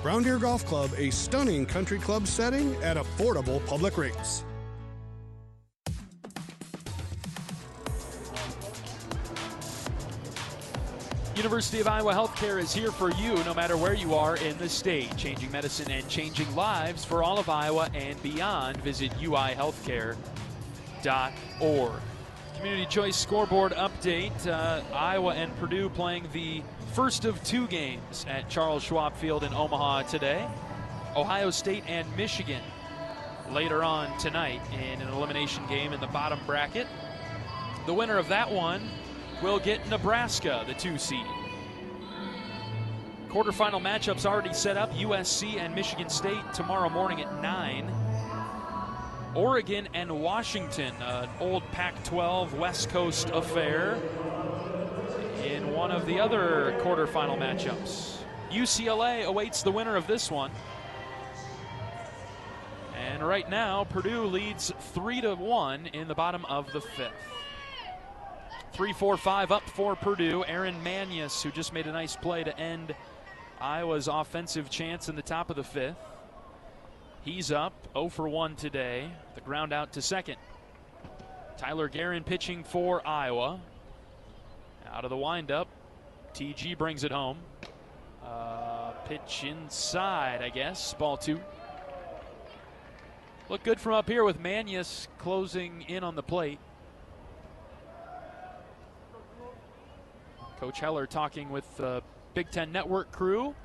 Brown Deer Golf Club, a stunning country club setting at affordable public rates. University of Iowa Healthcare is here for you no matter where you are in the state. Changing medicine and changing lives for all of Iowa and beyond. Visit uihealthcare.org. Community Choice scoreboard update. Iowa and Purdue playing the first of two games at Charles Schwab Field in Omaha today. Ohio State and Michigan later on tonight in an elimination game in the bottom bracket. The winner of that one will get Nebraska, the 2 seed. Quarterfinal matchups already set up. USC and Michigan State tomorrow morning at 9. Oregon and Washington, an old Pac-12 West Coast affair in one of the other quarterfinal matchups. UCLA awaits the winner of this one. And right now, Purdue leads 3-1 in the bottom of the 5th. 3-4-5 up for Purdue. Aaron Manius, who just made a nice play to end Iowa's offensive chance in the top of the 5th. He's up 0 for 1 today. The ground out to second. Tyler Guerin pitching for Iowa. Out of the windup, TG brings it home. Pitch inside, I guess. Ball 2. Look good from up here with Manius closing in on the plate. Coach Heller talking with the Big Ten Network crew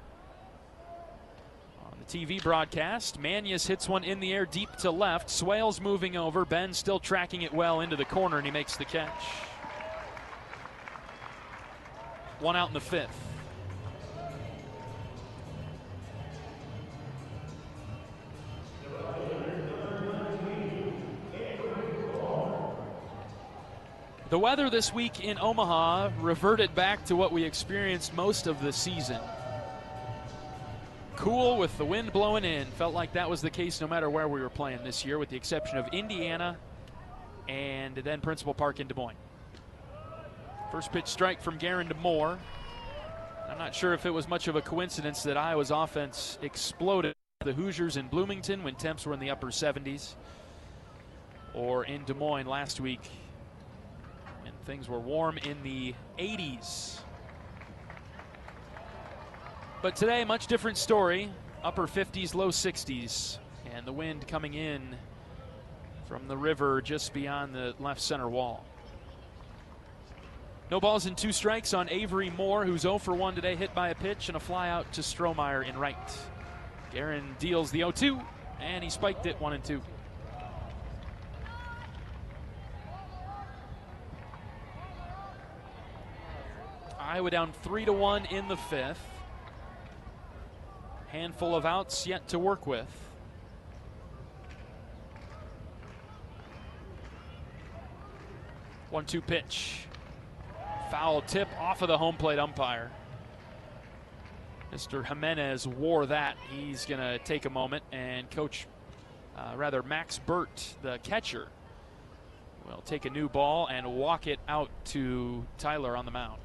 on the TV broadcast. Manius hits one in the air deep to left. Swales moving over. Ben still tracking it well into the corner, and he makes the catch. One out in the 5th. The weather this week in Omaha reverted back to what we experienced most of the season. Cool with the wind blowing in. Felt like that was the case no matter where we were playing this year, with the exception of Indiana and then Principal Park in Des Moines. First pitch strike from Guerin to Moore. I'm not sure if it was much of a coincidence that Iowa's offense exploded the Hoosiers in Bloomington when temps were in the upper 70s, or in Des Moines last week when things were warm in the 80s. But today, much different story. Upper 50s, low 60s, and the wind coming in from the river just beyond the left center wall. No balls and 2 strikes on Avery Moore, who's 0 for 1 today, hit by a pitch and a fly out to Strohmeyer in right. Guerin deals the 0-2, and he spiked it 1-2. Iowa down 3-1 in the 5th. Handful of outs yet to work with. One-two pitch. Foul tip off of the home plate umpire. Mr. Jimenez wore that. He's going to take a moment, and Max Burt, the catcher, will take a new ball and walk it out to Tyler on the mound.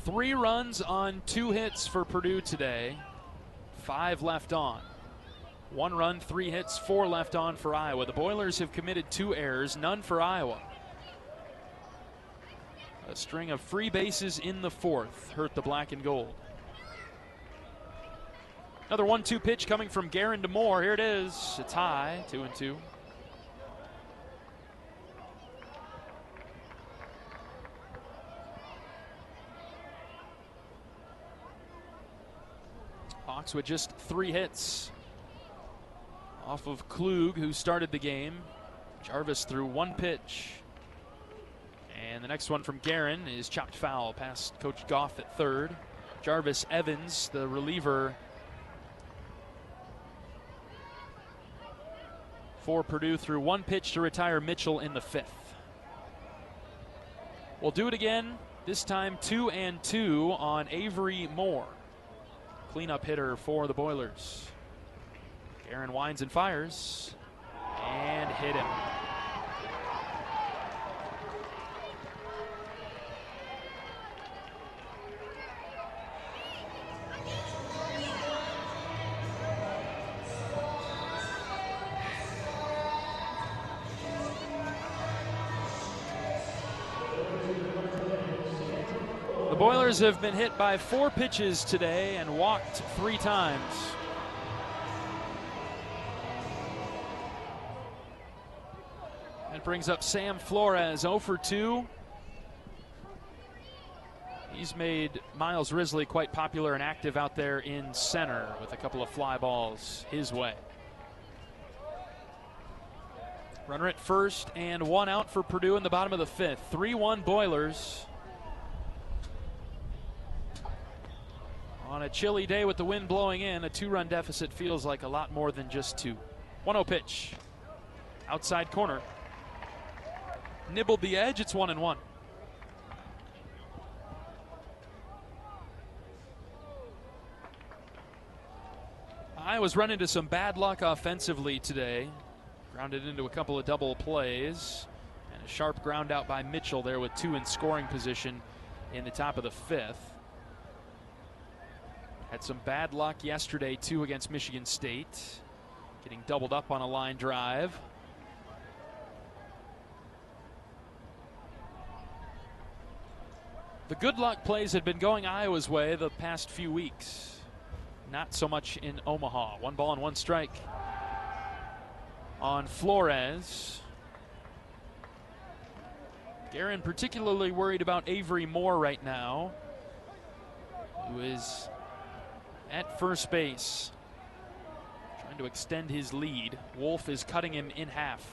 Three runs on 2 hits for Purdue today. 5 left on. 1 run, 3 hits, 4 left on for Iowa. The Boilers have committed 2 errors, none for Iowa. A string of free bases in the 4th hurt the black and gold. Another 1-2 pitch coming from Guerin to Moore. Here it is. It's high, 2-2. Hawks with just 3 hits off of Klug, who started the game. Jarvis threw one pitch. And the next one from Guerin is chopped foul past Coach Goff at third. Jarvis Evans, the reliever for Purdue, threw one pitch to retire Mitchell in the fifth. We'll do it again, this time 2-2 on Avery Moore. Cleanup hitter for the Boilers. Guerin winds and fires and hit him. The Boilers have been hit by 4 pitches today and walked 3 times. That brings up Sam Flores, 0 for 2. He's made Miles Risley quite popular and active out there in center with a couple of fly balls his way. Runner at first and 1 out for Purdue in the bottom of the 5th. 3-1 Boilers. On a chilly day with the wind blowing in, a 2-run deficit feels like a lot more than just 2. 1-0 pitch. Outside corner. Nibbled the edge, it's 1-1. Iowa's run into some bad luck offensively today. Grounded into a couple of double plays. And a sharp ground out by Mitchell there with 2 in scoring position in the top of the 5th. Had some bad luck yesterday, too, against Michigan State. Getting doubled up on a line drive. The good luck plays had been going Iowa's way the past few weeks. Not so much in Omaha. 1 ball and 1 strike on Flores. Guerin particularly worried about Avery Moore right now, who is at first base, trying to extend his lead. Wolf is cutting him in half.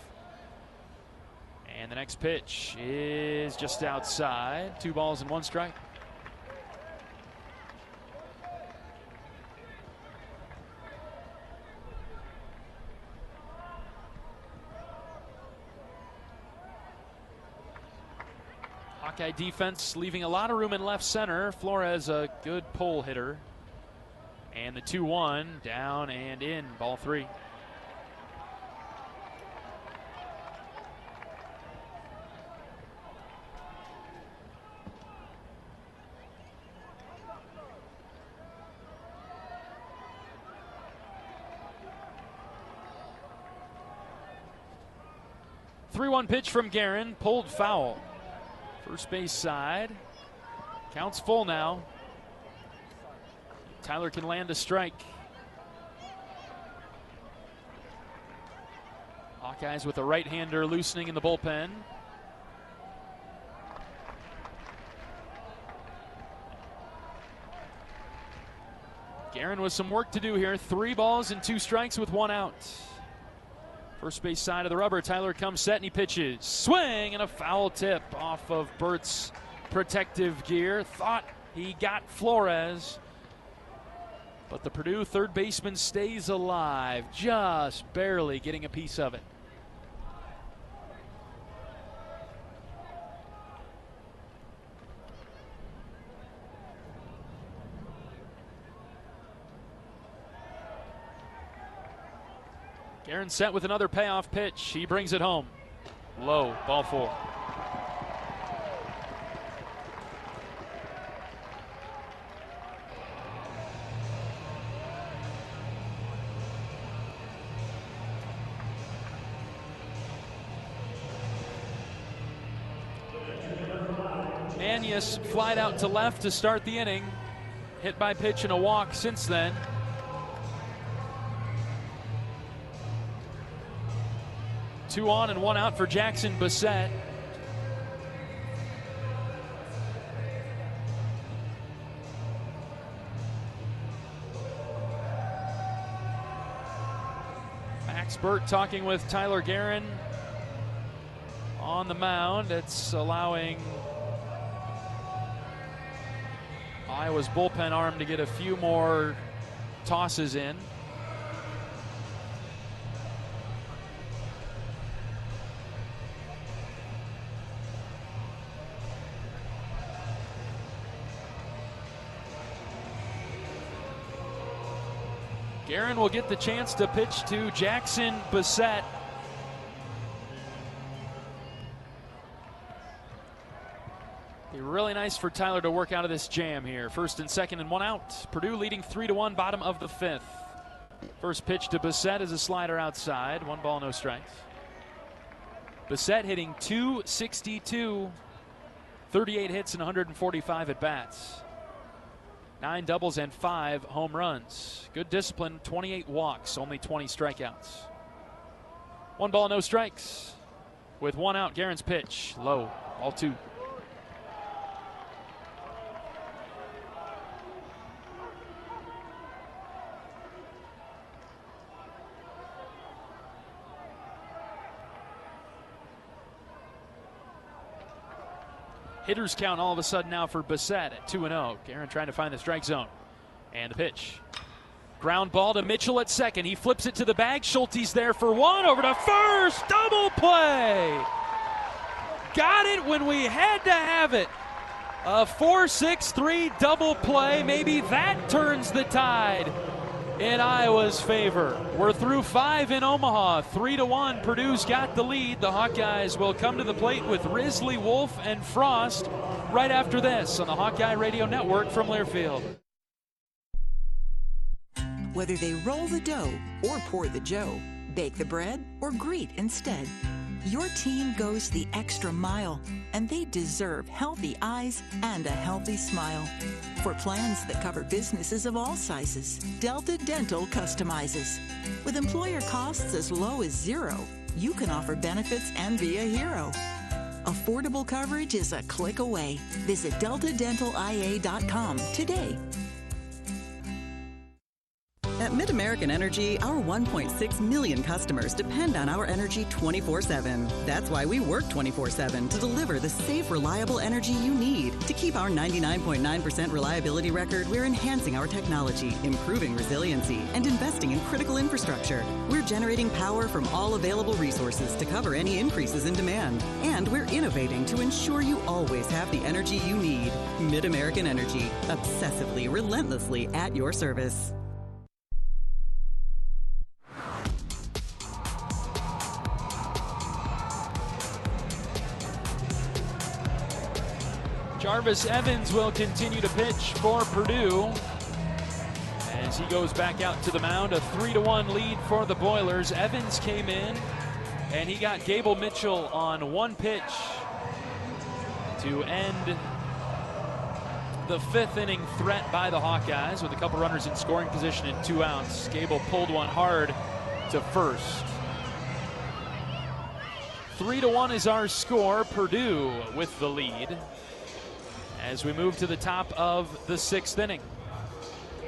And the next pitch is just outside. 2 balls and 1 strike. Hawkeye defense leaving a lot of room in left center. Flores, a good pull hitter. And the 2-1, down and in, ball 3. Three-one pitch from Guerin, pulled foul. First base side. Counts full now. Tyler can land a strike. Hawkeyes with a right-hander loosening in the bullpen. Guerin with some work to do here. 3 balls and 2 strikes with 1 out. First base side of the rubber. Tyler comes set and he pitches. Swing and a foul tip off of Bert's protective gear. Thought he got Flores. But the Purdue third baseman stays alive, just barely getting a piece of it. Guerin set with another payoff pitch. He brings it home. Low, ball 4. Manius flied out to left to start the inning. Hit by pitch and a walk since then. Two on and 1 out for Jackson Bassett. Spurt talking with Tyler Guerin on the mound. It's allowing Iowa's bullpen arm to get a few more tosses in. Guerin will get the chance to pitch to Jackson Bissett. Be really nice for Tyler to work out of this jam here. First and second and one out. Purdue leading 3-1, bottom of the fifth. First pitch to Bissett is a slider outside. 1 ball, no strikes. Bissett hitting .262, 38 hits and 145 at bats. 9 doubles and 5 home runs. Good discipline, 28 walks, only 20 strikeouts. 1 ball, no strikes. With 1 out, Guerin's pitch, low, ball 2. Hitters count all of a sudden now for Bissett at 2-0. Guerin trying to find the strike zone. And the pitch. Ground ball to Mitchell at second. He flips it to the bag. Schulte's there for 1. Over to first. Double play. Got it when we had to have it. A 4-6-3 double play. Maybe that turns the tide in Iowa's favor. We're through 5 in Omaha. 3-1. Purdue's got the lead. The Hawkeyes will come to the plate with Risley, Wolf, and Frost right after this on the Hawkeye Radio Network from Learfield. Whether they roll the dough or pour the joe, bake the bread or greet instead, your team goes the extra mile, and they deserve healthy eyes and a healthy smile. For plans that cover businesses of all sizes, Delta Dental customizes. With employer costs as low as $0, you can offer benefits and be a hero. Affordable coverage is a click away. Visit deltadentalia.com today. At Mid-American Energy, our 1.6 million customers depend on our energy 24/7. That's why we work 24/7 to deliver the safe, reliable energy you need. To keep our 99.9% reliability record, we're enhancing our technology, improving resiliency, and investing in critical infrastructure. We're generating power from all available resources to cover any increases in demand. And we're innovating to ensure you always have the energy you need. Mid-American Energy, obsessively, relentlessly at your service. Jarvis Evans will continue to pitch for Purdue as he goes back out to the mound. A 3-1 lead for the Boilers. Evans came in and he got Gable Mitchell on 1 pitch to end the 5th inning threat by the Hawkeyes with a couple runners in scoring position and 2 outs. Gable pulled one hard to first. 3-1 is our score. Purdue with the lead as we move to the top of the 6th inning.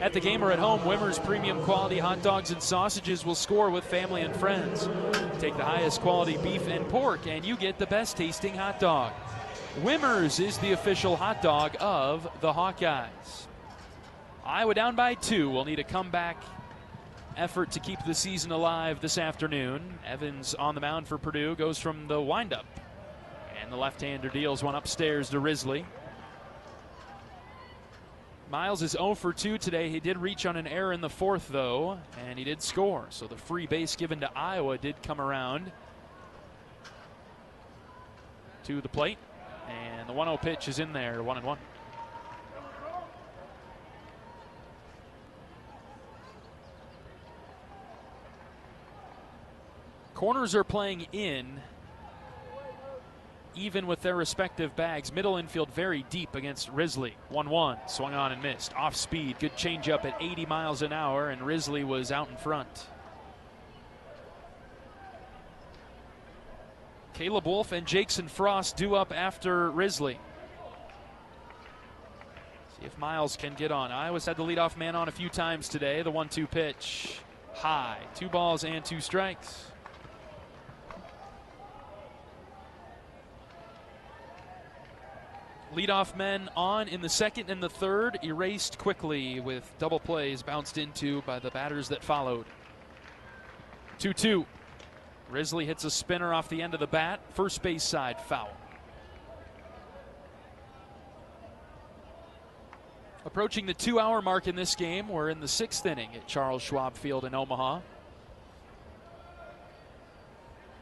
At the game or at home, Wimmer's premium quality hot dogs and sausages will score with family and friends. Take the highest quality beef and pork and you get the best tasting hot dog. Wimmer's is the official hot dog of the Hawkeyes. Iowa down by 2. We'll need a comeback effort to keep the season alive this afternoon. Evans on the mound for Purdue goes from the windup. And the left-hander deals one upstairs to Risley. Miles is 0 for 2 today. He did reach on an error in the 4th, though, and he did score. So the free base given to Iowa did come around to the plate. And the 1-0 pitch is in there, 1-1. Corners are playing in, even with their respective bags. Middle infield very deep against Risley. 1-1, swung on and missed. Off speed, good changeup at 80 miles an hour, and Risley was out in front. Caleb Wolf and Jackson Frost due up after Risley. See if Miles can get on. Iowa's had the leadoff man on a few times today. The 1-2 pitch High. 2 balls and 2 strikes. Leadoff men on in the second and the third, erased quickly with double plays bounced into by the batters that followed. 2-2. Risley hits a spinner off the end of the bat. First base side foul. Approaching the 2-hour mark in this game. We're in the 6th inning at Charles Schwab Field in Omaha.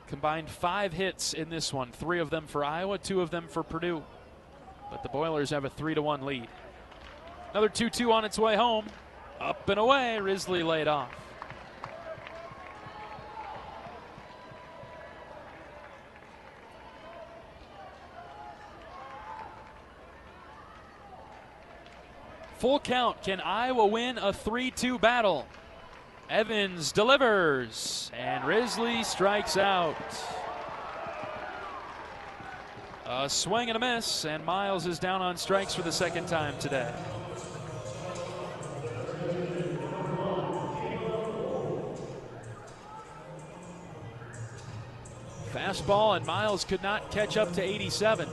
Combined 5 hits in this one. 3 of them for Iowa, 2 of them for Purdue. But the Boilers have a 3-1 lead. Another 2-2 on its way home. Up and away, Risley laid off. Full count. Can Iowa win a 3-2 battle? Evans delivers, and Risley strikes out. A swing and a miss, and Miles is down on strikes for the second time today. Fastball, and Miles could not catch up to 87.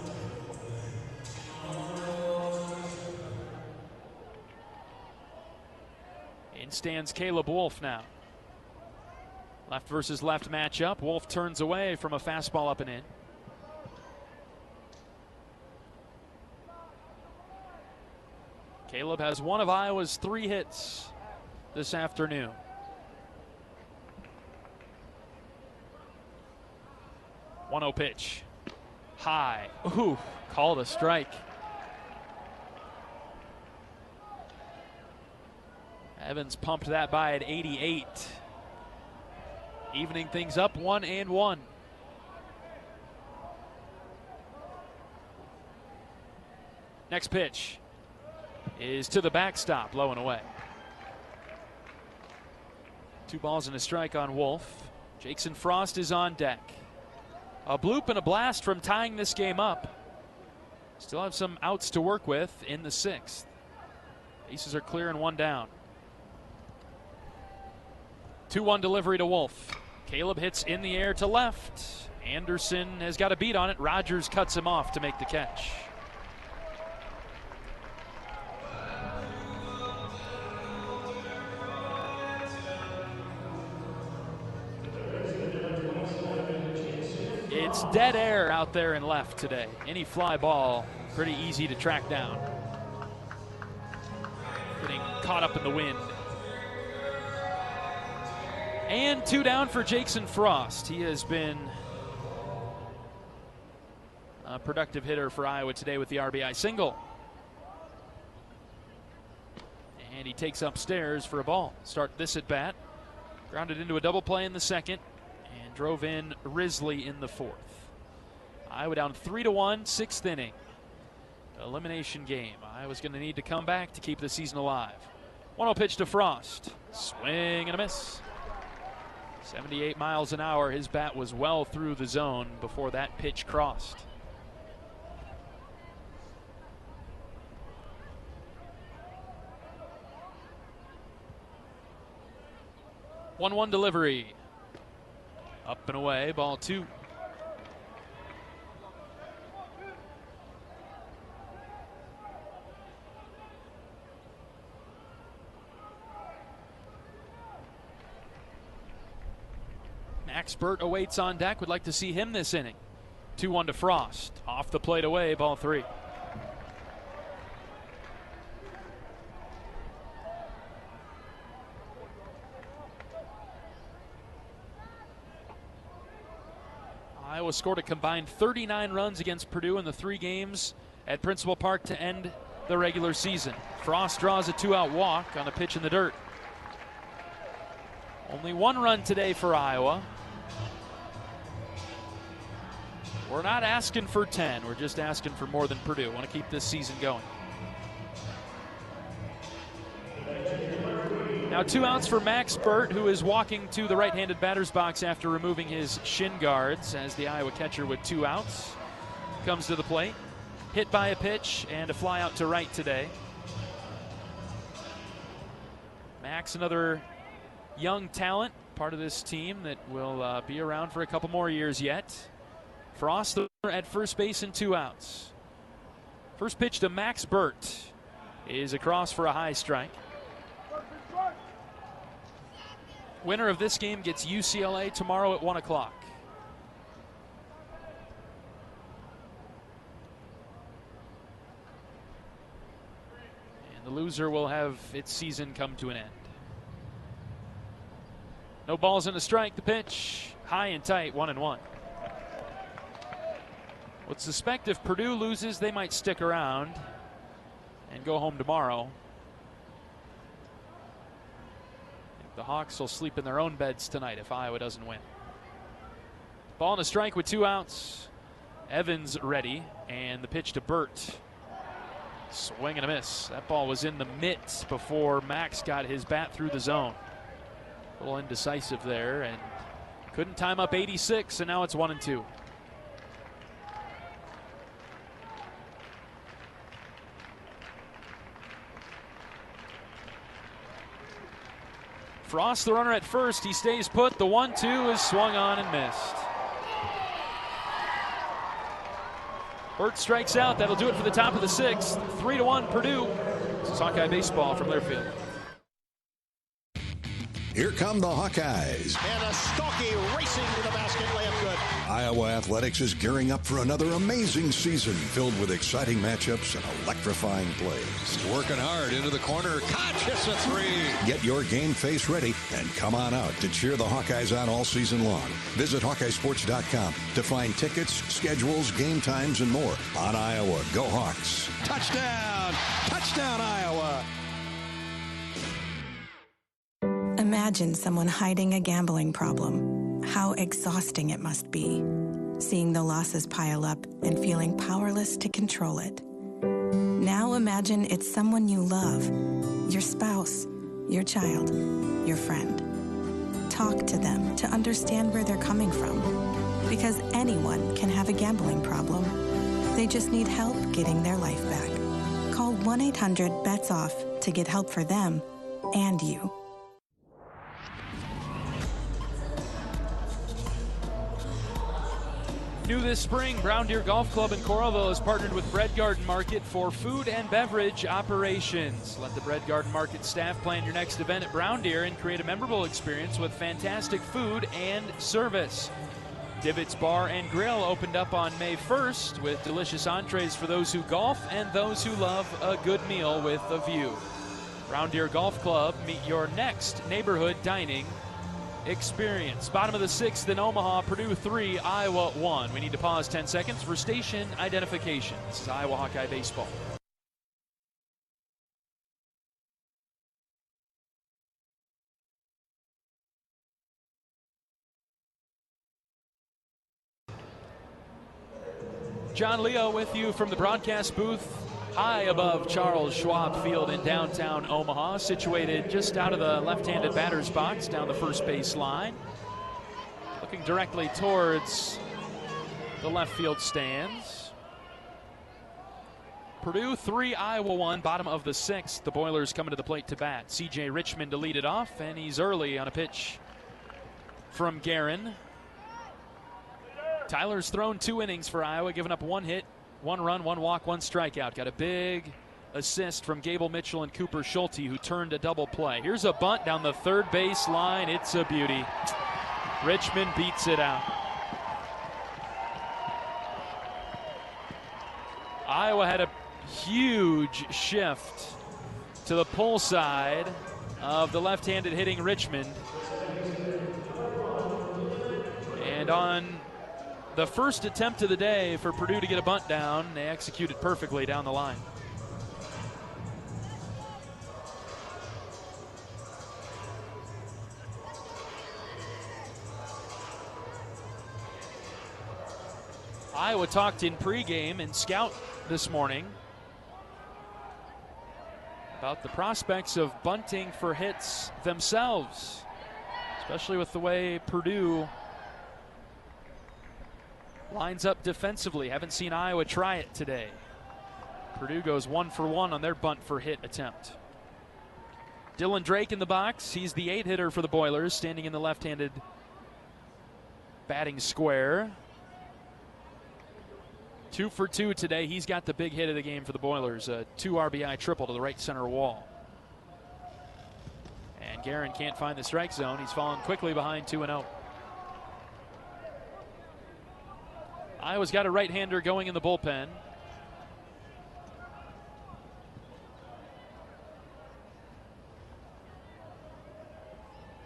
In stands Caleb Wolf now. Left versus left matchup. Wolf turns away from a fastball up and in. Caleb has one of Iowa's 3 hits this afternoon. One-oh pitch. High. Ooh, called a strike. Evans pumped that by at 88. Evening things up 1-1. Next pitch is to the backstop, low and away. 2 balls and a strike on Wolf. Jackson Frost is on deck. A bloop and a blast from tying this game up. Still have some outs to work with in the 6th. Bases are clear and 1 down. 2-1 delivery to Wolf. Caleb hits in the air to left. Anderson has got a beat on it. Rogers cuts him off to make the catch. It's dead air out there in left today. Any fly ball, pretty easy to track down. Getting caught up in the wind. And 2 down for Jackson Frost. He has been a productive hitter for Iowa today with the RBI single. And he takes upstairs for a ball. Start this at bat. Grounded into a double play in the second. And drove in Risley in the 4th. Iowa down 3-1, 6th inning. Elimination game. Iowa's going to need to come back to keep the season alive. 1-0 pitch to Frost. Swing and a miss. 78 miles an hour. His bat was well through the zone before that pitch crossed. One delivery. Up and away, ball 2. Max Burt awaits on deck. Would like to see him this inning. 2-1 to Frost. Off the plate away, ball 3. Iowa scored a combined 39 runs against Purdue in the 3 games at Principal Park to end the regular season. Frost draws a 2-out walk on a pitch in the dirt. Only 1 run today for Iowa. We're not asking for 10. We're just asking for more than Purdue. Want to keep this season going. Now 2 outs for Max Burt, who is walking to the right-handed batter's box after removing his shin guards as the Iowa catcher with 2 outs. Comes to the plate. Hit by a pitch and a fly out to right today. Max, another young talent, part of this team that will be around for a couple more years yet. Frost at first base and 2 outs. First pitch to Max Burt is across for a high strike. Winner of this game gets UCLA tomorrow at 1 o'clock. And the loser will have its season come to an end. No balls and a strike. The pitch high and tight, 1-1. Would suspect if Purdue loses, they might stick around and go home tomorrow. The Hawks will sleep in their own beds tonight if Iowa doesn't win. Ball and a strike with 2 outs. Evans ready, and the pitch to Burt. Swing and a miss. That ball was in the mitt before Max got his bat through the zone. A little indecisive there, and couldn't time up 86, and now it's 1-2. Frost, the runner at first. He stays put. The 1-2 is swung on and missed. Burt strikes out. That'll do it for the top of the 6th. 3-1 Purdue. This is Hawkeye baseball from Learfield. Here come the Hawkeyes. And a Stockie racing to the basket, layup good. Iowa Athletics is gearing up for another amazing season filled with exciting matchups and electrifying plays. Working hard into the corner. Koch hits a 3. Get your game face ready and come on out to cheer the Hawkeyes on all season long. Visit HawkeyeSports.com to find tickets, schedules, game times, and more. On Iowa, go Hawks. Touchdown! Touchdown, Iowa! Imagine someone hiding a gambling problem. How exhausting it must be. Seeing the losses pile up and feeling powerless to control it. Now imagine it's someone you love. Your spouse, your child, your friend. Talk to them to understand where they're coming from. Because anyone can have a gambling problem. They just need help getting their life back. Call 1-800-BETS-OFF to get help for them and you. New this spring, Brown Deer Golf Club in Coralville has partnered with Bread Garden Market for food and beverage operations. Let the Bread Garden Market staff plan your next event at Brown Deer and create a memorable experience with fantastic food and service. Divots Bar and Grill opened up on May 1st with delicious entrees for those who golf and those who love a good meal with a view. Brown Deer Golf Club, meet your next neighborhood dining experience. Bottom of the 6th in Omaha, Purdue 3, Iowa 1. We need to pause 10 seconds for station identification. This is Iowa Hawkeye baseball. John Leo with you from the broadcast booth high above Charles Schwab Field in downtown Omaha, situated just out of the left-handed batter's box down the first base line. Looking directly towards the left field stands. Purdue 3, Iowa 1, bottom of the 6th. The Boilers coming to the plate to bat. C.J. Richmond to lead it off, and he's early on a pitch from Guerin. Tyler's thrown 2 innings for Iowa, giving up 1 hit, 1 run, 1 walk, 1 strikeout. Got a big assist from Gable Mitchell and Cooper Schulte, who turned a double play. Here's a bunt down the third base line. It's a beauty. Richmond beats it out. Iowa had a huge shift to the pull side of the left-handed hitting Richmond. And on the first attempt of the day for Purdue to get a bunt down, they executed perfectly down the line. Iowa talked in pregame and scout this morning about the prospects of bunting for hits themselves, especially with the way Purdue lines up defensively. Haven't seen Iowa try it today. Purdue goes 1 for 1 on their bunt for hit attempt. Dylan Drake in the box. He's the 8-hitter for the Boilers, standing in the left-handed batting square. 2 for 2 today. He's got the big hit of the game for the Boilers. A 2 RBI triple to the right center wall. And Guerin can't find the strike zone. He's fallen quickly behind 2-0. Iowa's got a right-hander going in the bullpen.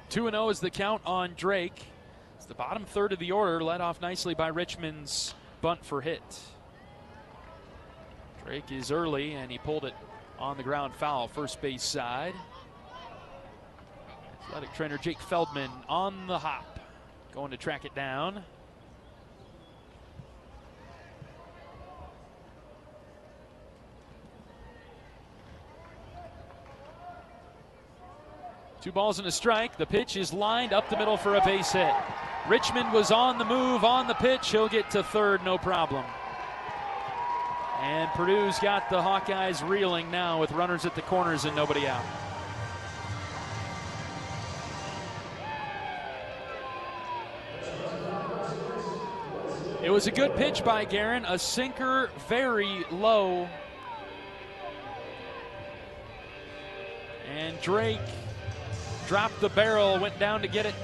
Two and 0 is the count on Drake. It's the bottom third of the order, led off nicely by Richmond's bunt for hit. Drake is early, and he pulled it on the ground foul, first base side. Athletic trainer Jake Feldman on the hop, going to track it down. Two balls and a strike. The pitch is lined up the middle for a base hit. Richmond was on the move on the pitch. He'll get to third, no problem. And Purdue's got the Hawkeyes reeling now with runners at the corners and nobody out. It was a good pitch by Guerin, a sinker very low. And Drake dropped the barrel, went down to get it,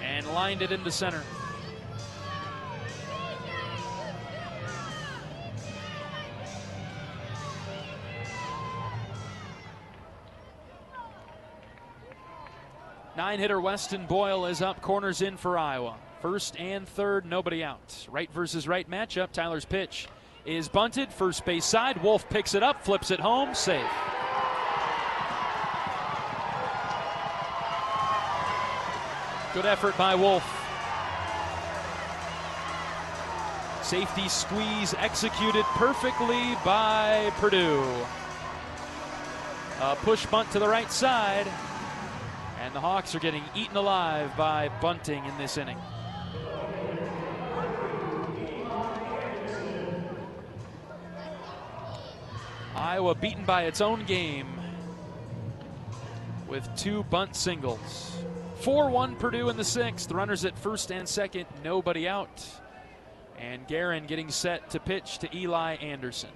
and lined it into center. Nine-hitter Weston Boyle is up, corners in for Iowa. First and third, nobody out. Right versus right matchup. Tyler's pitch is bunted, first base side. Wolf picks it up, flips it home, safe. Good effort by Wolf. Safety squeeze executed perfectly by Purdue. A push bunt to the right side, and the Hawks are getting eaten alive by bunting in this inning. Iowa beaten by its own game with 2 bunt singles. 4-1 Purdue in the 6th. Runners at first and second, nobody out. And Guerin getting set to pitch to Eli Anderson.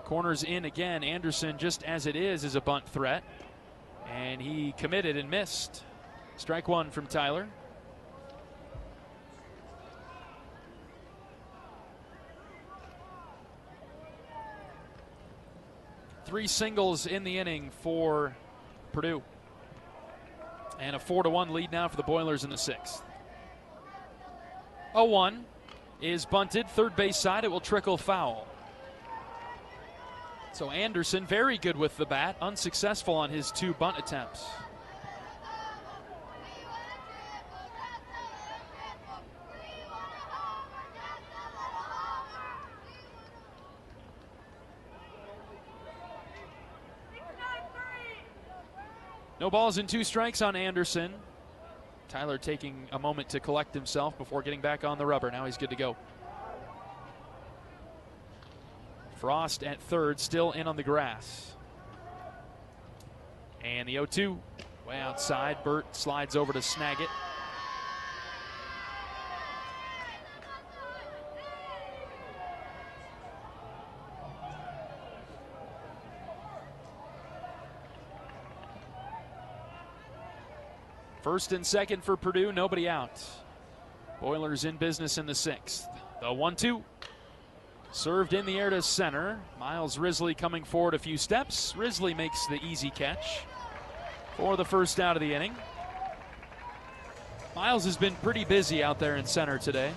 Corners in again. Anderson, just as it is a bunt threat. And he committed and missed. Strike one from Tyler. Three singles in the inning for Purdue. And a 4-1 lead now for the Boilers in the 6th. 0-1 is bunted, third base side. It will trickle foul. So Anderson, very good with the bat, unsuccessful on his 2 bunt attempts. No balls and 2 strikes on Anderson. Tyler taking a moment to collect himself before getting back on the rubber. Now he's good to go. Frost at third, still in on the grass. And the 0-2, way outside. Burt slides over to snag it. First and second for Purdue, nobody out. Boilers in business in the 6th. The 1-2. Served in the air to center. Miles Risley coming forward a few steps. Risley makes the easy catch for the first out of the inning. Miles has been pretty busy out there in center today.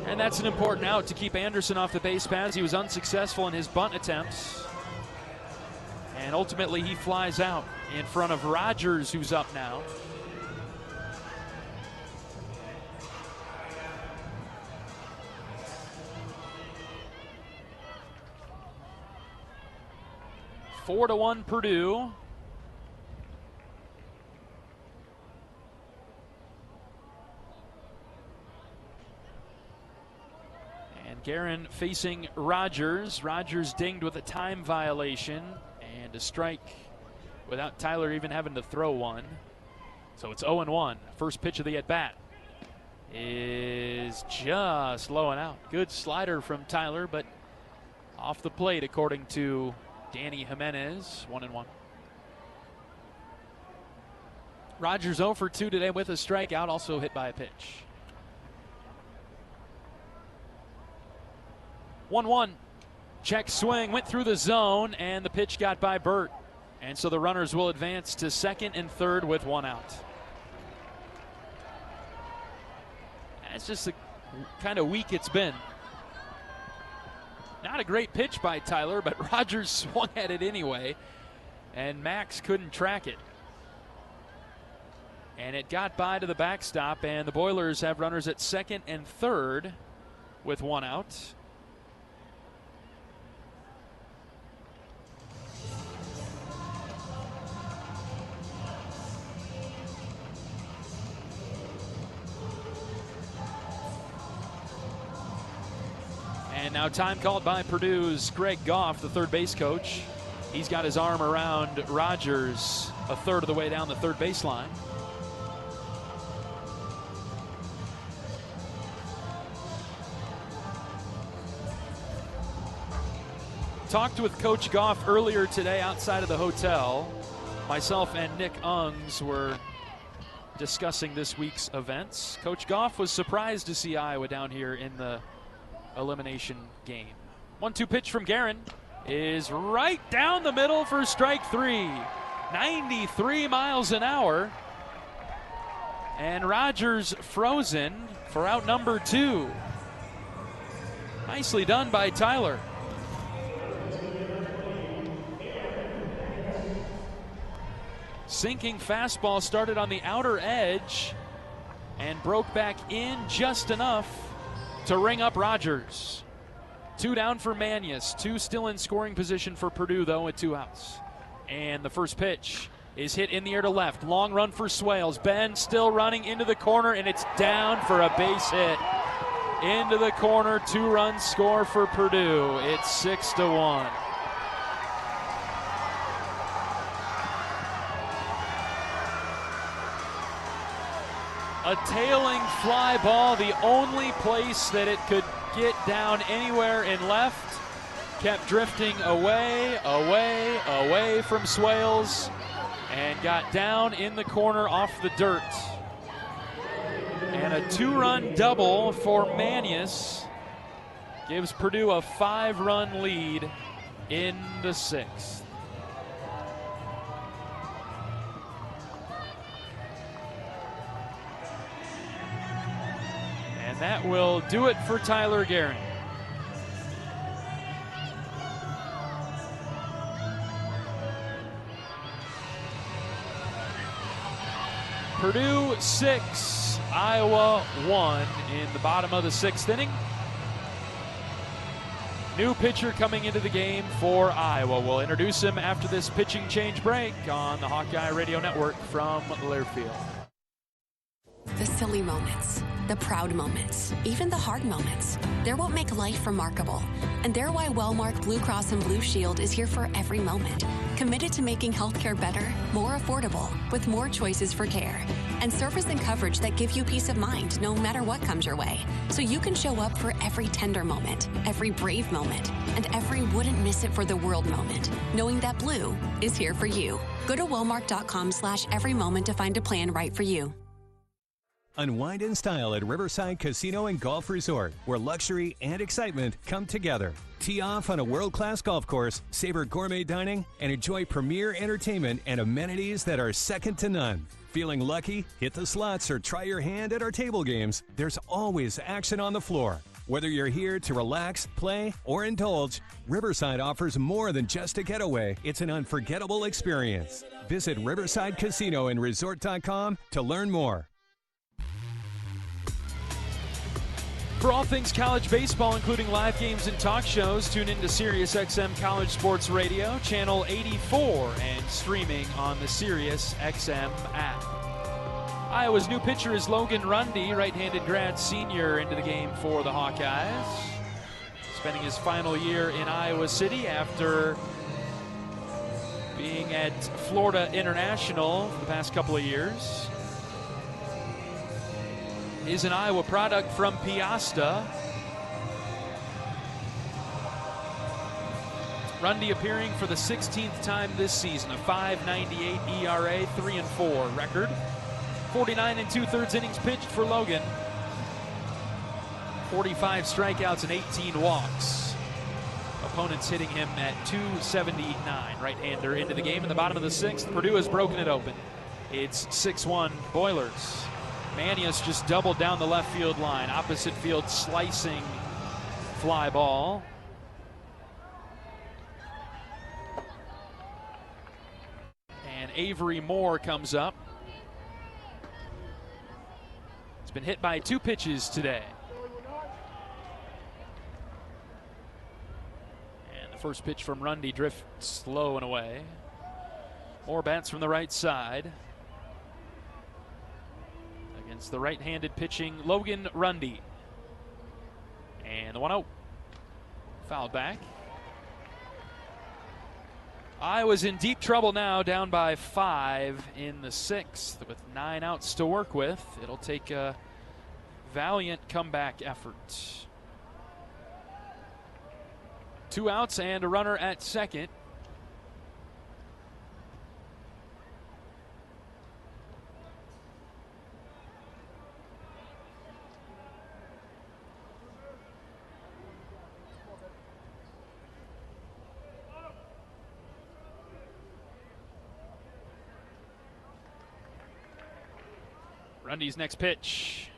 And that's an important out to keep Anderson off the base paths. He was unsuccessful in his bunt attempts. And ultimately he flies out in front of Rogers, who's up now. Four to 1 Purdue. And Guerin facing Rogers. Rogers dinged with a time violation and a strike without Tyler even having to throw one. So it's 0-1. First pitch of the at-bat is just low and out. Good slider from Tyler, but off the plate according to Danny Jimenez. 1-1. Rogers 0 for 2 today with a strikeout, also hit by a pitch. 1-1. Check swing, went through the zone, and the pitch got by Burt. And so the runners will advance to second and third with one out. That's just the kind of week it's been. Not a great pitch by Tyler, but Rogers swung at it anyway, and Max couldn't track it. And it got by to the backstop, and the Boilers have runners at second and third with one out. And now time called by Purdue's Greg Goff, the third base coach. He's got his arm around Rogers a third of the way down the third baseline. Talked with Coach Goff earlier today outside of the hotel. Myself and Nick Ungs were discussing this week's events. Coach Goff was surprised to see Iowa down here in the elimination game. 1-2 pitch from Guerin is right down the middle for strike three. 93 miles an hour. And Rogers frozen for out number 2. Nicely done by Tyler. Sinking fastball started on the outer edge and broke back in just enough to ring up Rogers. 2 down for Manius. 2 still in scoring position for Purdue, though, with 2 outs. And the first pitch is hit in the air to left. Long run for Swales. Ben still running into the corner, and it's down for a base hit. Into the corner, 2-run score for Purdue. It's 6-1. A tailing fly ball, the only place that it could get down anywhere in left. Kept drifting away, away, away from Swales, and got down in the corner off the dirt. And a 2-run double for Manius gives Purdue a 5-run lead in the 6th. And that will do it for Tyler Guerin. Purdue 6, Iowa 1 in the bottom of the 6th inning. New pitcher coming into the game for Iowa. We'll introduce him after this pitching change break on the Hawkeye Radio Network from Learfield. The silly moments, the proud moments, even the hard moments. They're what make life remarkable. And they're why Wellmark Blue Cross and Blue Shield is here for every moment. Committed to making healthcare better, more affordable, with more choices for care. And service and coverage that give you peace of mind no matter what comes your way. So you can show up for every tender moment, every brave moment, and every wouldn't miss it for the world moment. Knowing that Blue is here for you. Go to Wellmark.com/every moment to find a plan right for you. Unwind in style at Riverside Casino and Golf Resort, where luxury and excitement come together. Tee off on a world-class golf course, savor gourmet dining, and enjoy premier entertainment and amenities that are second to none. Feeling lucky? Hit the slots or try your hand at our table games. There's always action on the floor. Whether you're here to relax, play, or indulge, Riverside offers more than just a getaway. It's an unforgettable experience. Visit Riverside Casino and Resort.com to learn more. For all things college baseball, including live games and talk shows, tune into SiriusXM College Sports Radio, channel 84, and streaming on the SiriusXM app. Iowa's new pitcher is Logan Rundy, right-handed grad senior, into the game for the Hawkeyes. spending his final year in Iowa City after being at Florida International for the past couple of years. Is an Iowa product from Piasta. Rundy appearing for the 16th time this season, a 5.98 ERA, 3-4 record. 49 2/3 innings pitched for Logan. 45 strikeouts and 18 walks. Opponents hitting him at .279, right-hander into the game. In the bottom of the 6th, Purdue has broken it open. It's 6-1 Boilers. Manius just doubled down the left field line. Opposite field slicing fly ball. And Avery Moore comes up. It's been hit by 2 pitches today. And the first pitch from Rundy drifts low and away. Moore bats from the right side against the right-handed pitching Logan Rundy. And the 1-0. Fouled back. Iowa's in deep trouble now, down by 5 in the 6th with 9 outs to work with. It'll take a valiant comeback effort. 2 outs and a runner at second. Rundy's next pitch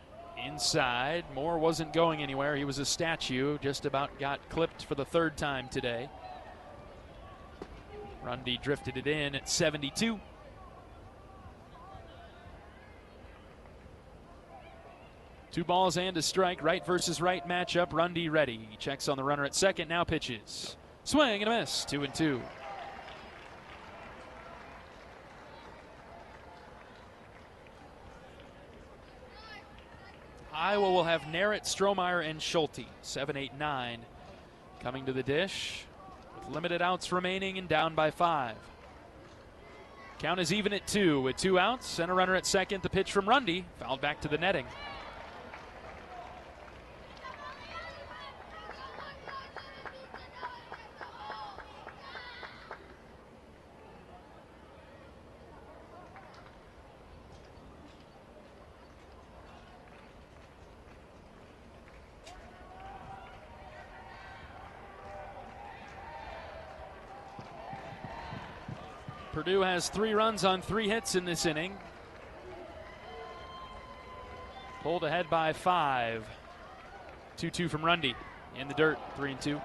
inside. Moore wasn't going anywhere. He was a statue. Just about got clipped for the 3rd time today. Rundy drifted it in at 72. Two balls and a strike. Right versus right matchup. Rundy ready. He checks on the runner at second. Now pitches. Swing and a miss. 2-2. Iowa will have Narrett, Strohmeyer, and Schulte. 7, 8, 9 coming to the dish with limited outs remaining and down by 5. Count is even at 2 with 2 outs and a runner at second. The pitch from Rundy fouled back to the netting. Purdue has 3 runs on 3 hits in this inning. Pulled ahead by 5. 2-2 from Rundy. In the dirt, 3-2.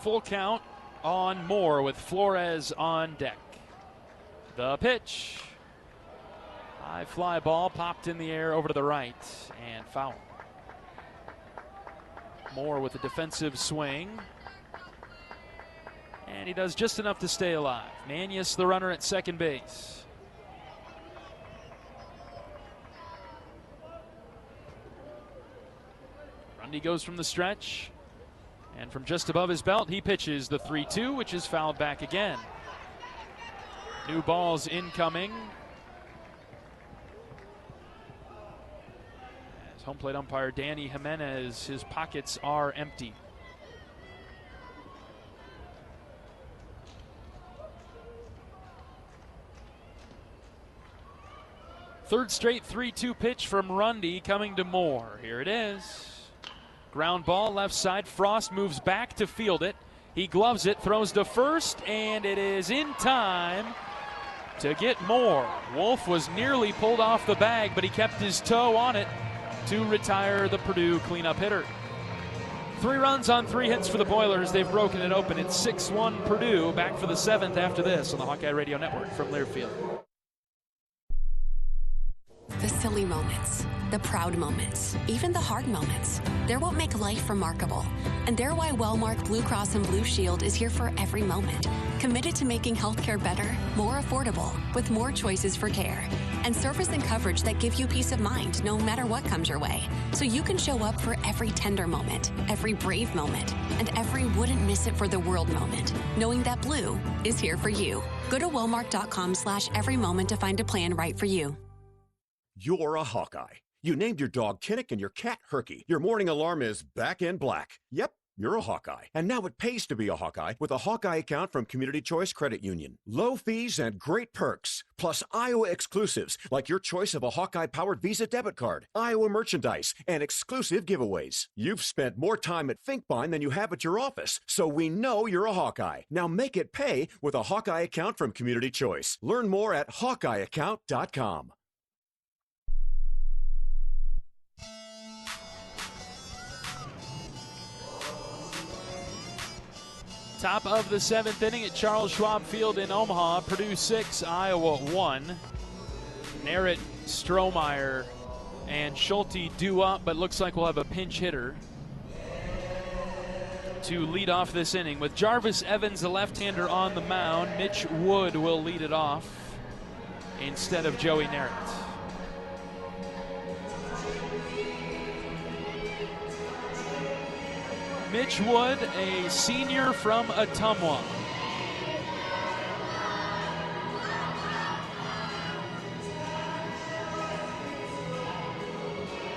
Full count on Moore with Flores on deck. The pitch. High fly ball popped in the air over to the right and foul. Moore with a defensive swing. And he does just enough to stay alive. Manius, the runner at second base. Rundy goes from the stretch. And from just above his belt, he pitches the 3-2, which is fouled back again. New balls incoming. As home plate umpire Danny Jimenez, his pockets are empty. Third straight 3-2 pitch from Rundy coming to Moore. Here it is. Ground ball left side. Frost moves back to field it. He gloves it, throws to first, and it is in time to get Moore. Wolf was nearly pulled off the bag, but he kept his toe on it to retire the Purdue cleanup hitter. 3 runs on 3 hits for the Boilers. They've broken it open. It's 6-1 Purdue. Back for the 7th after this on the Hawkeye Radio Network from Learfield. The silly moments, the proud moments, even the hard moments. They're what make life remarkable. And they're why Wellmark Blue Cross and Blue Shield is here for every moment. Committed to making healthcare better, more affordable, with more choices for care. And service and coverage that give you peace of mind no matter what comes your way. So you can show up for every tender moment, every brave moment, and every wouldn't miss it for the world moment, knowing that Blue is here for you. Go to Wellmark.com/every moment to find a plan right for you. You're a Hawkeye. You named your dog Kinnick and your cat Herky. Your morning alarm is back in black. Yep, you're a Hawkeye. And now it pays to be a Hawkeye with a Hawkeye account from Community Choice Credit Union. Low fees and great perks, plus Iowa exclusives like your choice of a Hawkeye-powered Visa debit card, Iowa merchandise, and exclusive giveaways. You've spent more time at Finkbine than you have at your office, so we know you're a Hawkeye. Now make it pay with a Hawkeye account from Community Choice. Learn more at HawkeyeAccount.com. Top of the 7th inning at Charles Schwab Field in Omaha. Purdue 6, Iowa 1. Merritt, Strohmeyer, and Schulte due up, but looks like we'll have a pinch hitter to lead off this inning. With Jarvis Evans, the left-hander, on the mound, Mitch Wood will lead it off instead of Joey Merritt. Mitch Wood, a senior from Ottumwa.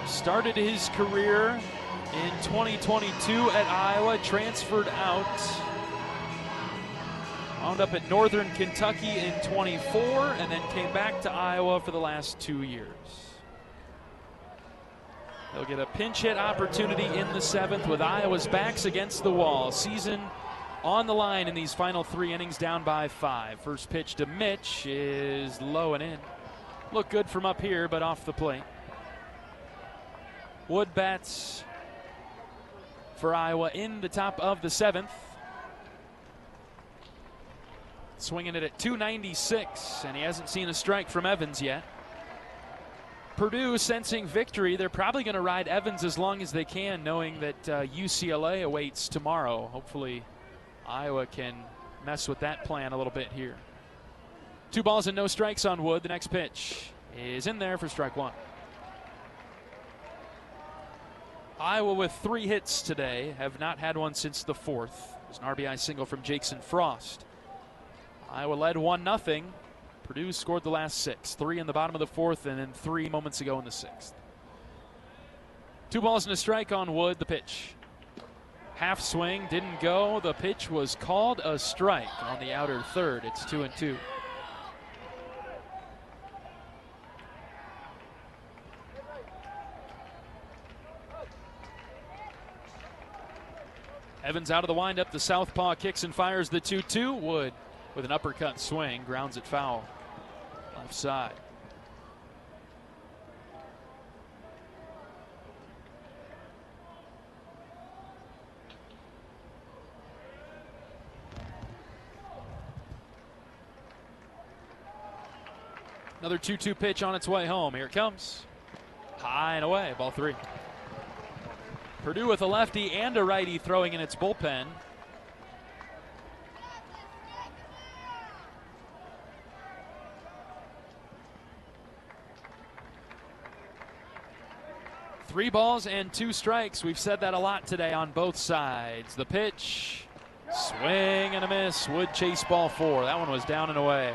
Started his career in 2022 at Iowa, transferred out. Wound up at Northern Kentucky in 24, and then came back to Iowa for the last 2 years. They'll get a pinch hit opportunity in the 7th with Iowa's backs against the wall. Season on the line in these final 3 innings, down by 5. First pitch to Mitch is low and in. Look good from up here, but off the plate. Wood bats for Iowa in the top of the 7th. Swinging it at 296, and he hasn't seen a strike from Evans yet. Purdue sensing victory. They're probably going to ride Evans as long as they can, knowing that UCLA awaits tomorrow. Hopefully Iowa can mess with that plan a little bit here. 2 balls and no strikes on Wood. The next pitch is in there for strike 1. Iowa with 3 hits today, have not had one since the 4th. There's an RBI single from Jackson Frost. Iowa led 1-0. Purdue scored the last 6, 3 in the bottom of the 4th, and then 3 moments ago in the 6th. 2 balls and a strike on Wood. The pitch. Half swing, didn't go. The pitch was called a strike on the outer third. It's 2-2. Evans out of the windup. The southpaw kicks and fires the 2-2. Wood with an uppercut swing, grounds it foul. Left side. Another 2-2 pitch on its way home. Here it comes. High and away, ball 3. Purdue with a lefty and a righty throwing in its bullpen. Three balls and 2 strikes. We've said that a lot today on both sides. The pitch, swing and a miss. Wood chase ball 4. That one was down and away.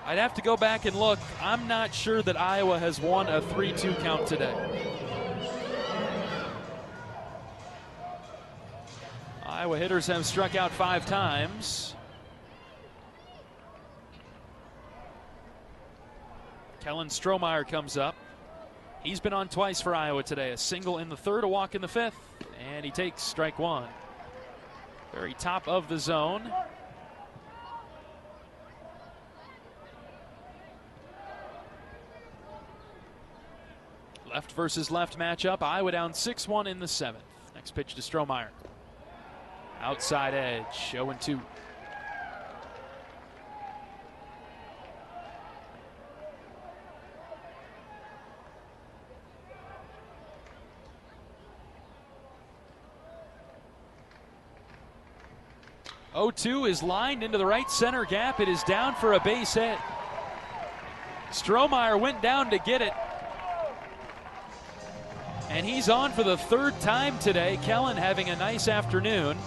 I'd have to go back and look. I'm not sure that Iowa has won a 3-2 count today. Iowa hitters have struck out 5 times. Kellen Strohmeyer comes up. He's been on twice for Iowa today. A single in the 3rd, a walk in the 5th, and he takes strike 1. Very top of the zone. Left versus left matchup. Iowa down 6-1 in the 7th. Next pitch to Strohmeyer. Outside edge, 0-2. 0-2 is lined into the right center gap. It is down for a base hit. Strohmeyer went down to get it. And he's on for the third time today. Kellen having a nice afternoon.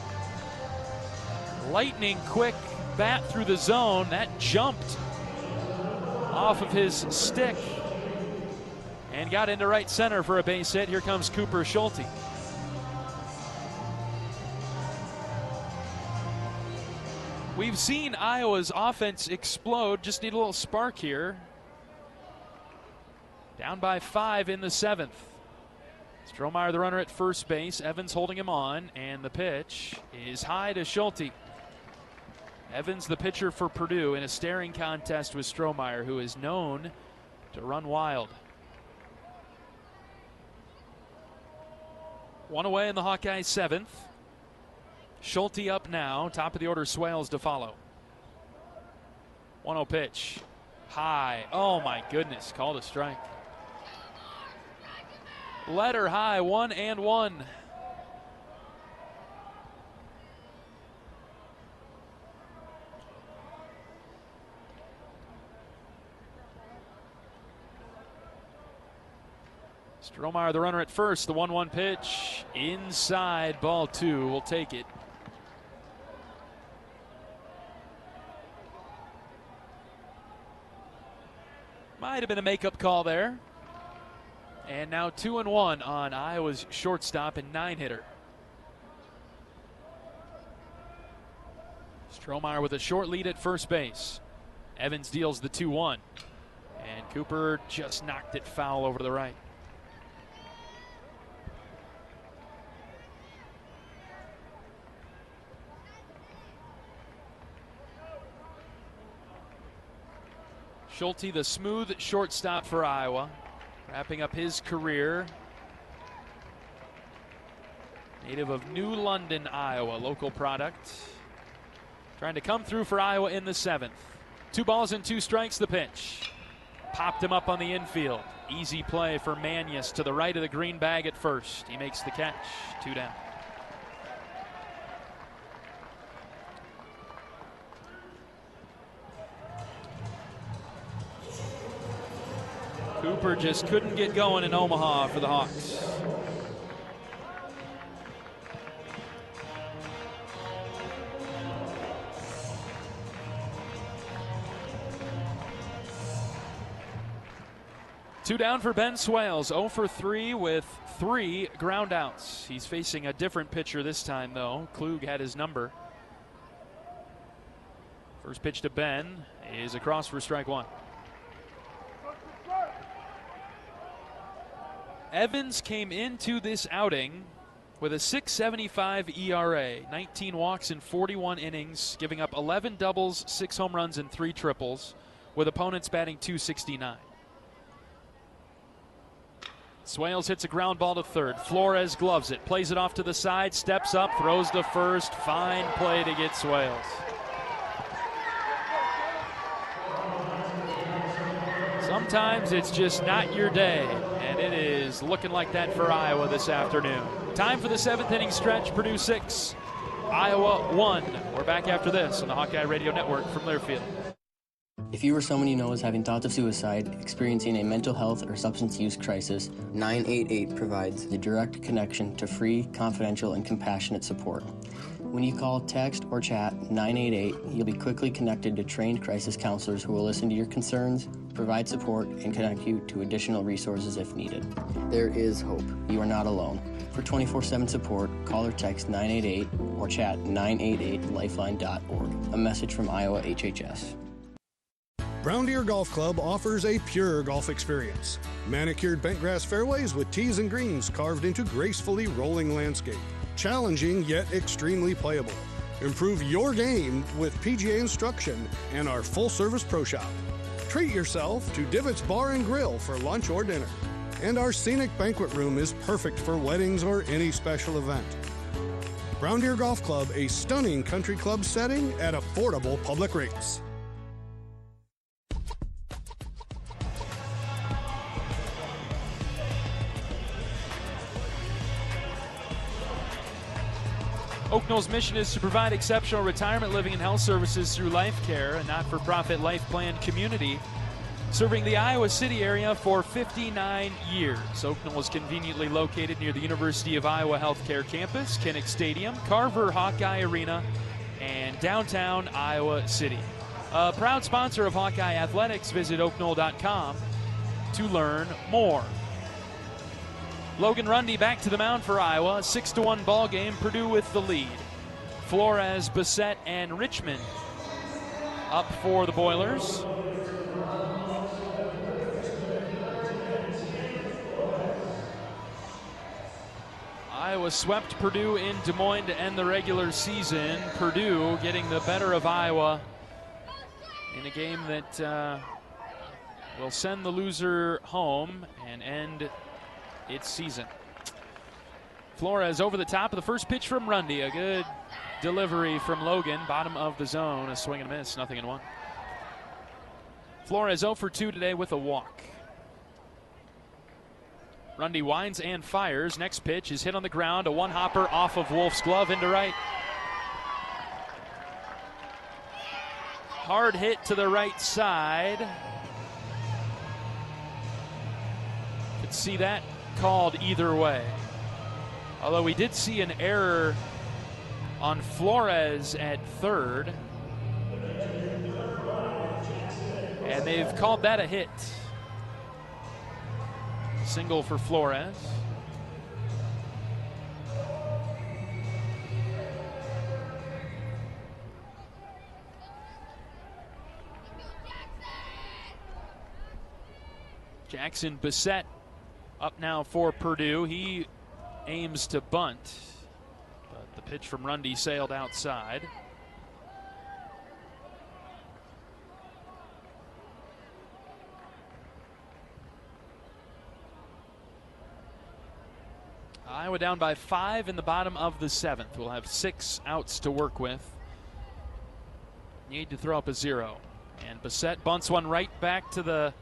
Lightning quick bat through the zone. That jumped off of his stick and got into right center for a base hit. Here comes Cooper Schulte. We've seen Iowa's offense explode. Just need a little spark here. Down by 5 in the 7th. Strohmeyer, the runner at first base. Evans holding him on, and the pitch is high to Schulte. Evans, the pitcher for Purdue, in a staring contest with Strohmeyer, who is known to run wild. One away in the Hawkeyes 7th. Schulte up now. Top of the order, Swales to follow. 1-0 pitch. High. Oh my goodness. Called a strike. Letter high. 1-1. Strohmeyer, the runner at first. The 1-1 pitch. Inside, ball 2. We'll take it. Might have been a makeup call there. And now 2-1 on Iowa's shortstop and 9-hitter. Strohmeyer with a short lead at first base. Evans deals the 2-1. And Cooper just knocked it foul over to the right. Schulte, the smooth shortstop for Iowa, wrapping up his career. Native of New London, Iowa, local product. Trying to come through for Iowa in the 7th. 2 balls and 2 strikes, the pitch. Popped him up on the infield. Easy play for Manius to the right of the green bag at first. He makes the catch. 2 down. Cooper just couldn't get going in Omaha for the Hawks. Two down for Ben Swales, 0 for 3 with 3 ground outs. He's facing a different pitcher this time, though. Klug had his number. First pitch to Ben is across for strike 1. Evans came into this outing with a .675 ERA, 19 walks in 41 innings, giving up 11 doubles, 6 home runs, and 3 triples, with opponents batting .269. Swales hits a ground ball to third. Flores gloves it, plays it off to the side, steps up, throws to first. Fine play to get Swales. Sometimes it's just not your day, and it is looking like that for Iowa this afternoon. Time for the 7th inning stretch. Purdue 6, Iowa 1. We're back after this on the Hawkeye Radio Network from Learfield. If you or someone you know is having thoughts of suicide, experiencing a mental health or substance use crisis, 988 provides the direct connection to free, confidential, and compassionate support. When you call, text, or chat 988, you'll be quickly connected to trained crisis counselors who will listen to your concerns, provide support, and connect you to additional resources if needed. There is hope. You are not alone. For 24/7 support, call or text 988 or chat 988lifeline.org. A message from Iowa HHS. Brown Deer Golf Club offers a pure golf experience. Manicured bentgrass fairways with tees and greens carved into gracefully rolling landscape. Challenging yet extremely playable. Improve your game with PGA instruction and our full-service pro shop. Treat yourself to Divots Bar and Grill for lunch or dinner. And our scenic banquet room is perfect for weddings or any special event. Brown Deer Golf Club, a stunning country club setting at affordable public rates. Oak Knoll's mission is to provide exceptional retirement living and health services through Life Care, a not-for-profit life plan community serving the Iowa City area for 59 years. Oak Knoll is conveniently located near the University of Iowa Healthcare Campus, Kinnick Stadium, Carver Hawkeye Arena, and downtown Iowa City. A proud sponsor of Hawkeye Athletics. Visit oakknoll.com to learn more. Logan Rundy back to the mound for Iowa. 6-1 ball game. Purdue with the lead. Flores, Bissett, and Richmond up for the Boilers. Iowa swept Purdue in Des Moines to end the regular season. Purdue getting the better of Iowa in a game that will send the loser home and end its season. Flores over the top of the first pitch from Rundy. A good delivery from Logan. Bottom of the zone. A swing and a miss. 0-1. Flores 0 for 2 today with a walk. Rundy winds and fires. Next pitch is hit on the ground. A one-hopper off of Wolf's glove into right. Hard hit to the right side. Could see that called either way. Although we did see an error on Flores at third. And they've called that a hit. Single for Flores. Jackson Bissett up now for Purdue. He aims to bunt, but the pitch from Rundy sailed outside. Iowa down by 5 in the bottom of the 7th. We'll have 6 outs to work with. Need to throw up a 0. And Bissett bunts one right back to the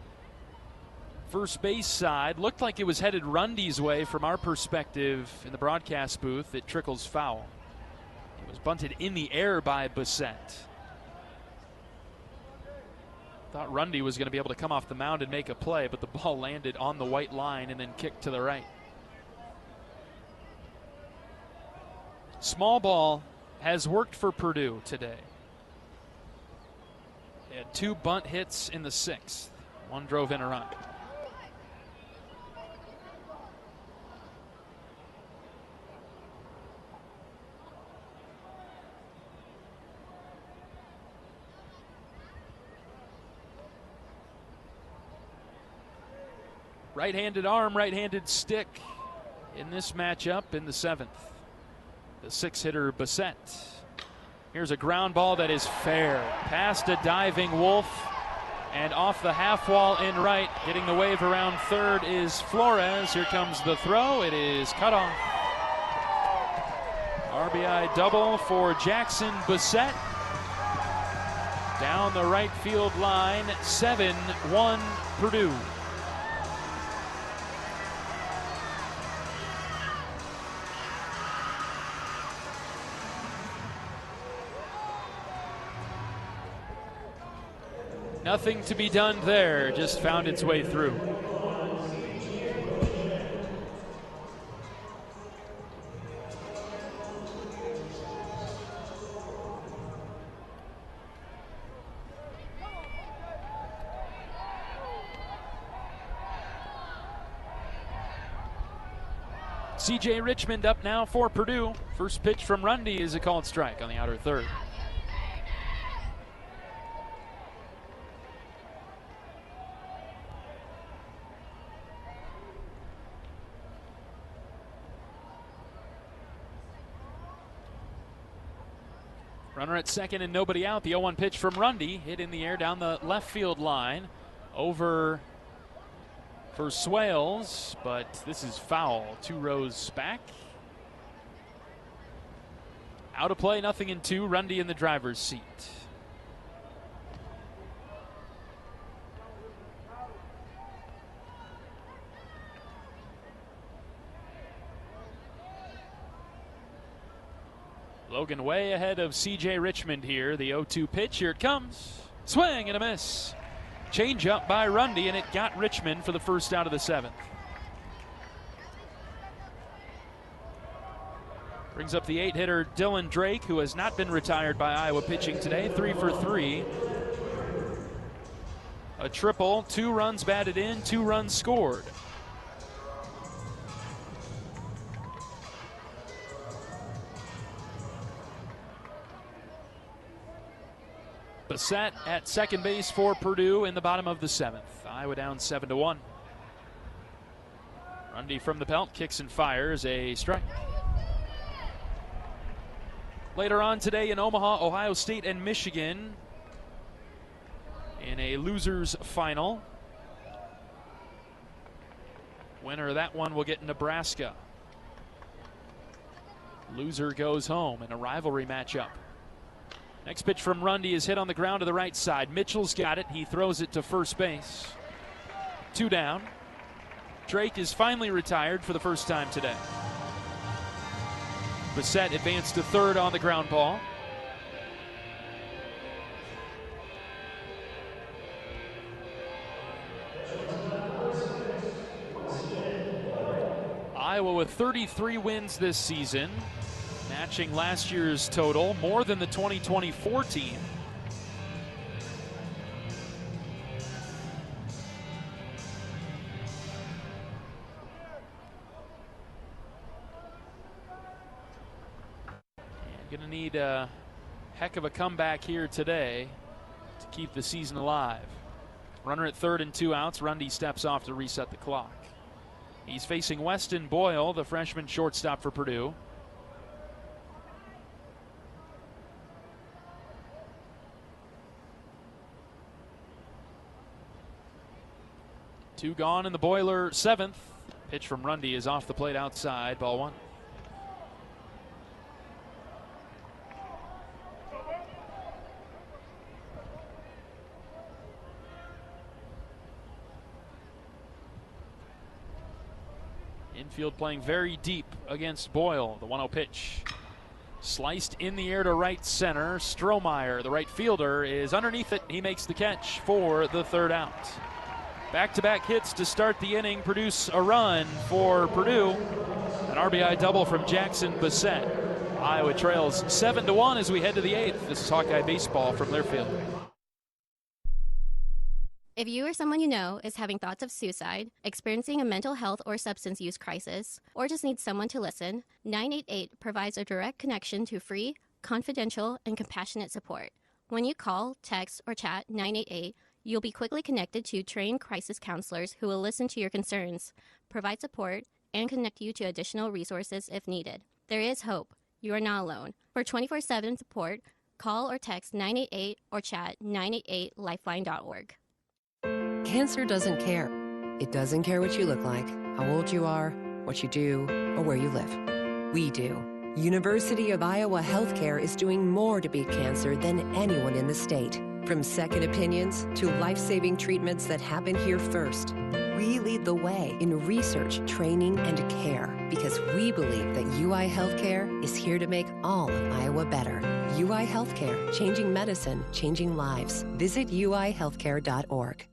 first base side. Looked like it was headed Rundy's way from our perspective in the broadcast booth. It trickles foul. It was bunted in the air by Bissett. Thought Rundy was going to be able to come off the mound and make a play, but the ball landed on the white line and then kicked to the right. Small ball has worked for Purdue today. They had 2 bunt hits in the 6th. One drove in a run. Right-handed arm, right-handed stick in this matchup in the 7th. The 6-hitter Bissett. Here's a ground ball that is fair. Past a diving Wolf and off the half wall in right. Getting the wave around third is Flores. Here comes the throw. It is cut off. RBI double for Jackson Bissett. Down the right field line. 7-1 Purdue. Nothing to be done there, just found its way through. CJ Richmond up now for Purdue. First pitch from Rundy is a called strike on the outer third. Runner at second and nobody out. The 0-1 pitch from Rundy hit in the air down the left field line. Over for Swales, but this is foul. 2 rows back. Out of play, 0-2. Rundy in the driver's seat. Logan way ahead of C.J. Richmond here. The 0-2 pitch. Here it comes. Swing and a miss. Change up by Rundy, and it got Richmond for the first out of the 7th. Brings up the 8-hitter Dylan Drake, who has not been retired by Iowa pitching today. 3 for 3. A triple, 2 runs batted in, 2 runs scored. Bassett at second base for Purdue in the bottom of the 7th. Iowa down 7-1. Rundy from the pelt, kicks and fires, a strike. Later on today in Omaha, Ohio State and Michigan in a losers final. Winner of that one will get Nebraska. Loser goes home in a rivalry matchup. Next pitch from Rundy is hit on the ground to the right side. Mitchell's got it. He throws it to first base. 2 down. Drake is finally retired for the first time today. Bassett advanced to third on the ground ball. Iowa with 33 wins this season, matching last year's total, more than the 2024 team. Going to need a heck of a comeback here today to keep the season alive. Runner at third and 2 outs. Rundy steps off to reset the clock. He's facing Weston Boyle, the freshman shortstop for Purdue. Two gone in the Boiler 7th. Pitch from Rundy is off the plate outside. Ball 1. Infield playing very deep against Boyle. The 1-0 pitch. Sliced in the air to right center. Strohmeyer, the right fielder, is underneath it. He makes the catch for the 3rd out. Back-to-back hits to start the inning produce a run for Purdue. An RBI double from Jackson Bassett. Iowa trails 7-1 as we head to the 8th. This is Hawkeye baseball from Learfield. If you or someone you know is having thoughts of suicide, experiencing a mental health or substance use crisis, or just needs someone to listen, 988 provides a direct connection to free, confidential, and compassionate support. When you call, text, or chat 988, you'll be quickly connected to trained crisis counselors who will listen to your concerns, provide support, and connect you to additional resources if needed. There is hope. You are not alone. For 24/7 support, call or text 988 or chat 988lifeline.org. Cancer doesn't care. It doesn't care what you look like, how old you are, what you do, or where you live. We do. University of Iowa Healthcare is doing more to beat cancer than anyone in the state. From second opinions to life-saving treatments that happen here first. We lead the way in research, training, and care because we believe that UI Healthcare is here to make all of Iowa better. UI Healthcare, changing medicine, changing lives. Visit uihealthcare.org.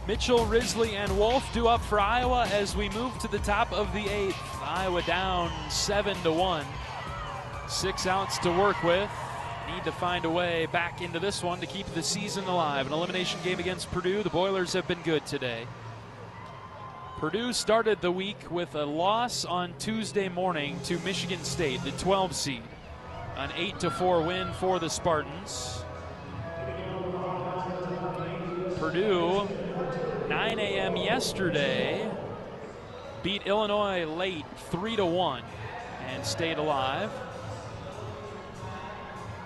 Mitchell, Risley, and Wolf due up for Iowa as we move to the top of the 8th. Iowa down 7-1. 6 outs to work with. Need to find a way back into this one to keep the season alive. An elimination game against Purdue. The Boilers have been good today. Purdue started the week with a loss on Tuesday morning to Michigan State, the 12 seed. An 8-4 win for the Spartans. Purdue, 9 a.m. yesterday, beat Illinois late 3-1 and stayed alive.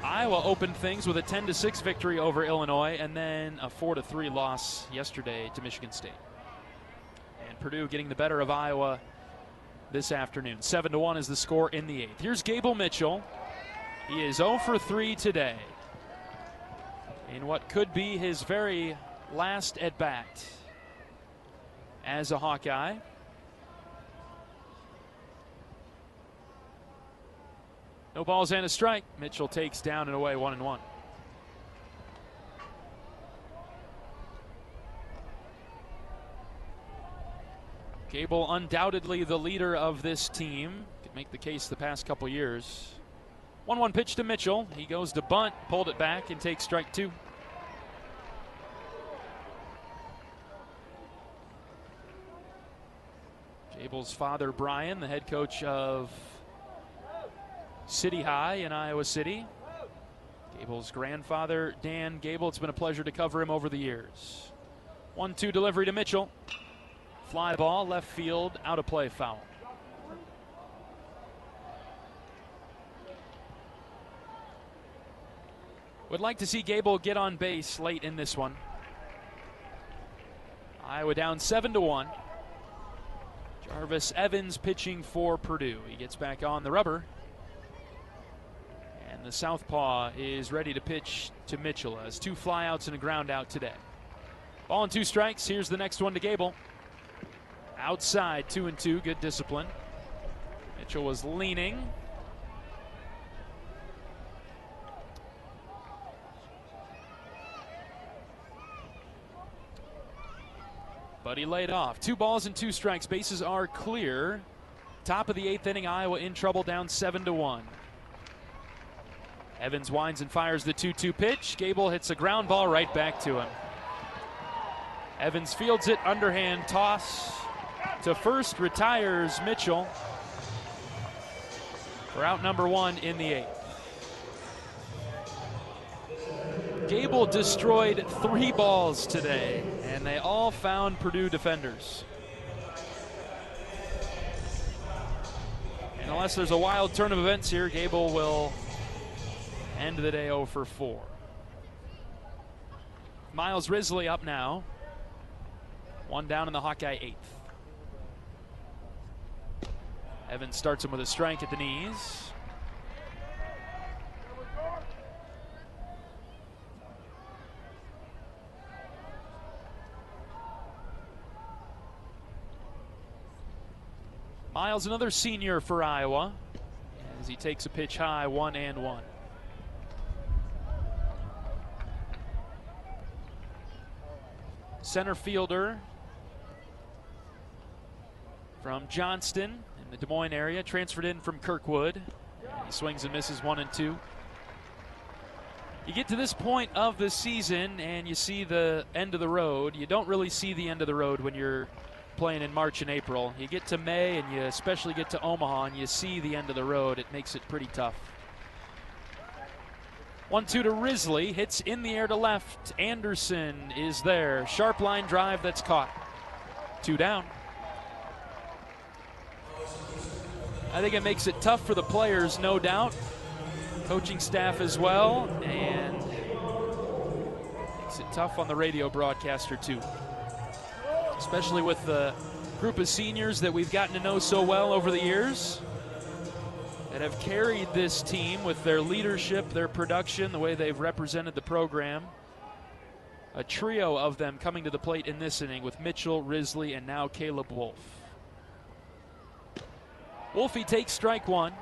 Iowa opened things with a 10-6 victory over Illinois and then a 4-3 loss yesterday to Michigan State. And Purdue getting the better of Iowa this afternoon. 7-1 is the score in the 8th. Here's Gable Mitchell. He is 0 for 3 today in what could be his very last at bat as a Hawkeye. No balls and a strike. Mitchell takes down and away 1-1. Gable undoubtedly the leader of this team. Could make the case the past couple years. 1-1 pitch to Mitchell. He goes to bunt, pulled it back, and takes strike 2. Gable's father, Brian, the head coach of City High in Iowa City. Gable's grandfather, Dan Gable. It's been a pleasure to cover him over the years. 1-2 delivery to Mitchell. Fly ball, left field, out of play, foul. Would like to see Gable get on base late in this one. Iowa down 7-1. Jarvis Evans pitching for Purdue. He gets back on the rubber. And the southpaw is ready to pitch to Mitchell. Has 2 flyouts and a ground out today. Ball and 2 strikes. Here's the next one to Gable. Outside, 2-2, good discipline. Mitchell was leaning. But he laid off. 2 balls and 2 strikes. Bases are clear. Top of the 8th inning, Iowa in trouble, down 7-1. Evans winds and fires the 2-2 pitch. Gable hits a ground ball right back to him. Evans fields it, underhand toss to first, retires Mitchell for out number 1 in the 8th. Gable destroyed 3 balls today, and they all found Purdue defenders. And unless there's a wild turn of events here, Gable will end the day 0 for 4. Miles Risley up now. 1 down in the Hawkeye 8th. Evans starts him with a strike at the knees. Miles, another senior for Iowa, as he takes a pitch high, 1-1. Center fielder from Johnston in the Des Moines area, transferred in from Kirkwood. He swings and misses 1-2. You get to this point of the season and you see the end of the road. You don't really see the end of the road when you're playing in March and April. You get to May and you especially get to Omaha and you see the end of the road. It makes it pretty tough. 1-2 to Risley, hits in the air to left. Anderson is there. Sharp line drive that's caught. 2 down. I think it makes it tough for the players, no doubt. Coaching staff as well, and makes it tough on the radio broadcaster too. Especially with the group of seniors that we've gotten to know so well over the years, that have carried this team with their leadership, their production, the way they've represented the program. A trio of them coming to the plate in this inning with Mitchell, Risley, and now Caleb Wolf. Wolfie takes strike 1.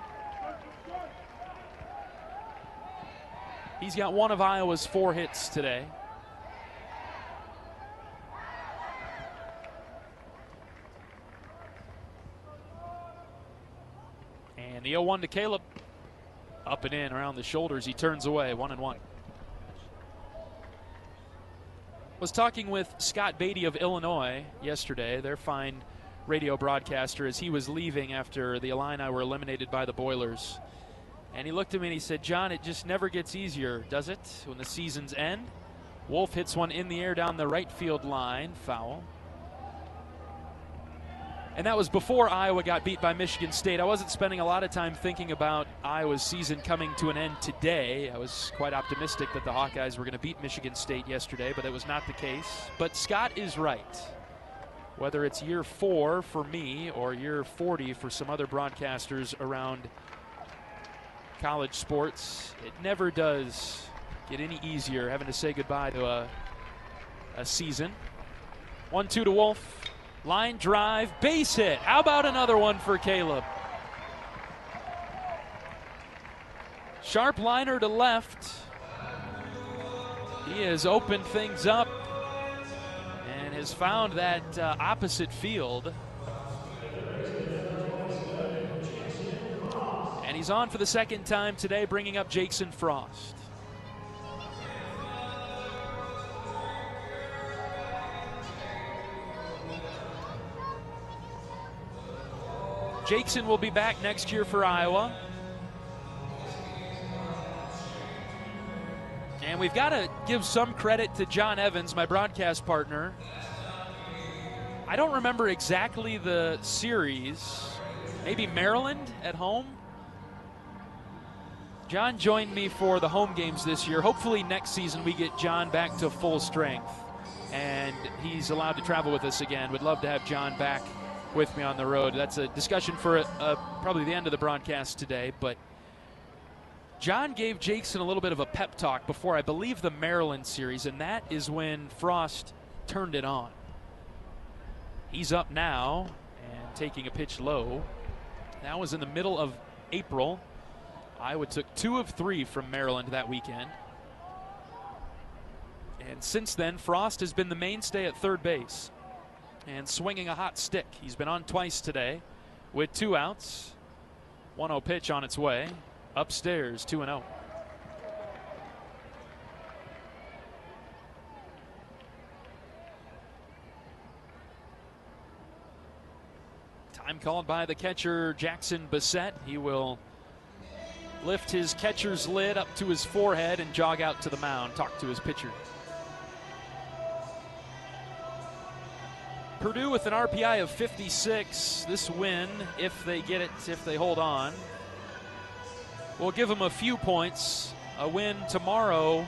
He's got 1 of Iowa's 4 hits today. And the 0-1 to Caleb. Up and in around the shoulders. He turns away, 1-1. Was talking with Scott Beatty of Illinois yesterday, their fine radio broadcaster, as he was leaving after the Illini were eliminated by the Boilers. And he looked at me and he said, John, it just never gets easier, does it, when the seasons end? Wolf hits one in the air down the right field line, foul. And that was before Iowa got beat by Michigan State. I wasn't spending a lot of time thinking about Iowa's season coming to an end today. I was quite optimistic that the Hawkeyes were going to beat Michigan State yesterday, but that was not the case. But Scott is right. Whether it's year 4 for me or year 40 for some other broadcasters around college sports, it never does get any easier having to say goodbye to a a season. 1-2 to Wolf. Line drive, base hit. How about another one for Caleb? Sharp liner to left. He has opened things up and has found that opposite field. And he's on for the second time today, bringing up Jackson Frost. Jackson will be back next year for Iowa. And we've got to give some credit to John Evans, my broadcast partner. I don't remember exactly the series. Maybe Maryland at home. John joined me for the home games this year. Hopefully next season we get John back to full strength and he's allowed to travel with us again. Would love to have John back with me on the road. That's a discussion for probably the end of the broadcast today, but John gave Jackson a little bit of a pep talk before, I believe, the Maryland series, and that is when Frost turned it on. He's up now and taking a pitch low. That was in the middle of April. Iowa took 2 of 3 from Maryland that weekend. And since then, Frost has been the mainstay at third base and swinging a hot stick. He's been on twice today with 2 outs. 1-0 pitch on its way. Upstairs, 2-0. Time called by the catcher, Jackson Bissett. He will lift his catcher's lid up to his forehead and jog out to the mound, talk to his pitcher. Purdue with an RPI of 56. This win, if they get it, if they hold on, will give them a few points. A win tomorrow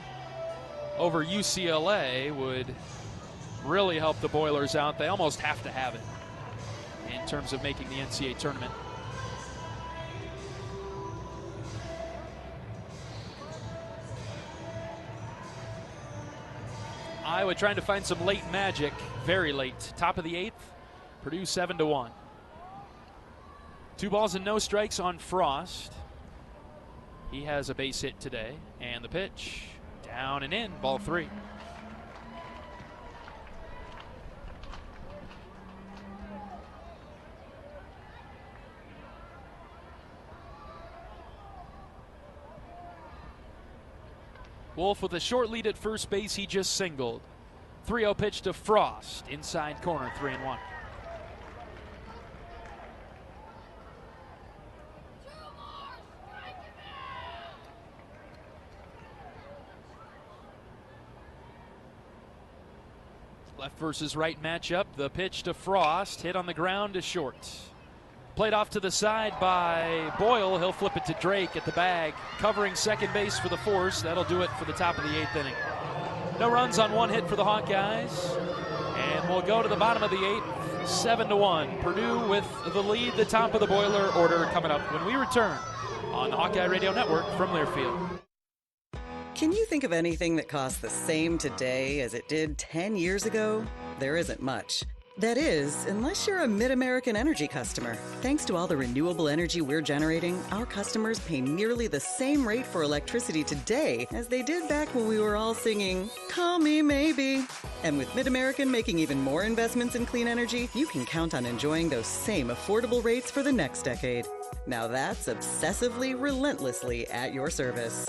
over UCLA would really help the Boilers out. They almost have to have it in terms of making the NCAA tournament. Iowa trying to find some late magic, very late. Top of the 8th, Purdue 7-1. 2 balls and no strikes on Frost. He has a base hit today, and the pitch down and in, ball 3. Wolf with a short lead at first base, he just singled. 3-0 pitch to Frost, inside corner, 3-1. Left versus right matchup. The pitch to Frost, hit on the ground to short. Played off to the side by Boyle. He'll flip it to Drake at the bag, covering second base for the force. That'll do it for the top of the 8th inning. No runs on 1 hit for the Hawkeyes. And we'll go to the bottom of the 8th, 7-1. Purdue with the lead, the top of the Boiler order coming up when we return on the Hawkeye Radio Network from Learfield. Can you think of anything that costs the same today as it did 10 years ago? There isn't much. That is, unless you're a Mid-American Energy customer. Thanks to all the renewable energy we're generating, our customers pay nearly the same rate for electricity today as they did back when we were all singing, "Call Me Maybe." And with Mid-American making even more investments in clean energy, you can count on enjoying those same affordable rates for the next decade. Now that's obsessively, relentlessly at your service.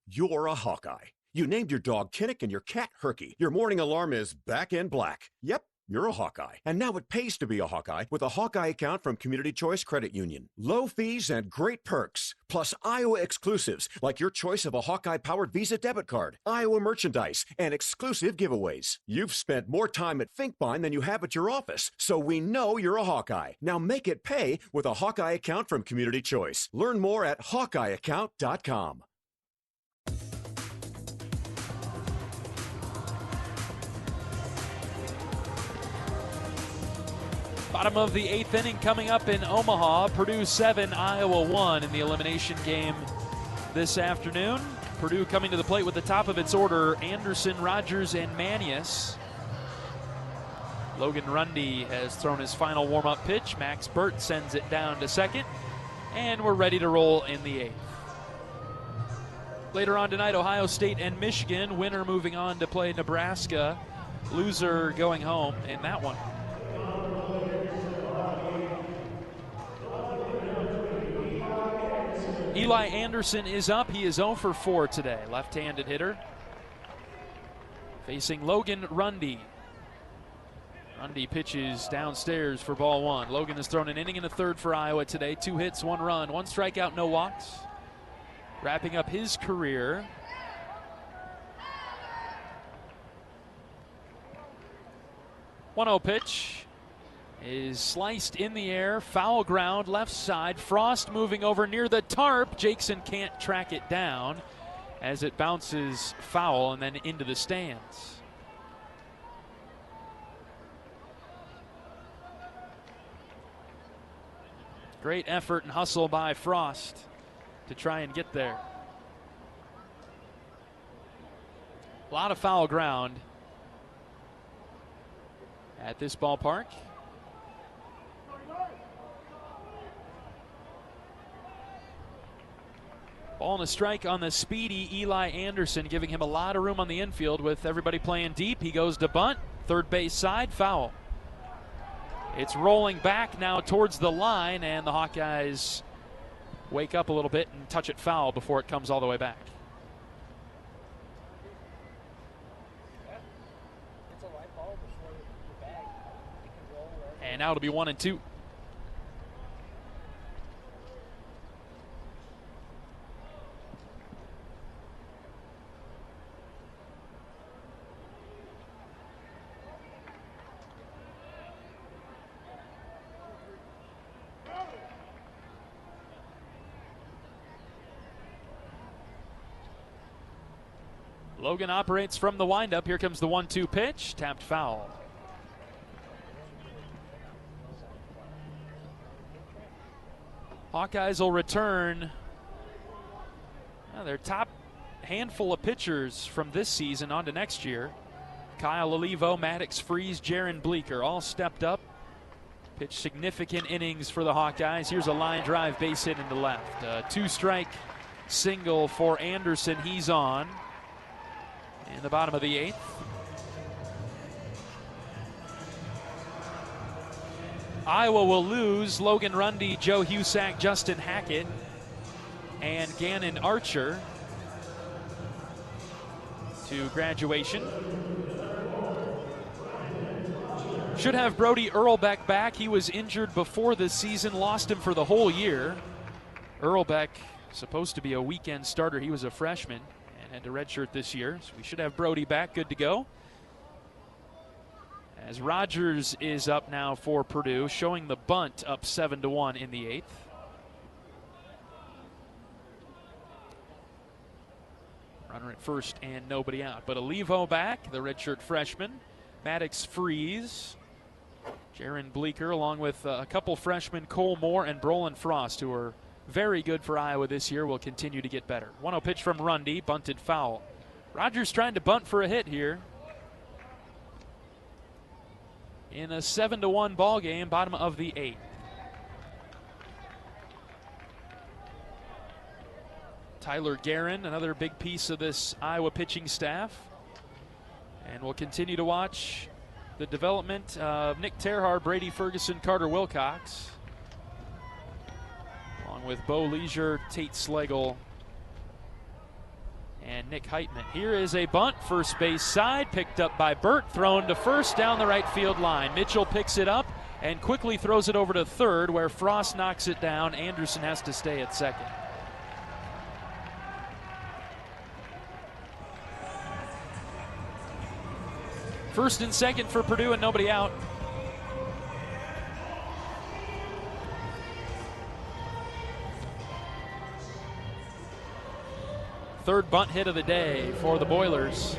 You're a Hawkeye. You named your dog Kinnick and your cat Herky. Your morning alarm is back in black. Yep, you're a Hawkeye. And now it pays to be a Hawkeye with a Hawkeye account from Community Choice Credit Union. Low fees and great perks, plus Iowa exclusives like your choice of a Hawkeye-powered Visa debit card, Iowa merchandise, and exclusive giveaways. You've spent more time at Finkbine than you have at your office, so we know you're a Hawkeye. Now make it pay with a Hawkeye account from Community Choice. Learn more at HawkeyeAccount.com. Bottom of the 8th inning coming up in Omaha. Purdue 7, Iowa 1 in the elimination game this afternoon. Purdue coming to the plate with the top of its order, Anderson, Rogers, and Manius. Logan Rundy has thrown his final warm-up pitch. Max Burt sends it down to second, and we're ready to roll in the 8th. Later on tonight, Ohio State and Michigan. Winner moving on to play Nebraska. Loser going home in that one. Eli Anderson is up. He is 0 for 4 today. Left-handed hitter. Facing Logan Rundy. Rundy pitches downstairs for ball 1. Logan has thrown an inning and a third for Iowa today. 2 hits, 1 run, 1 strikeout, no walks. Wrapping up his career. One-0 pitch is sliced in the air, foul ground, left side. Frost moving over near the tarp. Jackson can't track it down as it bounces foul and then into the stands. Great effort and hustle by Frost to try and get there. A lot of foul ground at this ballpark. Ball and a strike on the speedy Eli Anderson, giving him a lot of room on the infield with everybody playing deep. He goes to bunt, third base side, foul. It's rolling back now towards the line, and the Hawkeyes wake up a little bit and touch it foul before it comes all the way back. And now it'll be 1-2. Logan operates from the windup. Here comes the 1-2 pitch. Tapped foul. Hawkeyes will return their top handful of pitchers from this season on to next year. Kyle Olivo, Maddox Freeze, Jaron Bleeker all stepped up. Pitched significant innings for the Hawkeyes. Here's a line drive base hit into left. 2-strike single for Anderson. He's on in the bottom of the 8th. Iowa will lose Logan Rundy, Joe Husak, Justin Hackett, and Gannon Archer to graduation. Should have Brody Earlbeck back. He was injured before this season, lost him for the whole year. Earlbeck supposed to be a weekend starter. He was a freshman and had to redshirt this year. So we should have Brody back, good to go. As Rogers is up now for Purdue, showing the bunt up 7-1 in the 8th. Runner at first and nobody out. But Olivo back, the redshirt freshman. Maddox Freeze. Jaron Bleeker, along with a couple freshmen, Cole Moore and Brolin Frost, who are very good for Iowa this year, will continue to get better. 1-0 pitch from Rundy, bunted foul. Rogers trying to bunt for a hit here. In a 7-1 ball game, bottom of the 8th. Tyler Guerin, another big piece of this Iowa pitching staff. And we'll continue to watch the development of Nick Terhar, Brady Ferguson, Carter Wilcox, along with Bo Leisure, Tate Slegel, and Nick Heitman. Here is a bunt, first base side, picked up by Burt, thrown to first down the right field line. Mitchell picks it up and quickly throws it over to third, where Frost knocks it down. Anderson has to stay at second. First and second for Purdue and nobody out. Third bunt hit of the day for the Boilers.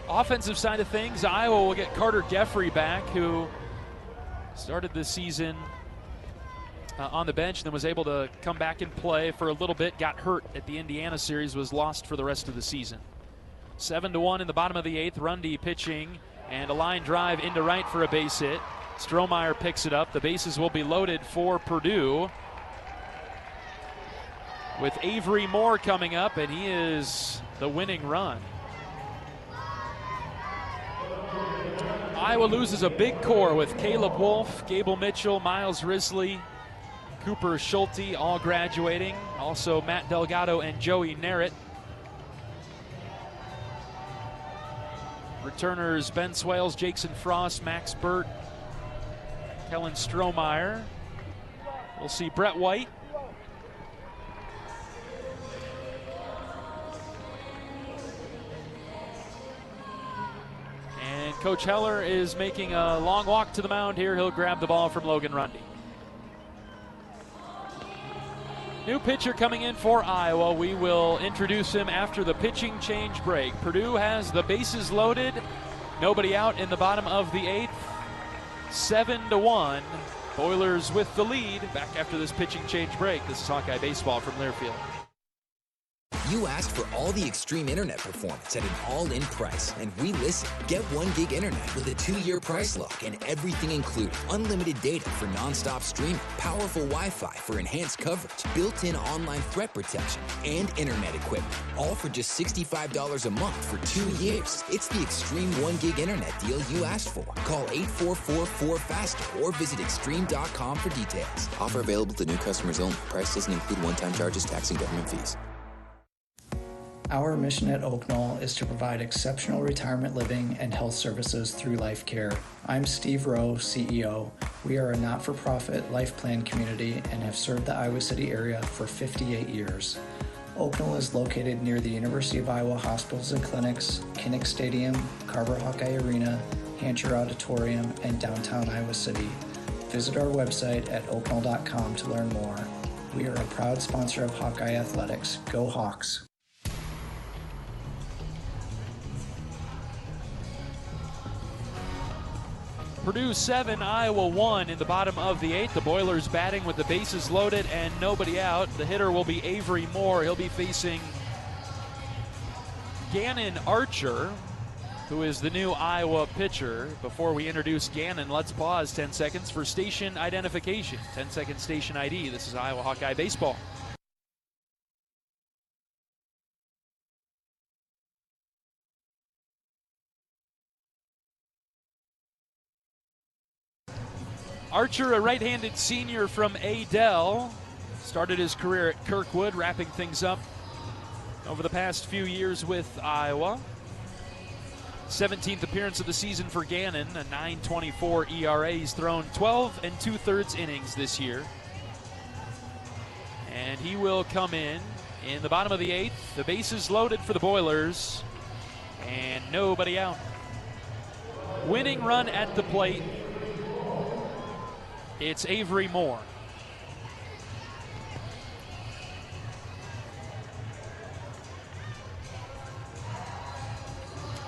Offensive side of things, Iowa will get Carter Geffrey back, who started the season on the bench, and then was able to come back and play for a little bit. Got hurt at the Indiana series, was lost for the rest of the season. 7-1 in the bottom of the 8th. Rundy pitching, and a line drive into right for a base hit. Strohmeyer picks it up. The bases will be loaded for Purdue, with Avery Moore coming up, and he is the winning run. Iowa loses a big core with Caleb Wolf, Gable Mitchell, Miles Risley, Cooper Schulte, all graduating. Also Matt Delgado and Joey Narrett. Returners Ben Swales, Jackson Frost, Max Burt, Kellen Strohmeyer. We'll see Brett White. And Coach Heller is making a long walk to the mound here. He'll grab the ball from Logan Rundy. New pitcher coming in for Iowa. We will introduce him after the pitching change break. Purdue has the bases loaded. Nobody out in the bottom of the 8th. 7-1. Boilers with the lead. Back after this pitching change break. This is Hawkeye Baseball from Learfield. You asked for all the extreme internet performance at an all-in price, and we listen. Get 1 gig internet with a 2-year price lock and everything included. Unlimited data for non-stop streaming, powerful Wi-Fi for enhanced coverage, built-in online threat protection, and internet equipment. All for just $65 a month for 2 years. It's the extreme 1 gig internet deal you asked for. Call 844-4FASTER or visit extreme.com for details. Offer available to new customers only. Price doesn't include one-time charges, tax, and government fees. Our mission at Oak Knoll is to provide exceptional retirement living and health services through Life Care. I'm Steve Rowe, CEO. We are a not-for-profit life plan community and have served the Iowa City area for 58 years. Oak Knoll is located near the University of Iowa hospitals and clinics, Kinnick Stadium, Carver Hawkeye Arena, Hancher Auditorium, and downtown Iowa City. Visit our website at oakknoll.com to learn more. We are a proud sponsor of Hawkeye Athletics. Go Hawks! Purdue 7, Iowa 1 in the bottom of the 8th. The Boilers batting with the bases loaded and nobody out. The hitter will be Avery Moore. He'll be facing Gannon Archer, who is the new Iowa pitcher. Before we introduce Gannon, let's pause 10 seconds for station identification. 10-second station ID. This is Iowa Hawkeye Baseball. Archer, a right-handed senior from Adel, started his career at Kirkwood, wrapping things up over the past few years with Iowa. 17th appearance of the season for Gannon, a 9.24 ERA. He's thrown 12 2/3 innings this year. And he will come in the bottom of the 8th. The bases loaded for the Boilers, and nobody out. Winning run at the plate. It's Avery Moore.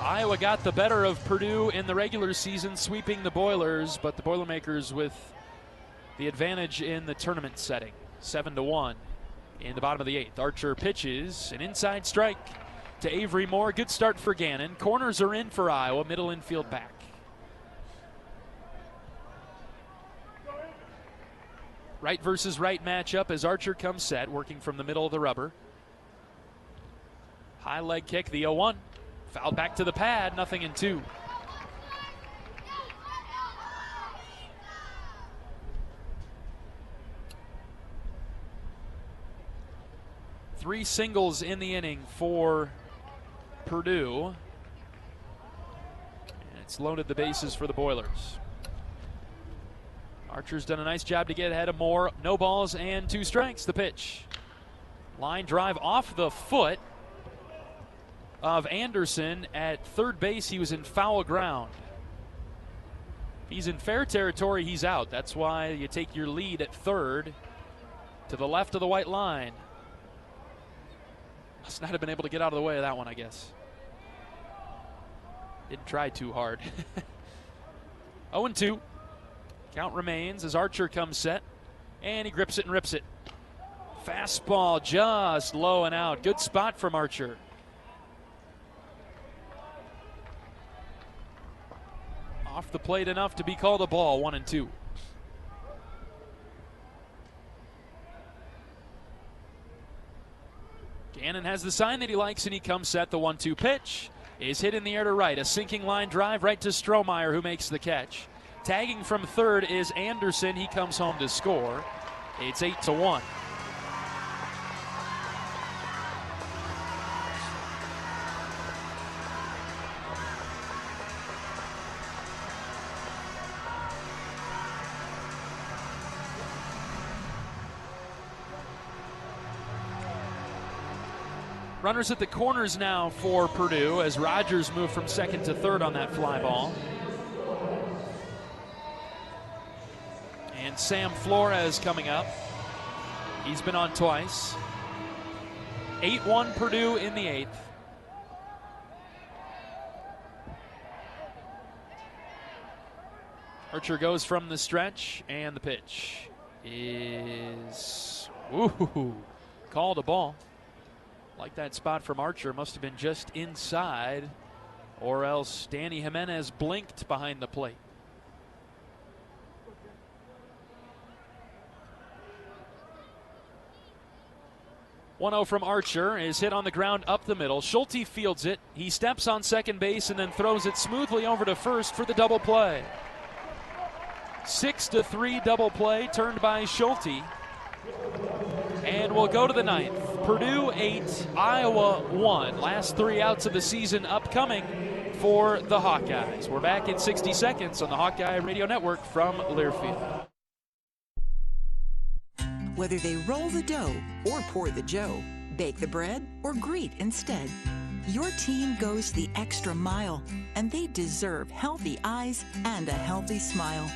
Iowa got the better of Purdue in the regular season, sweeping the Boilers, but the Boilermakers with the advantage in the tournament setting. 7-1 in the bottom of the 8th. Archer pitches an inside strike to Avery Moore. Good start for Gannon. Corners are in for Iowa, middle infield back. Right versus right matchup as Archer comes set, working from the middle of the rubber. High leg kick, the 0-1. Fouled back to the pad, 0-2. Three singles in the inning for Purdue. And it's loaded the bases for the Boilers. Archer's done a nice job to get ahead of Moore. No balls and 2 strikes. The pitch. Line drive off the foot of Anderson at third base. He was in foul ground. If he's in fair territory, he's out. That's why you take your lead at third to the left of the white line. Must not have been able to get out of the way of that one, I guess. Didn't try too hard. 0-2. Count remains as Archer comes set And he grips it and rips it. Fastball just low and out. Good spot from Archer. Off the plate enough to be called a ball, 1-2. Gannon has the sign that he likes, and he comes set. The 1-2 pitch is hit in the air to right. A sinking line drive right to Strohmeyer, who makes the catch. Tagging from third is Anderson. He comes home to score. It's 8-1. Runners at the corners now for Purdue as Rogers moved from second to third on that fly ball. And Sam Flores coming up. He's been on twice. 8-1 Purdue in the 8th. Archer goes from the stretch, and the pitch is called a ball. Like that spot from Archer, must have been just inside, or else Danny Jimenez blinked behind the plate. .1-0 from Archer is hit on the ground up the middle. Schulte fields it. He steps on second base and then throws it smoothly over to first for the double play. 6-3 double play turned by Schulte. And we'll go to the 9th. Purdue 8, Iowa 1. Last 3 outs of the season upcoming for the Hawkeyes. We're back in 60 seconds on the Hawkeye Radio Network from Learfield. Whether they roll the dough or pour the joe, bake the bread or greet instead, your team goes the extra mile, and they deserve healthy eyes and a healthy smile.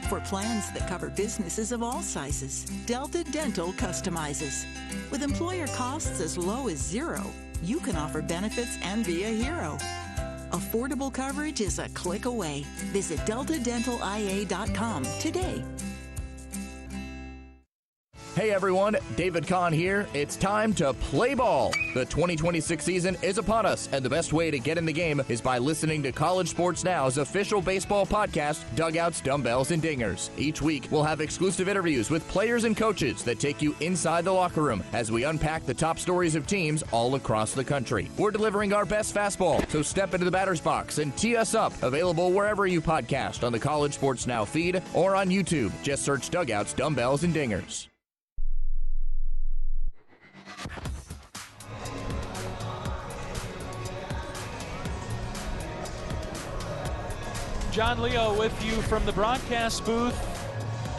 For plans that cover businesses of all sizes, Delta Dental customizes. With employer costs as low as $0, you can offer benefits and be a hero. Affordable coverage is a click away. Visit deltadentalia.com today. Hey everyone, David Kahn here. It's time to play ball. The 2026 season is upon us, and the best way to get in the game is by listening to College Sports Now's official baseball podcast, Dugouts, Dumbbells, and Dingers. Each week, we'll have exclusive interviews with players and coaches that take you inside the locker room as we unpack the top stories of teams all across the country. We're delivering our best fastball, so step into the batter's box and tee us up. Available wherever you podcast on the College Sports Now feed or on YouTube. Just search Dugouts, Dumbbells, and Dingers. John Leo with you from the broadcast booth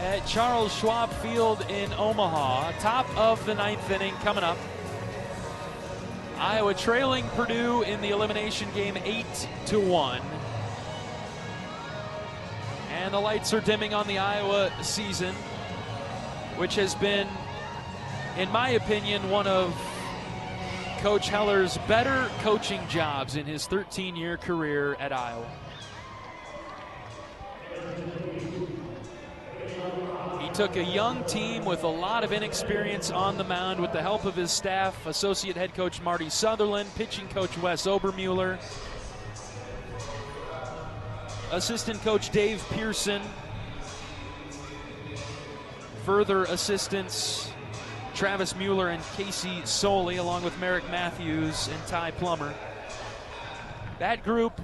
at Charles Schwab Field in Omaha. Top of the 9th inning coming up. Iowa trailing Purdue in the elimination game 8-1. And the lights are dimming on the Iowa season, which has been, in my opinion, one of Coach Heller's better coaching jobs in his 13-year career at Iowa. He took a young team with a lot of inexperience on the mound with the help of his staff, associate head coach Marty Sutherland, pitching coach Wes Obermueller, assistant coach Dave Pearson, further assistants Travis Mueller and Casey Soley, along with Merrick Matthews and Ty Plummer. That group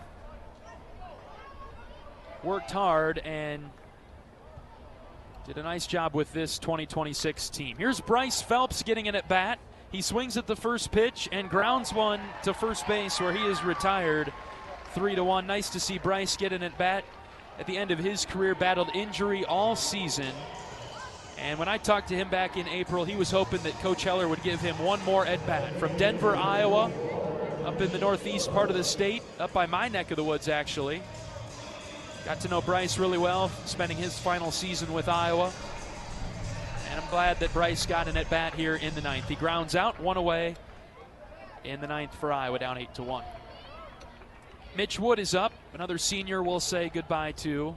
worked hard and did a nice job with this 2026 team. Here's Bryce Phelps getting an at-bat. He swings at the first pitch and grounds one to first base where he is retired. 3-1. Nice to see Bryce get an at-bat at the end of his career. Battled injury all season. And when I talked to him back in April, he was hoping that Coach Heller would give him one more at-bat. From Denver, Iowa, up in the northeast part of the state, up by my neck of the woods, actually. Got to know Bryce really well, spending his final season with Iowa. And I'm glad that Bryce got an at-bat here in the 9th. He grounds out, one away in the 9th for Iowa, down 8-1. Mitch Wood is up. Another senior we'll say goodbye to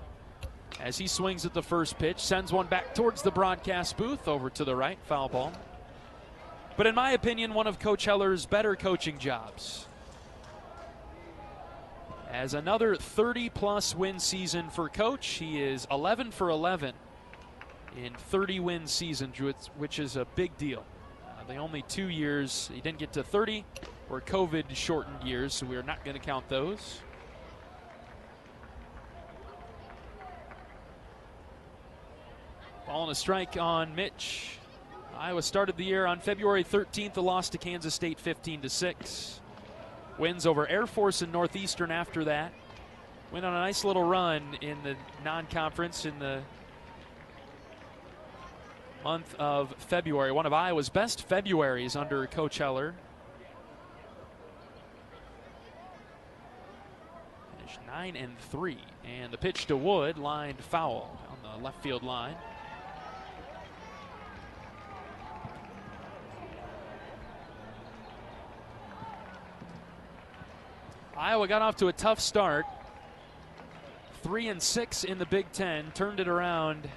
as he swings at the first pitch, sends one back towards the broadcast booth, over to the right, foul ball. But in my opinion, one of Coach Heller's better coaching jobs. As another 30-plus win season for Coach, he is 11 for 11 in 30-win seasons, which is a big deal. The only 2 years he didn't get to 30 were COVID-shortened years, so we're not going to count those. Ball and a strike on Mitch. Iowa started the year on February 13th, a loss to Kansas State 15-6. Wins over Air Force and Northeastern after that. Went on a nice little run in the non-conference in the month of February. One of Iowa's best Februaries under Coach Heller. Finished 9-3. And the pitch to Wood, lined foul on the left field line. Iowa got off to a tough start. 3-6 in the Big Ten. Turned it around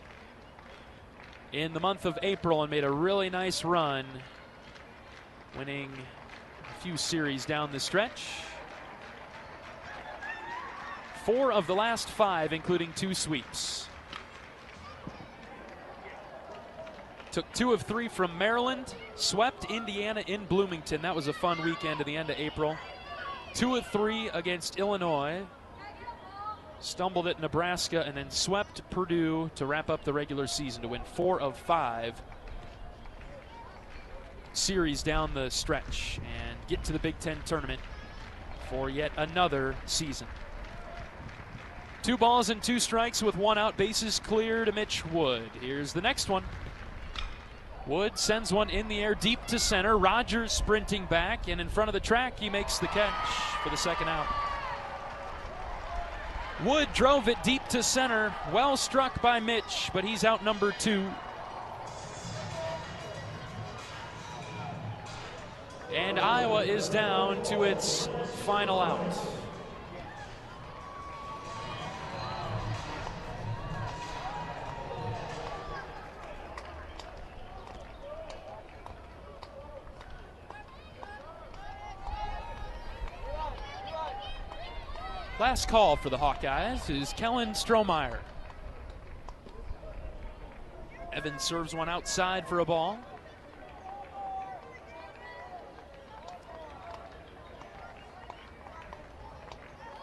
in the month of April and made a really nice run, winning a few series down the stretch. 4 of the last 5, including 2 sweeps. Took 2 of 3 from Maryland. Swept Indiana in Bloomington. That was a fun weekend at the end of April. 2 of 3 against Illinois. Stumbled at Nebraska and then swept Purdue to wrap up the regular season to win 4 of 5 series down the stretch and get to the Big Ten tournament for yet another season. 2 balls and 2 strikes with 1 out, bases clear to Mitch Wood. Here's the next one. Wood sends one in the air deep to center. Rogers sprinting back, and in front of the track, he makes the catch for the second out. Wood drove it deep to center. Well struck by Mitch, but he's out number 2. And Iowa is down to its final out. Last call for the Hawkeyes is Kellen Strohmeyer. Evans serves one outside for a ball.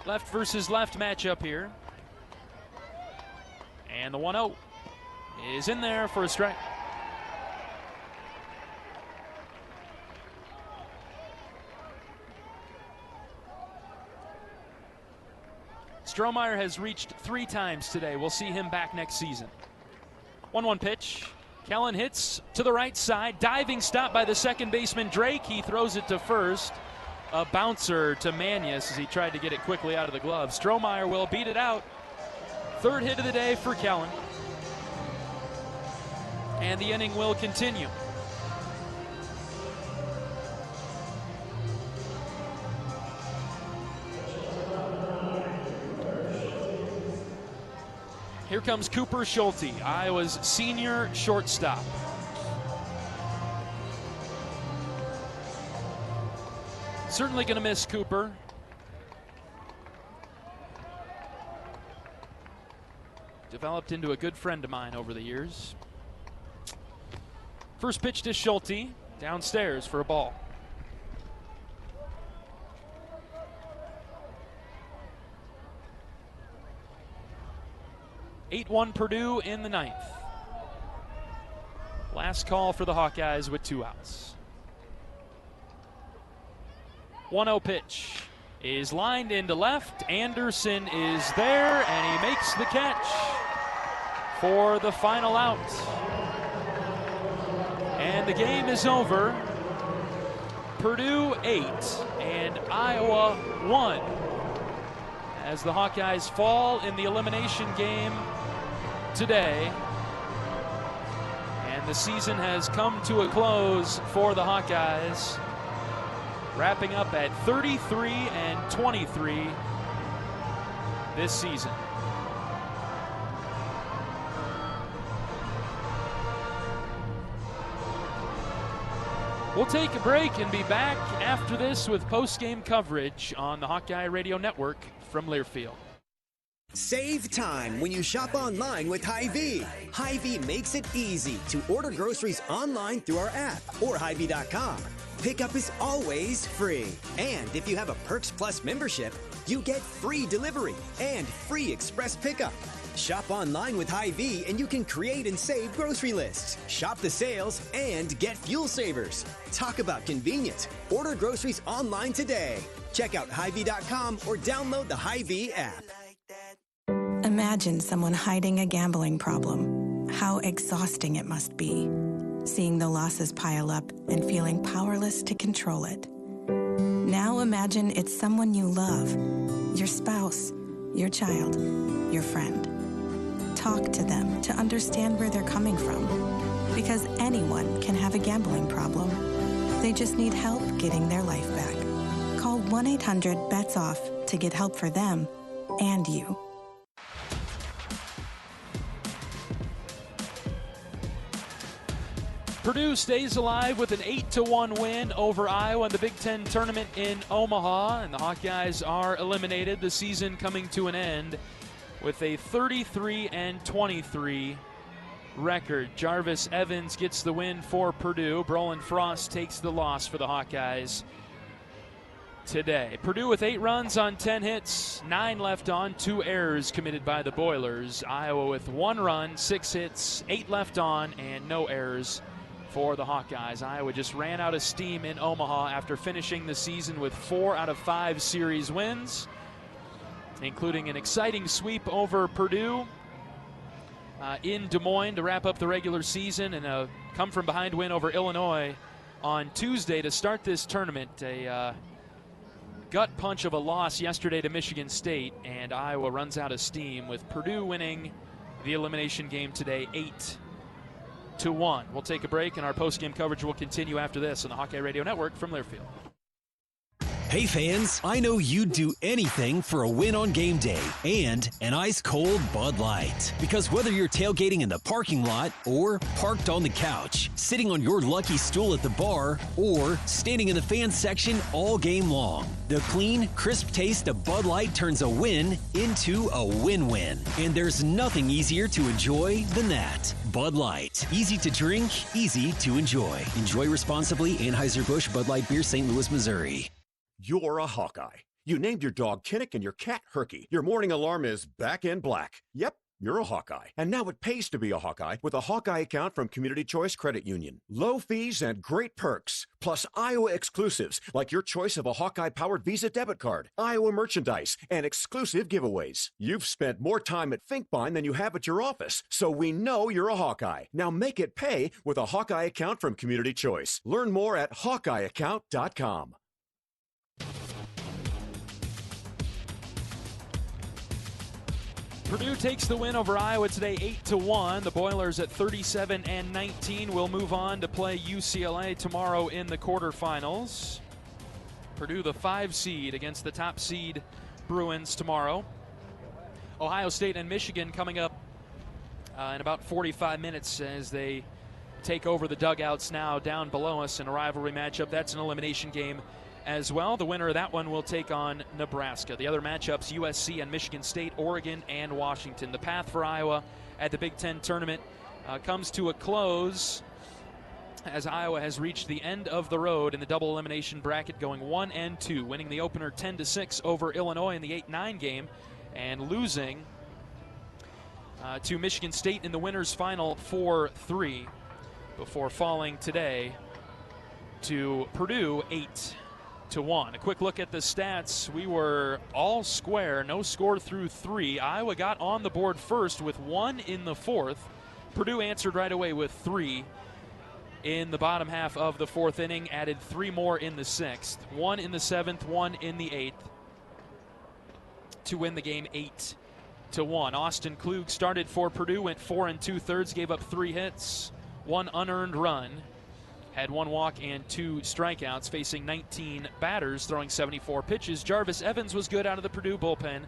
Left versus left matchup here. And the 1-0 is in there for a strike. Strohmeyer has reached 3 times today. We'll see him back next season. 1-1 pitch. Kellen hits to the right side. Diving stop by the second baseman Drake. He throws it to first. A bouncer to Manius as he tried to get it quickly out of the glove. Strohmeyer will beat it out. 3rd hit of the day for Kellen. And the inning will continue. Here comes Cooper Schulte, Iowa's senior shortstop. Certainly going to miss Cooper. Developed into a good friend of mine over the years. First pitch to Schulte, downstairs for a ball. (8-1) Purdue in the 9th. Last call for the Hawkeyes with 2 outs. 1-0 pitch is lined into left. Anderson is there, and he makes the catch for the final out. And the game is over. Purdue 8 and Iowa 1 as the Hawkeyes fall in the elimination game today. And the season has come to a close for the Hawkeyes, wrapping up at 33-23 this season. We'll take a break and be back after this with post-game coverage on the Hawkeye Radio Network from Learfield. Save time when you shop online with Hy-Vee. Hy-Vee makes it easy to order groceries online through our app or Hy-Vee.com. Pickup is always free. And if you have a Perks Plus membership, you get free delivery and free express pickup. Shop online with Hy-Vee and you can create and save grocery lists, shop the sales, and get fuel savers. Talk about convenience. Order groceries online today. Check out Hy-Vee.com or download the Hy-Vee app. Imagine someone hiding a gambling problem. How exhausting it must be. Seeing the losses pile up and feeling powerless to control it. Now imagine it's someone you love. Your spouse, your child, your friend. Talk to them to understand where they're coming from. Because anyone can have a gambling problem. They just need help getting their life back. Call 1-800-BETS-OFF to get help for them and you. Purdue stays alive with an 8-1 win over Iowa in the Big Ten tournament in Omaha, and the Hawkeyes are eliminated. The season coming to an end with a 33-23 record. Jarvis Evans gets the win for Purdue. Brolin Frost takes the loss for the Hawkeyes today. Purdue with 8 runs on 10 hits, 9 left on, 2 errors committed by the Boilers. Iowa with 1 run, 6 hits, 8 left on, and no errors for the Hawkeyes. Iowa just ran out of steam in Omaha after finishing the season with 4 out of 5 series wins, including an exciting sweep over Purdue in Des Moines to wrap up the regular season, and a come-from-behind win over Illinois on Tuesday to start this tournament. A gut punch of a loss yesterday to Michigan State, and Iowa runs out of steam with Purdue winning the elimination game today 8-1. We'll take a break, and our post-game coverage will continue after this on the Hawkeye Radio Network from Learfield. Hey fans, I know you'd do anything for a win on game day and an ice-cold Bud Light. Because whether you're tailgating in the parking lot or parked on the couch, sitting on your lucky stool at the bar, or standing in the fan section all game long, the clean, crisp taste of Bud Light turns a win into a win-win. And there's nothing easier to enjoy than that. Bud Light. Easy to drink, easy to enjoy. Enjoy responsibly. Anheuser-Busch Bud Light Beer, St. Louis, Missouri. You're a Hawkeye. You named your dog Kinnick and your cat Herky. Your morning alarm is back in black. Yep, you're a Hawkeye. And now it pays to be a Hawkeye with a Hawkeye account from Community Choice Credit Union. Low fees and great perks. Plus Iowa exclusives like your choice of a Hawkeye-powered Visa debit card, Iowa merchandise, and exclusive giveaways. You've spent more time at Finkbine than you have at your office, so we know you're a Hawkeye. Now make it pay with a Hawkeye account from Community Choice. Learn more at HawkeyeAccount.com. Purdue takes the win over Iowa today 8-1. The Boilers at 37-19 will move on to play UCLA tomorrow in the quarterfinals. Purdue the 5 seed against the top seed Bruins tomorrow. Ohio State and Michigan coming up in about 45 minutes as they take over the dugouts now down below us in a rivalry matchup. That's an elimination game as well. The winner of that one will take on Nebraska. The other matchups, USC and Michigan State, Oregon and Washington. The path for Iowa at the Big Ten tournament comes to a close as Iowa has reached the end of the road in the double elimination bracket, going 1-2, winning the opener 10-6 over Illinois in the 8-9 game and losing to Michigan State in the winners final 4-3 before falling today to Purdue 8-1. A quick look at the stats. We were all square, no score through 3. Iowa got on the board first with 1 in the 4th. Purdue answered right away with 3 in the bottom half of the 4th inning, added 3 more in the 6th, 1 in the 7th, 1 in the 8th to win the game 8-1. Austin Klug started for Purdue, went 4 2/3, gave up 3 hits, 1 unearned run. Had 1 walk and 2 strikeouts, facing 19 batters, throwing 74 pitches. Jarvis Evans was good out of the Purdue bullpen,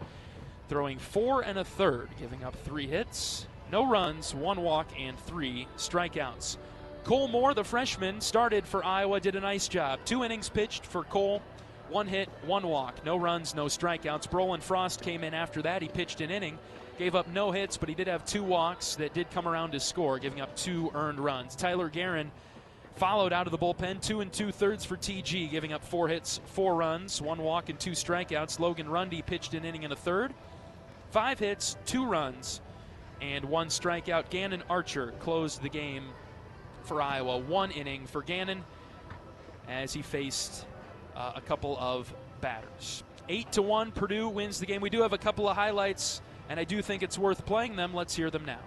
throwing 4 1/3, giving up 3 hits, no runs, 1 walk, and 3 strikeouts. Cole Moore, the freshman, started for Iowa, did a nice job. 2 innings pitched for Cole, 1 hit, 1 walk, no runs, no strikeouts. Brolin Frost came in after that. He pitched an inning, gave up no hits, but he did have 2 walks that did come around to score, giving up 2 earned runs. Tyler Guerin followed out of the bullpen, 2 2/3 for TG, giving up 4 hits, 4 runs, 1 walk, and 2 strikeouts. Logan Rundy pitched an inning and a third, 5 hits, 2 runs, and 1 strikeout. Gannon Archer closed the game for Iowa. 1 inning for Gannon as he faced a couple of batters. 8-1, Purdue wins the game. We do have a couple of highlights, and I do think it's worth playing them. Let's hear them now.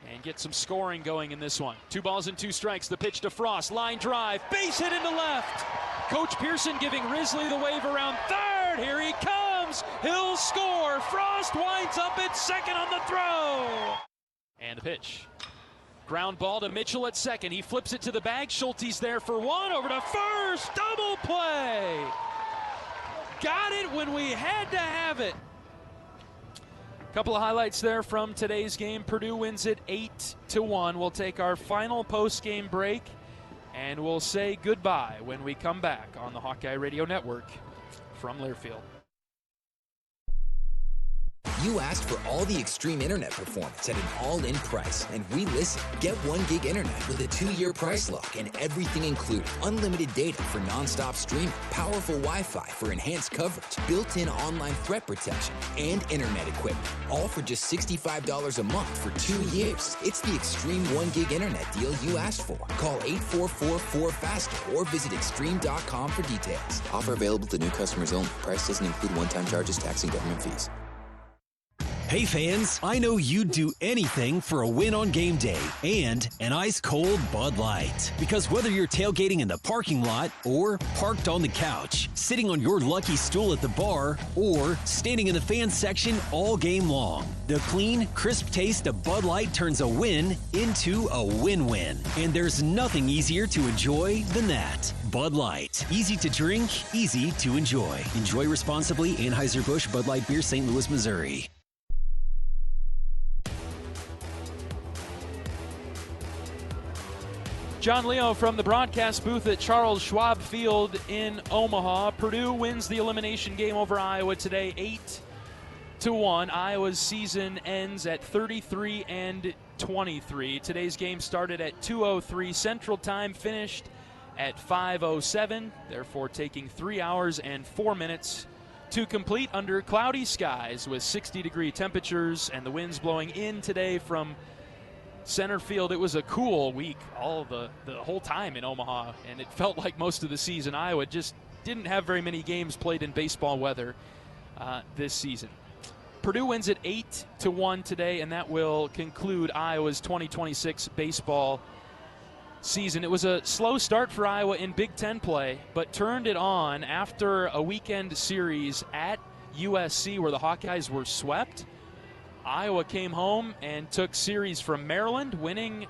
And get some scoring going in this one. 2 balls and 2 strikes. The pitch to Frost. Line drive. Base hit into left. Coach Pearson giving Risley the wave around third. Here he comes. He'll score. Frost winds up at second on the throw. And the pitch. Ground ball to Mitchell at second. He flips it to the bag. Schulte's there for 1. Over to first. Double play. Got it when we had to have it. Couple of highlights there from today's game. Purdue wins it 8-1. We'll take our final post-game break, and we'll say goodbye when we come back on the Hawkeye Radio Network from Learfield. You asked for all the extreme internet performance at an all-in price, and we listened. Get 1 gig internet with a 2-year price lock and everything included. Unlimited data for non-stop streaming, powerful Wi-Fi for enhanced coverage, built-in online threat protection, and internet equipment. All for just $65 a month for 2 years. It's the extreme 1 gig internet deal you asked for. Call 844-4FASTER or visit extreme.com for details. Offer available to new customers only. Price doesn't include one-time charges, tax, and government fees. Hey fans, I know you'd do anything for a win on game day and an ice-cold Bud Light. Because whether you're tailgating in the parking lot or parked on the couch, sitting on your lucky stool at the bar, or standing in the fan section all game long, the clean, crisp taste of Bud Light turns a win into a win-win. And there's nothing easier to enjoy than that. Bud Light. Easy to drink, easy to enjoy. Enjoy responsibly. Anheuser-Busch Bud Light Beer, St. Louis, Missouri. John Leo from the broadcast booth at Charles Schwab Field in Omaha. Purdue wins the elimination game over Iowa today, 8-1. Iowa's season ends at 33-23. Today's game started at 2:03 Central Time, finished at 5:07, therefore taking 3 hours and 4 minutes to complete under cloudy skies with 60-degree temperatures and the winds blowing in today from center field. It was a cool week all the whole time in Omaha, and it felt like most of the season. Iowa just didn't have very many games played in baseball weather this season. Purdue wins it 8-1 today, and that will conclude Iowa's 2026 baseball season. It was a slow start for Iowa in Big Ten play, but turned it on after a weekend series at USC where the Hawkeyes were swept. Iowa came home and took series from Maryland, winning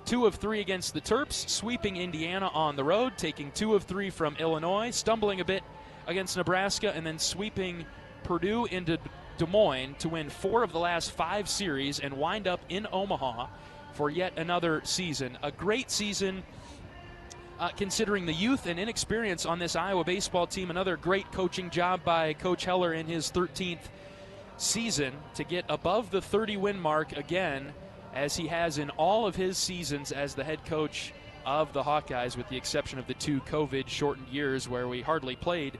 2 of 3 against the Terps, sweeping Indiana on the road, taking 2 of 3 from Illinois, stumbling a bit against Nebraska, and then sweeping Purdue into Des Moines to win 4 of the last 5 series and wind up in Omaha for yet another season. A great season considering the youth and inexperience on this Iowa baseball team. Another great coaching job by Coach Heller in his 13th season to get above the 30-win mark again, as he has in all of his seasons as the head coach of the Hawkeyes, with the exception of the 2 COVID-shortened years where we hardly played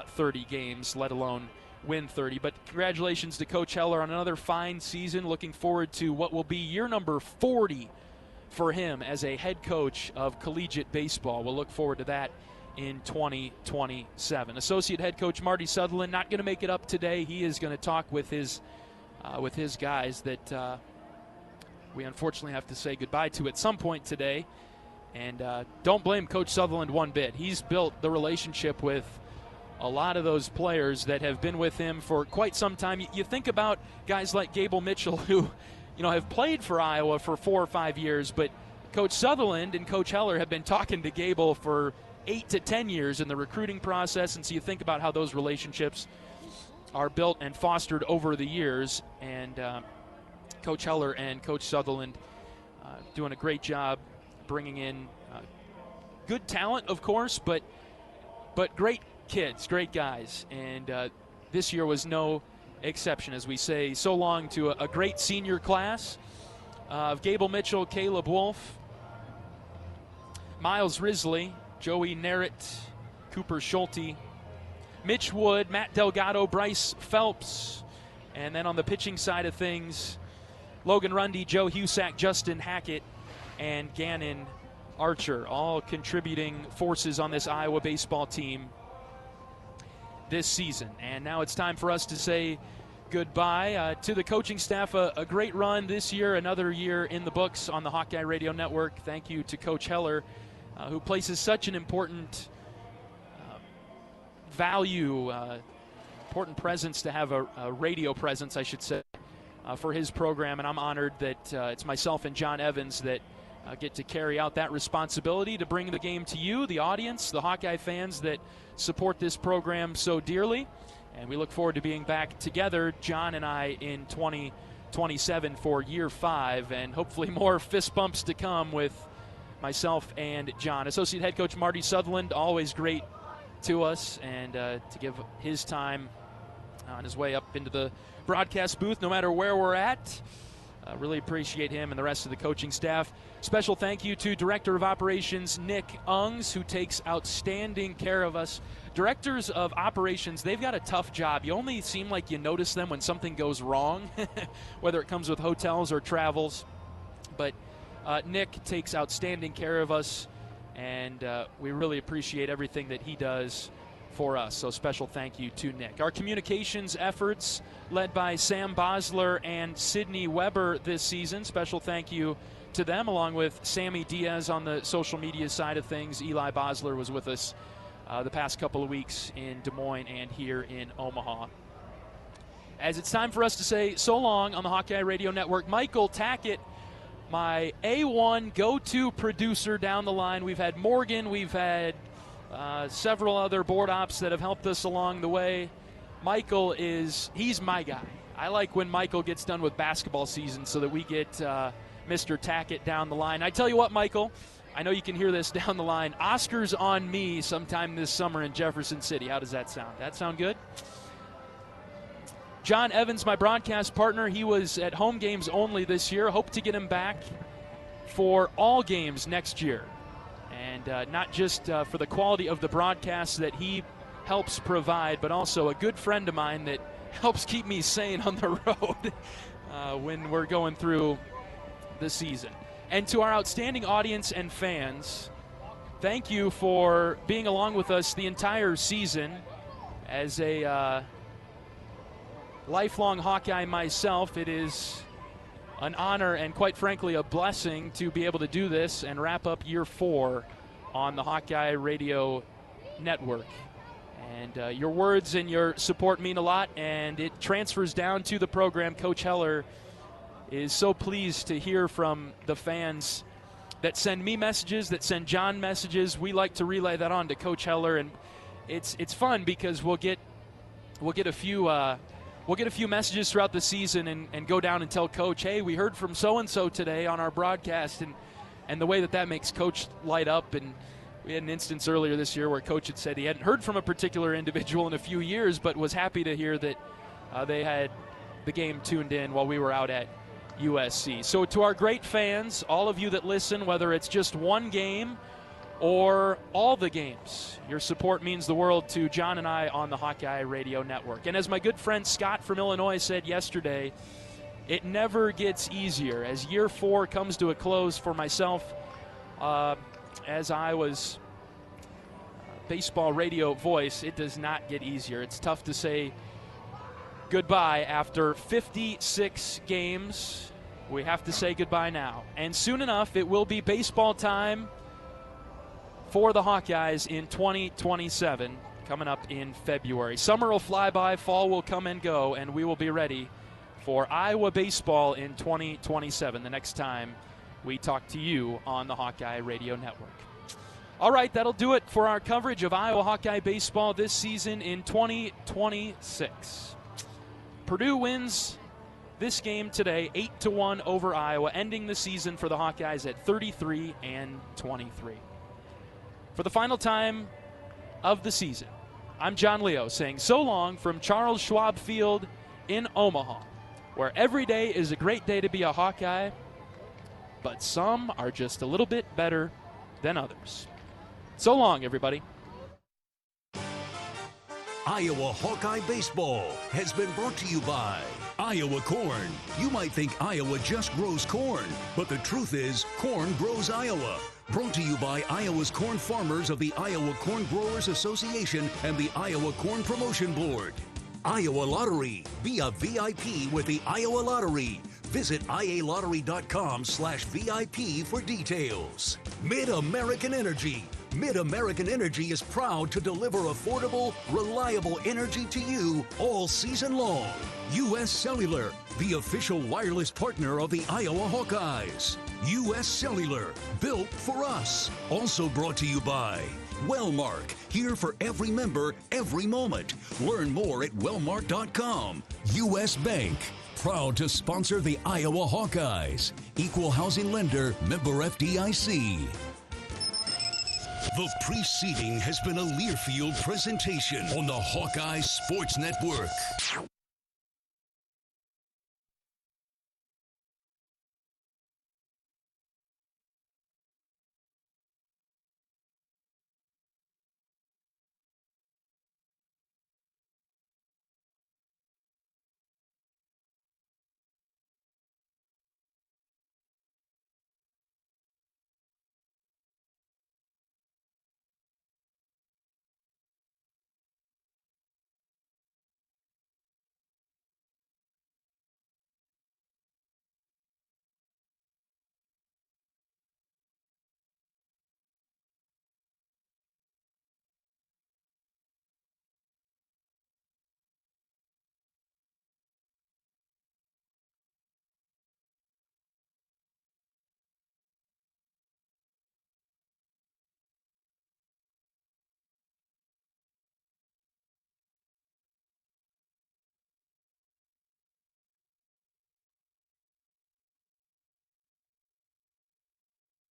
30 games, let alone win 30. But congratulations to Coach Heller on another fine season. Looking forward to what will be year number 40 for him as a head coach of collegiate baseball. We'll look forward to that in 2027. Associate head coach Marty Sutherland not going to make it up today. He is going to talk with his guys that we unfortunately have to say goodbye to at some point today. And don't blame Coach Sutherland one bit. He's built the relationship with a lot of those players that have been with him for quite some time. You think about guys like Gable Mitchell, who have played for Iowa for 4 or 5 years, but Coach Sutherland and Coach Heller have been talking to Gable for 8 to 10 years in the recruiting process, and so you think about how those relationships are built and fostered over the years, and Coach Heller and Coach Sutherland doing a great job bringing in good talent, of course, but great kids, great guys. And this year was no exception, as we say so long to a great senior class of Gable Mitchell, Caleb Wolf, Miles Risley, Joey Narrett, Cooper Schulte, Mitch Wood, Matt Delgado, Bryce Phelps, and then on the pitching side of things, Logan Rundy, Joe Husak, Justin Hackett, and Gannon Archer, all contributing forces on this Iowa baseball team this season. And now it's time for us to say goodbye to the coaching staff. A great run this year, another year in the books on the Hawkeye Radio Network. Thank you to Coach Heller, who places such an important value, important presence to have a radio presence, I should say, for his program. And I'm honored that it's myself and John Evans that get to carry out that responsibility to bring the game to you, the audience, the Hawkeye fans that support this program so dearly. And we look forward to being back together, John and I, in 2027 for year 5, and hopefully more fist bumps to come with myself and John. Associate head coach Marty Sutherland, always great to us, and to give his time on his way up into the broadcast booth, no matter where we're at. Really appreciate him and the rest of the coaching staff. Special thank you to Director of Operations Nick Ungs, who takes outstanding care of us. Directors of Operations, they've got a tough job. You only seem like you notice them when something goes wrong, whether it comes with hotels or travels. But Nick takes outstanding care of us, and we really appreciate everything that he does for us. So special thank you to Nick. Our communications efforts led by Sam Bosler and Sydney Weber this season. Special thank you to them, along with Sammy Diaz on the social media side of things. Eli Bosler was with us the past couple of weeks in Des Moines and here in Omaha. As it's time for us to say so long on the Hawkeye Radio Network, Michael Tackett, my A1 go-to producer down the line. We've had Morgan, we've had several other board ops that have helped us along the way. Michael he's my guy. I like when Michael gets done with basketball season so that we get Mr. Tackett down the line. I tell you what, Michael, I know you can hear this down the line. Oscars on me sometime this summer in Jefferson City. How does that sound? That sound good? John Evans, my broadcast partner, he was at home games only this year. Hope to get him back for all games next year. And not just for the quality of the broadcast that he helps provide, but also a good friend of mine that helps keep me sane on the road when we're going through the season. And to our outstanding audience and fans, thank you for being along with us the entire season. As a lifelong Hawkeye myself, it is an honor and, quite frankly, a blessing to be able to do this and wrap up year 4 on the Hawkeye Radio Network. And your words and your support mean a lot, and it transfers down to the program. Coach Heller is so pleased to hear from the fans that send me messages, that send John messages. We like to relay that on to Coach Heller, and it's fun because we'll get a few messages throughout the season and go down and tell Coach, hey, we heard from so-and-so today on our broadcast, and the way that makes Coach light up. And we had an instance earlier this year where Coach had said he hadn't heard from a particular individual in a few years, but was happy to hear that they had the game tuned in while we were out at USC. So to our great fans, all of you that listen, whether it's just one game or all the games, your support means the world to John and I on the Hawkeye Radio Network. And as my good friend Scott from Illinois said yesterday, it never gets easier. As year 4 comes to a close for myself, as Iowa's baseball radio voice, it does not get easier. It's tough to say goodbye after 56 games. We have to say goodbye now. And soon enough, it will be baseball time for the Hawkeyes in 2027, coming up in February. Summer will fly by, fall will come and go, and we will be ready for Iowa baseball in 2027, the next time we talk to you on the Hawkeye Radio Network. All right, that'll do it for our coverage of Iowa Hawkeye baseball this season in 2026. Purdue wins this game today, 8-1 over Iowa, ending the season for the Hawkeyes at 33-23. For the final time of the season, I'm John Leo saying so long from Charles Schwab Field in Omaha, where every day is a great day to be a Hawkeye, but some are just a little bit better than others. So long, everybody. Iowa Hawkeye Baseball has been brought to you by Iowa Corn. You might think Iowa just grows corn, but the truth is corn grows Iowa. Brought to you by Iowa's corn farmers of the Iowa Corn Growers Association and the Iowa Corn Promotion Board. Iowa Lottery. Be a VIP with the Iowa Lottery. Visit ialottery.com/VIP for details. Mid-American Energy. Mid-American Energy is proud to deliver affordable, reliable energy to you all season long. U.S. Cellular, the official wireless partner of the Iowa Hawkeyes. U.S. Cellular, built for us. Also brought to you by Wellmark, here for every member, every moment. Learn more at wellmark.com. U.S. Bank, proud to sponsor the Iowa Hawkeyes. Equal housing lender, member FDIC. The preceding has been a Learfield presentation on the Hawkeye Sports Network.